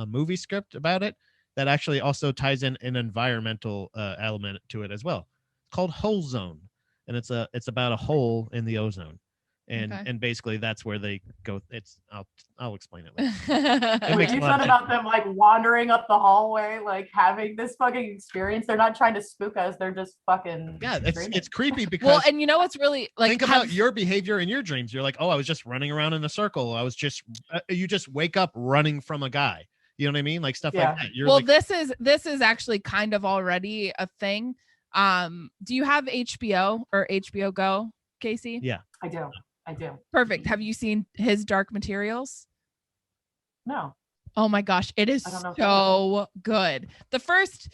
B: movie script about it that actually also ties in an environmental element to it as well. It's called Hole Zone. And it's about a hole in the ozone, and basically that's where they go. I'll explain it later.
D: You said about them like wandering up the hallway, like having this fucking experience. They're not trying to spook us. They're just fucking
B: it's creepy because
C: and you know what's really like,
B: think about your behavior in your dreams. You're like, oh, I was just running around in a circle. I was just you just wake up running from a guy. You know what I mean? Like stuff like that.
C: You're this is actually kind of already a thing. Do you have HBO or HBO Go, Kasey?
B: Yeah,
D: I do.
C: Perfect. Have you seen his Dark Materials?
D: No.
C: Oh my gosh, it is so good. The first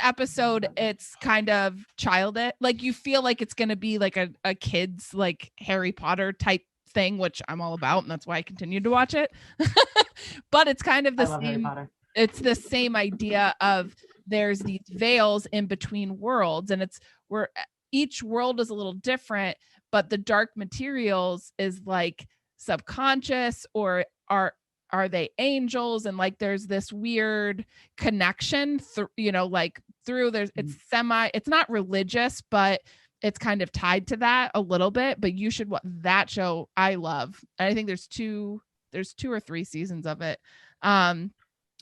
C: episode, it's kind of childish. Like, you feel like it's going to be like a kid's like Harry Potter type thing, which I'm all about, and that's why I continued to watch it. But it's kind of the same. It's the same idea of there's these veils in between worlds, and it's where each world is a little different, but the dark materials is like subconscious, or are they angels? And like there's this weird connection through there's it's not religious, but it's kind of tied to that a little bit. But you should watch that show. I love, and I think there's two or three seasons of it.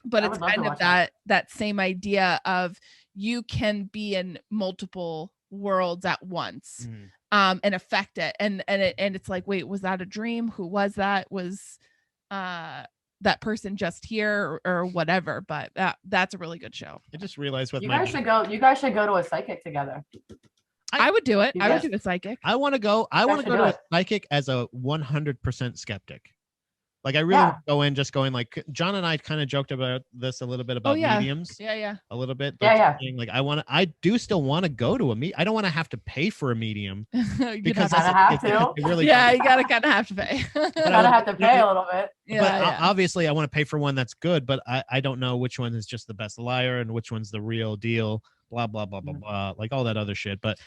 C: But it's kind of that same idea of you can be in multiple worlds at once, and affect it. And it's like, wait, was that a dream? Who was that? Was that person just here or whatever? But that's a really good show.
B: I just realized what
D: you guys should go to a psychic together.
C: I would do it. I would do a psychic.
B: I want to go to a psychic as a 100% skeptic. Like I really go in just going like John and I kind of joked about this a little bit about mediums.
C: Yeah.
B: A little bit.
D: Saying,
B: like I do still want to go to a I don't want to have to pay for a medium because
D: I have to.
C: You gotta kind of have to pay.
D: Have to pay a little bit.
B: Obviously I want to pay for one that's good, but I don't know which one is just the best liar and which one's the real deal. Blah blah blah blah blah, like all that other shit. But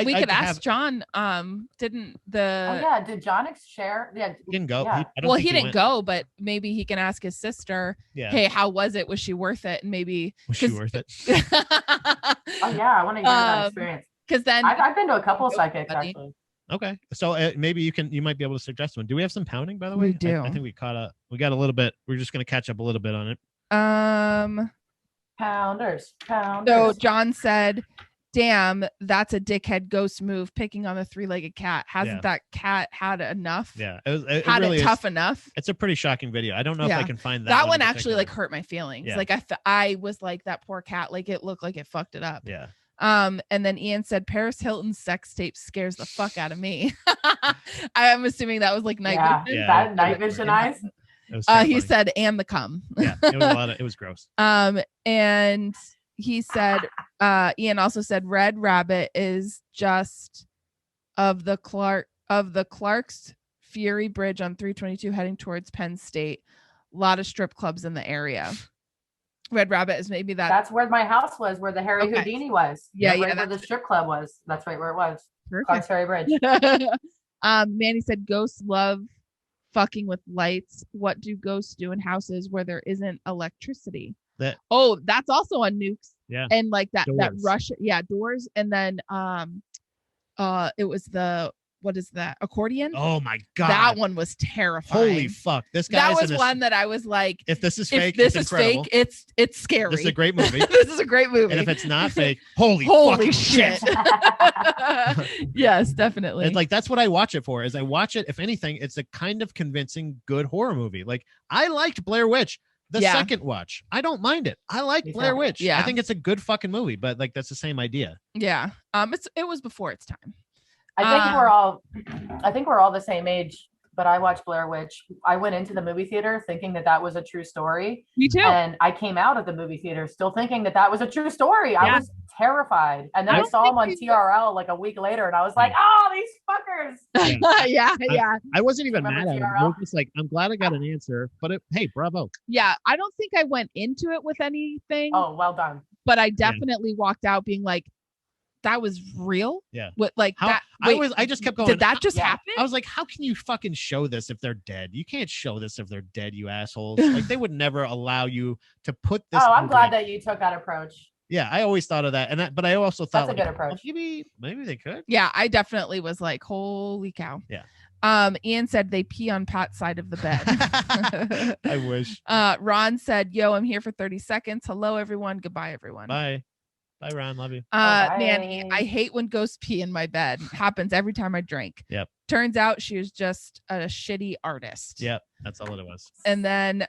C: we could ask John. Did
D: John share? Yeah,
B: he didn't go.
D: Yeah.
C: He didn't go, but maybe he can ask his sister. Yeah. Hey, how was it? Was she worth it? And maybe
B: was she worth it?
D: Oh yeah, I want to hear that experience.
C: Because then
D: I've been to a couple of psychics actually.
B: Okay, so maybe you might be able to suggest one. Do we have some pounding, by the way?
C: We do.
B: I think we got a little bit. We're just gonna catch up a little bit on it.
D: Pounders.
C: So John said, damn, that's a dickhead ghost move, picking on the three-legged cat. Hasn't that cat had enough?
B: Yeah.
C: It really tough enough.
B: It's a pretty shocking video. I don't know if I can find that.
C: That one actually like hurt my feelings. Yeah. Like I was like, that poor cat, like it looked like it fucked it up.
B: Yeah.
C: And then Ian said Paris Hilton's sex tape scares the fuck out of me. I'm assuming that was like night vision.
D: That night vision eyes.
C: He said, and the cum.
B: Yeah, it was gross.
C: And he said, Ian also said Red Rabbit is just of the Clark's Fury Bridge on 322 heading towards Penn State. A lot of strip clubs in the area. Red Rabbit is maybe that's
D: where my house was, where the Harry Houdini was.
C: Yeah,
D: right where the strip club was. That's right where it was. Clark's Ferry Bridge.
C: Manny said ghosts love fucking with lights. What do ghosts do in houses where there isn't electricity? That's also on Nukes.
B: Yeah.
C: And like that
B: doors.
C: Russia, doors. And then it was what is that? Accordion?
B: Oh my god.
C: That one was terrifying.
B: Holy fuck. This guy
C: was one that I was like,
B: if this is fake,
C: it's incredible. It's scary.
B: This is a great movie.
C: This is a great movie.
B: And if it's not fake, holy shit.
C: Yes, definitely.
B: It's like that's what I watch it for. Is I watch it, if anything, it's a kind of convincing good horror movie. Like I liked Blair Witch. The second watch, I don't mind it. I like Blair Witch. Yeah. I think it's a good fucking movie, but like that's the same idea.
C: Yeah. It was before its time.
D: I think we're all the same age, but I watched Blair Witch. I went into the movie theater thinking that was a true story.
C: Me too.
D: And I came out of the movie theater still thinking that was a true story. Yeah. I was terrified. And then I saw him on TRL like a week later and I was like, oh, these fuckers.
C: Yeah.
B: I wasn't even mad at him. I was just like, I'm glad I got an answer, but hey, bravo.
C: Yeah. I don't think I went into it with anything.
D: Oh, well done.
C: But I definitely walked out being like, that was real.
B: Yeah.
C: What like that?
B: I just kept going.
C: Did that just happen?
B: I was like, how can you fucking show this if they're dead? You can't show this if they're dead, you assholes. Like they would never allow you to put this.
D: Oh, I'm glad that you took that approach.
B: Yeah, I always thought of that, but I also thought
D: that's a good approach.
B: Maybe they could.
C: Yeah, I definitely was like, holy cow.
B: Yeah.
C: Ian said they pee on Pat's side of the bed.
B: I wish.
C: Ron said, yo, I'm here for 30 seconds. Hello, everyone. Goodbye, everyone.
B: Bye, Ron. Love you.
C: Manny, I hate when ghosts pee in my bed. Happens every time I drink.
B: Yep.
C: Turns out she was just a shitty artist.
B: Yep. That's all it was.
C: And then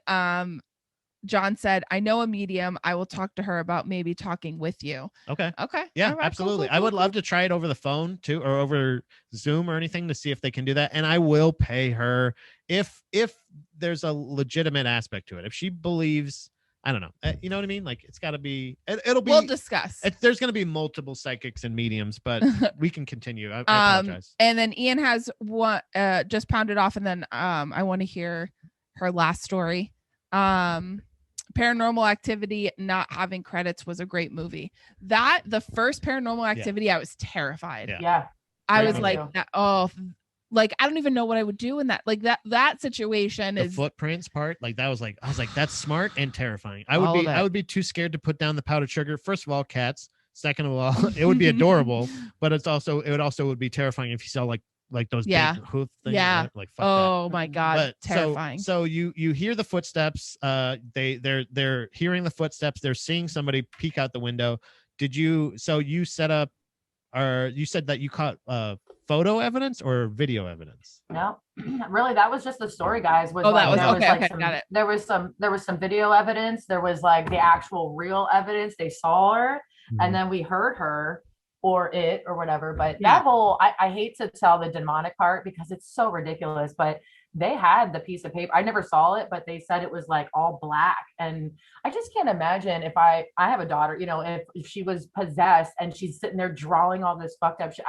C: John said, I know a medium. I will talk to her about maybe talking with you.
B: Okay.
C: Yeah,
B: right, absolutely. Cool. I would love to try it over the phone too, or over Zoom or anything to see if they can do that. And I will pay her if there's a legitimate aspect to it. If she believes I don't know. You know what I mean? Like it's got to be. It'll be.
C: We'll discuss.
B: There's going to be multiple psychics and mediums, but we can continue. I apologize.
C: And then Ian has one just pounded off, and then I want to hear her last story. Paranormal Activity not having credits was a great movie. That the first Paranormal Activity, I was terrified.
D: Yeah.
C: I was like, like I don't even know what I would do in that. Like that situation
B: the
C: is
B: footprints part. Like that was like I was like that's smart and terrifying. I would be too scared to put down the powdered sugar. First of all, cats. Second of all, it would be adorable, but it would be terrifying if you saw like those big hoof things.
C: Yeah.
B: Like fuck
C: oh
B: that.
C: my god,
B: But
C: terrifying.
B: So you hear the footsteps. They're hearing the footsteps. They're seeing somebody peek out the window. So you set up, or you said that you caught photo evidence or video evidence?
D: No, really, that was just the story, guys.
C: Got it.
D: There was some video evidence. There was like the actual real evidence. They saw her, and then we heard her or it or whatever. But that whole, I hate to tell the demonic part because it's so ridiculous, but they had the piece of paper. I never saw it, but they said it was like all black. And I just can't imagine if I have a daughter, you know, if she was possessed and she's sitting there drawing all this fucked up shit.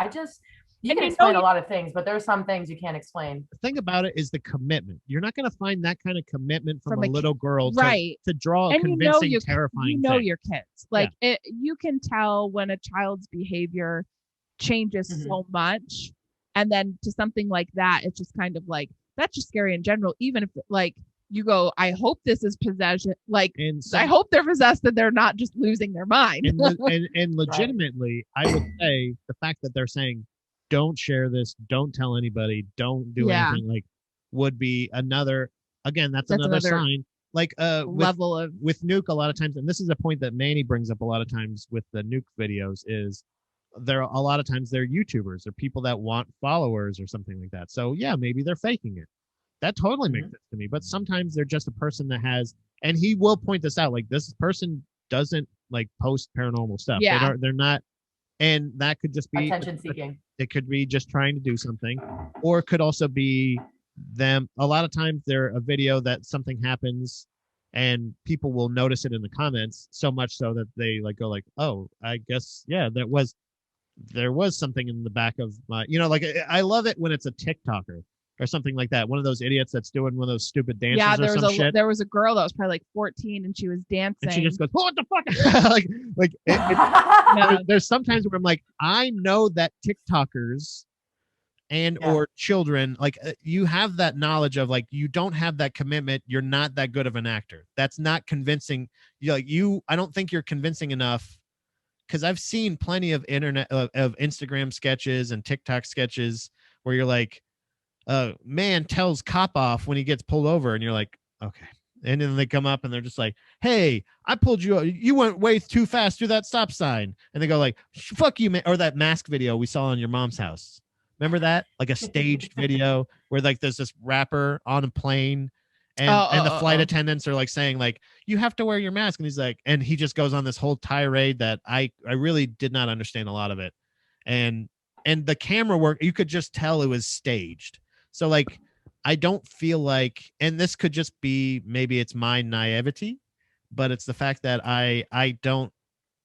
D: You can explain a lot of things, but there's some things you can't explain.
B: The thing about it is the commitment. You're not going to find that kind of commitment from a little girl
C: to
B: draw a convincing, terrifying thing.
C: Your kids. Like you can tell when a child's behavior changes so much. And then to something like that, it's just kind of like, that's just scary in general. Even if like you go, I hope this is possession. Like, I hope they're possessed and they're not just losing their mind.
B: and legitimately, I would say the fact that they're saying, don't share this, don't tell anybody, don't do anything, like would be another, again, that's another sign. Like level with Nuke a lot of times, and this is a point that Manny brings up a lot of times with the Nuke videos, is there a lot of times they're YouTubers or people that want followers or something like that. So yeah, maybe they're faking it. That totally makes sense to me. But sometimes they're just a person that has, and he will point this out, like this person doesn't like post paranormal stuff.
C: Yeah.
B: They're not, and that could just be
D: attention seeking.
B: It could be just trying to do something, or it could also be them. A lot of times they're a video that something happens and people will notice it in the comments so much so that they like go like, oh, I guess, yeah, there was something in the back of my, you know, like I love it when it's a TikToker or something like that. One of those idiots that's doing one of those stupid dances. Yeah,
C: there was a girl that was probably like 14 and she was dancing.
B: And she just goes, oh, what the fuck? There's sometimes where I'm like, I know that TikTokers or children, like you have that knowledge of like, you don't have that commitment. You're not that good of an actor. That's not convincing. I don't think you're convincing enough. Because I've seen plenty of of Instagram sketches and TikTok sketches where you're like, man tells cop off when he gets pulled over, and you're like, okay. And then they come up and they're just like, hey, I pulled you. You went way too fast through that stop sign. And they go like, fuck you, man. Or that mask video we saw on your mom's house. Remember that? Like a staged video where like there's this rapper on a plane. And the flight attendants are like saying like, you have to wear your mask. And he's like, and he just goes on this whole tirade that I really did not understand a lot of it. And the camera work, you could just tell it was staged. So like, I don't feel like, and this could just be, maybe it's my naivety, but it's the fact that I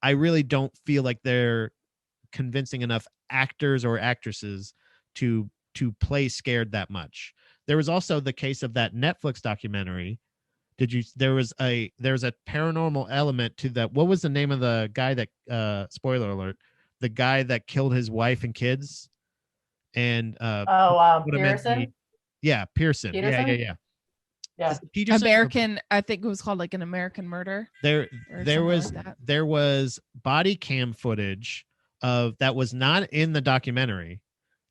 B: really don't feel like they're convincing enough actors or actresses to play scared that much. There was also the case of that Netflix documentary. There's a paranormal element to that. What was the name of the guy that, spoiler alert, the guy that killed his wife and kids? And,
D: Pearson?
B: Yeah, Pearson.
D: Peterson?
B: Yeah.
C: American, I think it was called like an American Murder.
B: There was body cam footage of that was not in the documentary.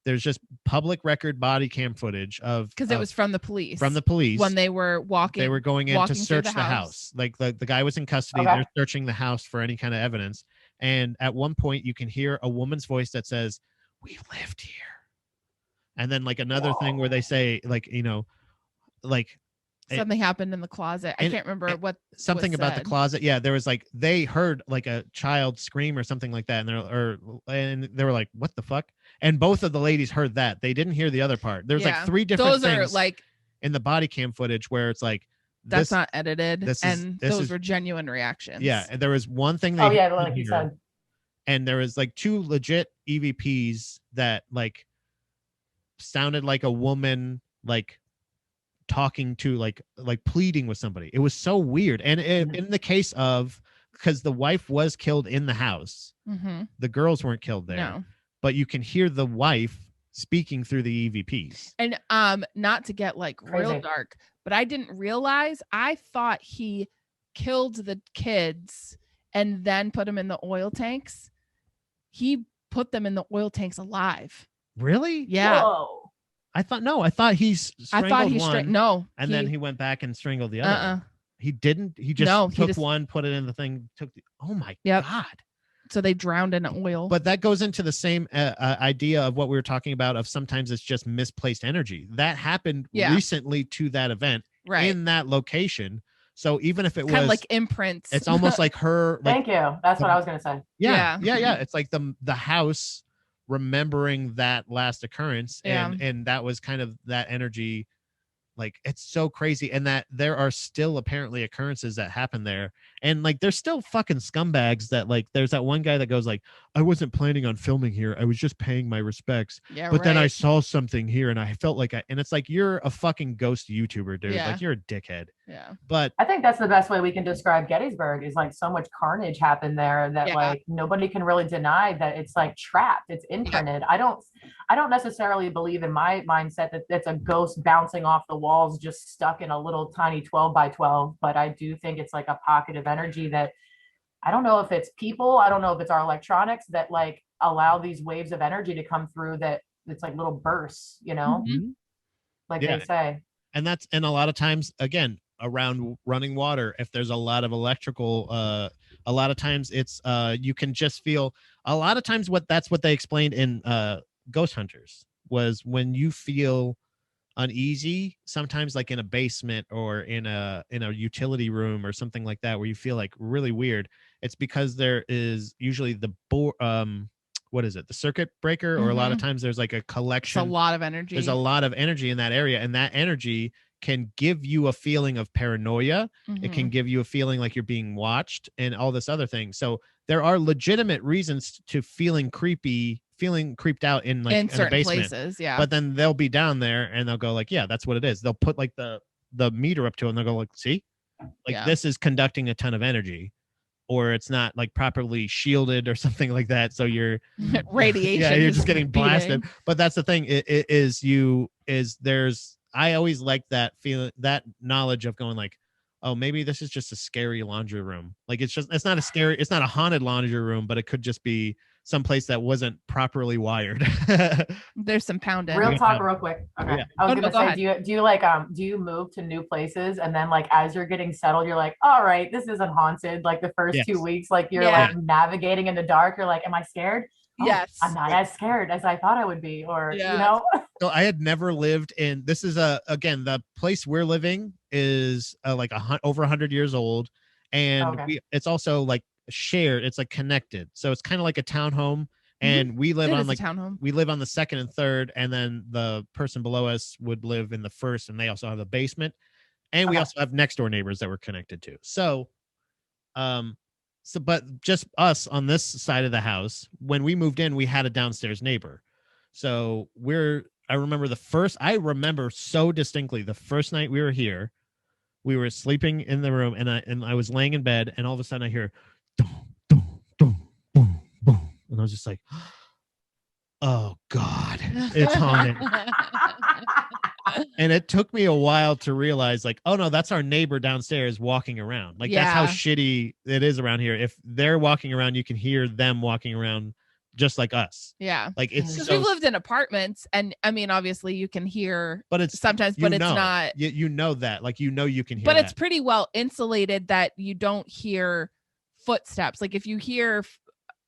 B: There's just public record body cam footage of,
C: because it was from the police.
B: When
C: they were walking.
B: They were going in to search the house. Like the guy was in custody. Okay. They're searching the house for any kind of evidence. And at one point you can hear a woman's voice that says, "We lived here." And then like another thing where they say like, you know, like
C: something happened in the closet. I can't remember what
B: something about the closet. Yeah, there was like they heard like a child scream or something like that, and they were like, "What the fuck?" And both of the ladies heard that. They didn't hear the other part. There's like three different things.
C: Are like
B: in the body cam footage where it's like
C: That's not edited.
B: This
C: and
B: this
C: those
B: is,
C: were genuine reactions.
B: yeah. And there was one thing
D: Oh
B: they
D: yeah, like you said.
B: and there was like 2 legit EVPs that like sounded like a woman like talking to like pleading with somebody. It was so weird. And in the case of, because the wife was killed in the house, the girls weren't killed there.
C: No.
B: But you can hear the wife speaking through the EVPs.
C: And not to get like real dark, but I didn't realize, I thought he killed the kids and then put them in the oil tanks. He put them in the oil tanks alive.
B: Really?
C: Yeah.
D: Whoa.
B: I thought he strangled one.
C: No.
B: And then he went back and strangled the other. He didn't. He just took one, put it in the thing, oh my God.
C: So they drowned in oil.
B: But that goes into the same idea of what we were talking about, of sometimes it's just misplaced energy. That happened recently to that event in that location. So even if it was
C: kind of like imprints,
B: it's almost like her. Like,
D: thank you. That's what I was going to say.
B: Yeah. It's like the house remembering that last occurrence. And that was kind of that energy. Like, it's so crazy. And that there are still apparently occurrences that happen there. And like, there's still fucking scumbags that like, there's that one guy that goes like, I wasn't planning on filming here. I was just paying my respects. But then I saw something here and I felt like and it's like, you're a fucking ghost YouTuber, dude. Like, you're a dickhead.
C: Yeah.
B: But
D: I think that's the best way we can describe Gettysburg, is like so much carnage happened there that like nobody can really deny that it's like trapped. It's imprinted. I don't necessarily believe in my mindset that it's a ghost bouncing off the walls, just stuck in a little tiny 12 by 12. But I do think it's like a pocket of energy that I don't know if it's people. I don't know if it's our electronics that like allow these waves of energy to come through, that it's like little bursts, you know, like they say.
B: And a lot of times, again, around running water, if there's a lot of electrical, a lot of times it's you can just feel, a lot of times that's what they explained in Ghost Hunters, was when you feel uneasy, sometimes like in a basement or in a utility room or something like that, where you feel like really weird, it's because there is usually the what is it, the circuit breaker, or a lot of times there's like a collection,
C: it's a lot of energy.
B: There's a lot of energy in that area, and that energy can give you a feeling of paranoia. It can give you a feeling like you're being watched and all this other thing. So there are legitimate reasons to feeling creeped out in like in
C: certain
B: a basement.
C: Places, yeah.
B: But then they'll be down there and they'll go like, yeah, that's what it is. They'll put like the meter up to it and they'll go like, see, like this is conducting a ton of energy, or it's not like properly shielded or something like that. So you're
C: radiation.
B: Yeah, you're just getting blasted. But that's the thing. I always like that feeling, that knowledge of going like, oh, maybe this is just a scary laundry room. Like, it's not a haunted laundry room, but it could just be some place that wasn't properly wired.
C: There's some pounding.
D: Real talk, real quick. Okay. Yeah. I was gonna say, do you move to new places, and then like as you're getting settled, you're like, all right, this isn't haunted. Like the first 2 weeks, like you're like navigating in the dark. You're like, am I scared?
C: Yes.
D: I'm not as scared as I thought I would be, or you know.
B: So I had never lived in. This is again, the place we're living is like over 100 years old, and it's also like shared. It's like connected, so it's kind of like a townhome. And we live on like we live on the second and third, and then the person below us would live in the first, and they also have a basement, and we also have next door neighbors that we're connected to. So, but just us on this side of the house, when we moved in, we had a downstairs neighbor. So I remember so distinctly the first night we were here, we were sleeping in the room, and I was laying in bed, and all of a sudden I hear, dum, dum, dum, boom, boom. And I was just like, oh God, it's haunted. And it took me a while to realize, like, oh no, that's our neighbor downstairs walking around. Like, that's how shitty it is around here. If they're walking around, you can hear them walking around just like us.
C: Yeah.
B: Like, it's
C: because we've lived in apartments, and I mean, obviously you can hear,
B: but it's
C: sometimes, but it's not,
B: you know that, like, you can hear,
C: but it's pretty well insulated that you don't hear footsteps. Like, if you hear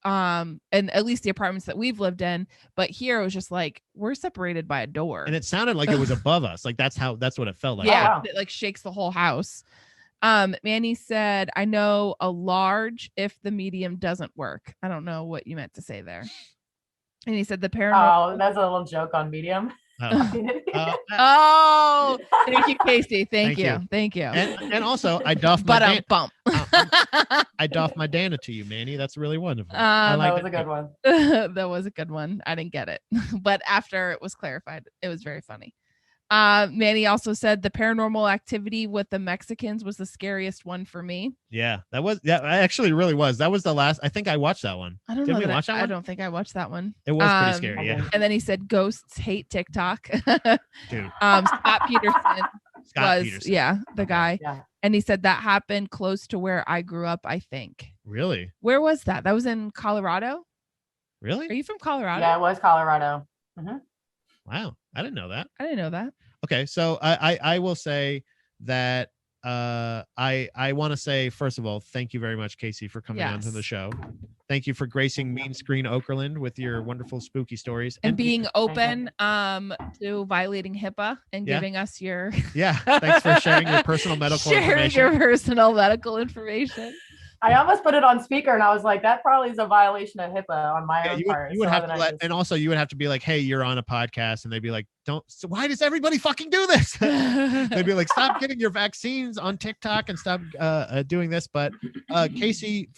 C: and at least the apartments that we've lived in, but here it was just like, we're separated by a door,
B: and it sounded like it was above us. Like, that's what it felt like.
C: Yeah. It like shakes the whole house. Manny said, I know a large if the medium doesn't work. I don't know what you meant to say there. And he said the paranormal.
D: Oh, that's a little joke on medium.
C: Oh, thank you, Kasey. Thank you.
B: And also, I doff my
C: bump.
B: I doff my Dana to you, Manny. That's really wonderful.
D: That was a good one.
C: That was a good one. I didn't get it, but after it was clarified, it was very funny. Manny also said the Paranormal Activity with the Mexicans was the scariest one for me.
B: Yeah, that was. Yeah, I actually really was. That was the last. I think I watched that one.
C: I don't know. I don't think I watched that one.
B: It was pretty scary. Yeah.
C: And then he said ghosts hate TikTok.
B: Dude.
C: Scott Peterson
B: Peterson.
C: Yeah, the guy.
D: Yeah.
C: And he said that happened close to where I grew up, I think.
B: Really?
C: Where was that? That was in Colorado?
B: Really?
C: Are you from Colorado?
D: Yeah, it was Colorado. Mm-hmm.
B: Wow. I didn't know that. Okay. So I will say that I want to say, first of all, thank you very much, Kasey, for coming onto the show. Thank you for gracing Mean Screen Okerlund with your wonderful spooky stories
C: and being open to violating HIPAA and giving us your
B: thanks for sharing your personal medical
C: information.
D: I almost put it on speaker and I was like, that probably is a violation of HIPAA on my own part.
B: You would have to and also you would have to be like, hey, you're on a podcast, and they'd be like, so why does everybody fucking do this? They'd be like, stop getting your vaccines on TikTok and stop doing this. But Kasey,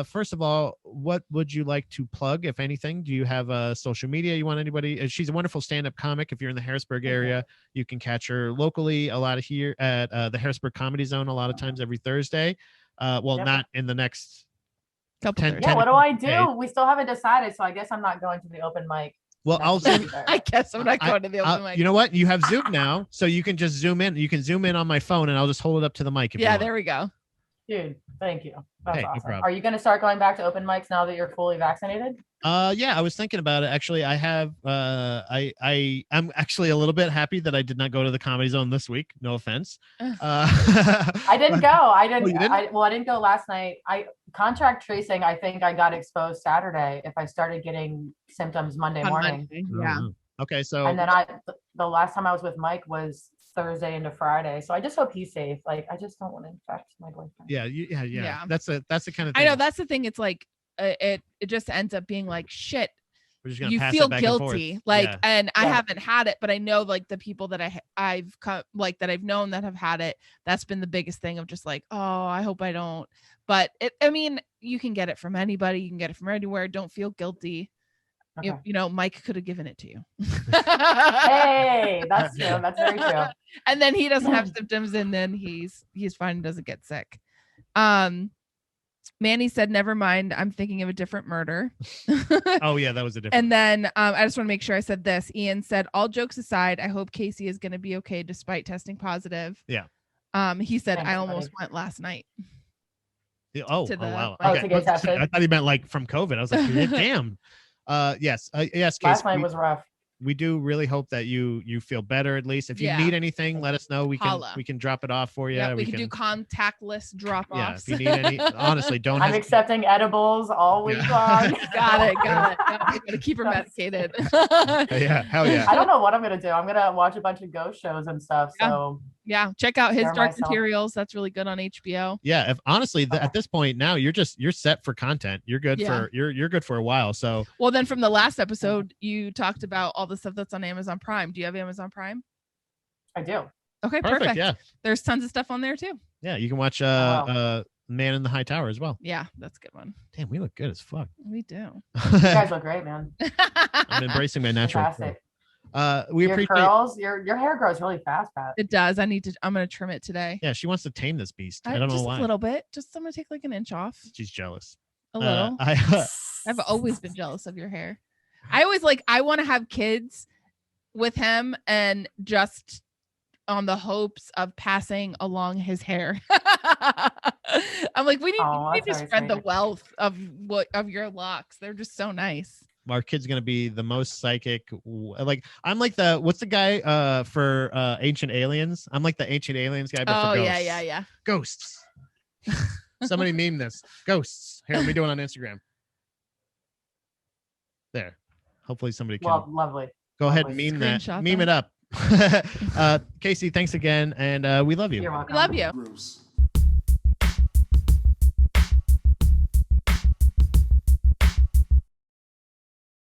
B: first of all, what would you like to plug, if anything? Do you have social media you want anybody? She's a wonderful stand-up comic. If you're in the Harrisburg area, you can catch her locally a lot of here at the Harrisburg Comedy Zone a lot of times every Thursday. Not in the next
C: couple
B: 10.
D: What do I do? Days. We still haven't decided, so I guess I'm not going to the open mic.
B: Well,
C: I guess I'm not going to the open mic.
B: You know what? You have Zoom now, so you can just zoom in. You can zoom in on my phone, and I'll just hold it up to the mic.
C: There we go.
D: Dude, thank you. That's awesome.
B: No,
D: are you going to start going back to open mics now that you're fully vaccinated?
B: Yeah, I was thinking about it. Actually, I have. I'm actually a little bit happy that I did not go to the Comedy Zone this week. No offense.
D: I didn't go. I didn't go last night. Contact tracing. I think I got exposed Saturday. If I started getting symptoms Monday morning.
C: Yeah.
B: Okay, so.
D: And then the last time I was with Mike was Thursday into Friday, so I just hope he's safe. Like, I just don't want to infect my boyfriend.
B: Yeah. That's the kind of thing.
C: I know that's the thing. It's like it just ends up being like shit.
B: You
C: feel guilty, and I haven't had it, but I know like the people that I've known that have had it. That's been the biggest thing of just like, oh, I hope I don't. But you can get it from anybody. You can get it from anywhere. Don't feel guilty. Okay. You know, Mike could have given it to you.
D: Hey, that's true. That's very true.
C: And then he doesn't have symptoms, and then he's fine and doesn't get sick. Manny said, never mind, I'm thinking of a different murder.
B: Oh yeah, that was a different.
C: And then I just want to make sure I said this. Ian said, all jokes aside, I hope Kasey is going to be okay despite testing positive.
B: Yeah.
C: He said, I almost went last night.
B: Oh wow.
D: Okay. To get tested.
B: I thought he meant like from COVID. I was like, damn. Yes. Yes.
D: Last night was rough.
B: We do really hope that you feel better, at least. If you need anything, let us know. We can drop it off for you.
C: Yeah, we can do contactless drop-offs.
B: Yeah, if you need any, honestly, don't.
D: I'm accepting edibles all week long.
C: Got it. Gotta keep her medicated.
B: Yeah, hell yeah.
D: I don't know what I'm gonna do. I'm gonna watch a bunch of ghost shows and stuff. So
C: yeah, check out his Dark Materials. That's really good on HBO.
B: Yeah, if honestly, at this point now, you're set for content. You're good for you're good for a while. So
C: well, then from the last episode, you talked about all the stuff that's on Amazon Prime. Do you have Amazon Prime?
D: I do.
C: Okay, perfect.
B: Yeah,
C: there's tons of stuff on there too.
B: Yeah, you can watch Man in the High Tower as well.
C: Yeah, that's a good one.
B: Damn, we look good as fuck.
C: We do.
D: You guys look great, man.
B: I'm embracing my natural.
D: Fantastic.
B: We
D: your
B: appreciate
D: curls. Your hair grows really fast, Pat.
C: It does. I'm gonna trim it today.
B: Yeah, she wants to tame this beast. I don't know why.
C: A little bit. I'm gonna take like an inch off.
B: She's jealous.
C: A little. I've always been jealous of your hair. I want to have kids with him, and just on the hopes of passing along his hair. I'm like, we need to spread the wealth of your locks. They're just so nice.
B: Our kid's gonna be the most psychic. Like, I'm like what's the guy for Ancient Aliens? I'm like the Ancient Aliens guy, but for ghosts.
C: Yeah.
B: Ghosts. Somebody meme this. Ghosts. Here, let me do it on Instagram. There. Hopefully somebody can.
D: Well, lovely.
B: Go ahead and meme that. Meme it up. Kasey, thanks again, and we love you.
D: You're welcome.
C: Love you.
A: Bruce.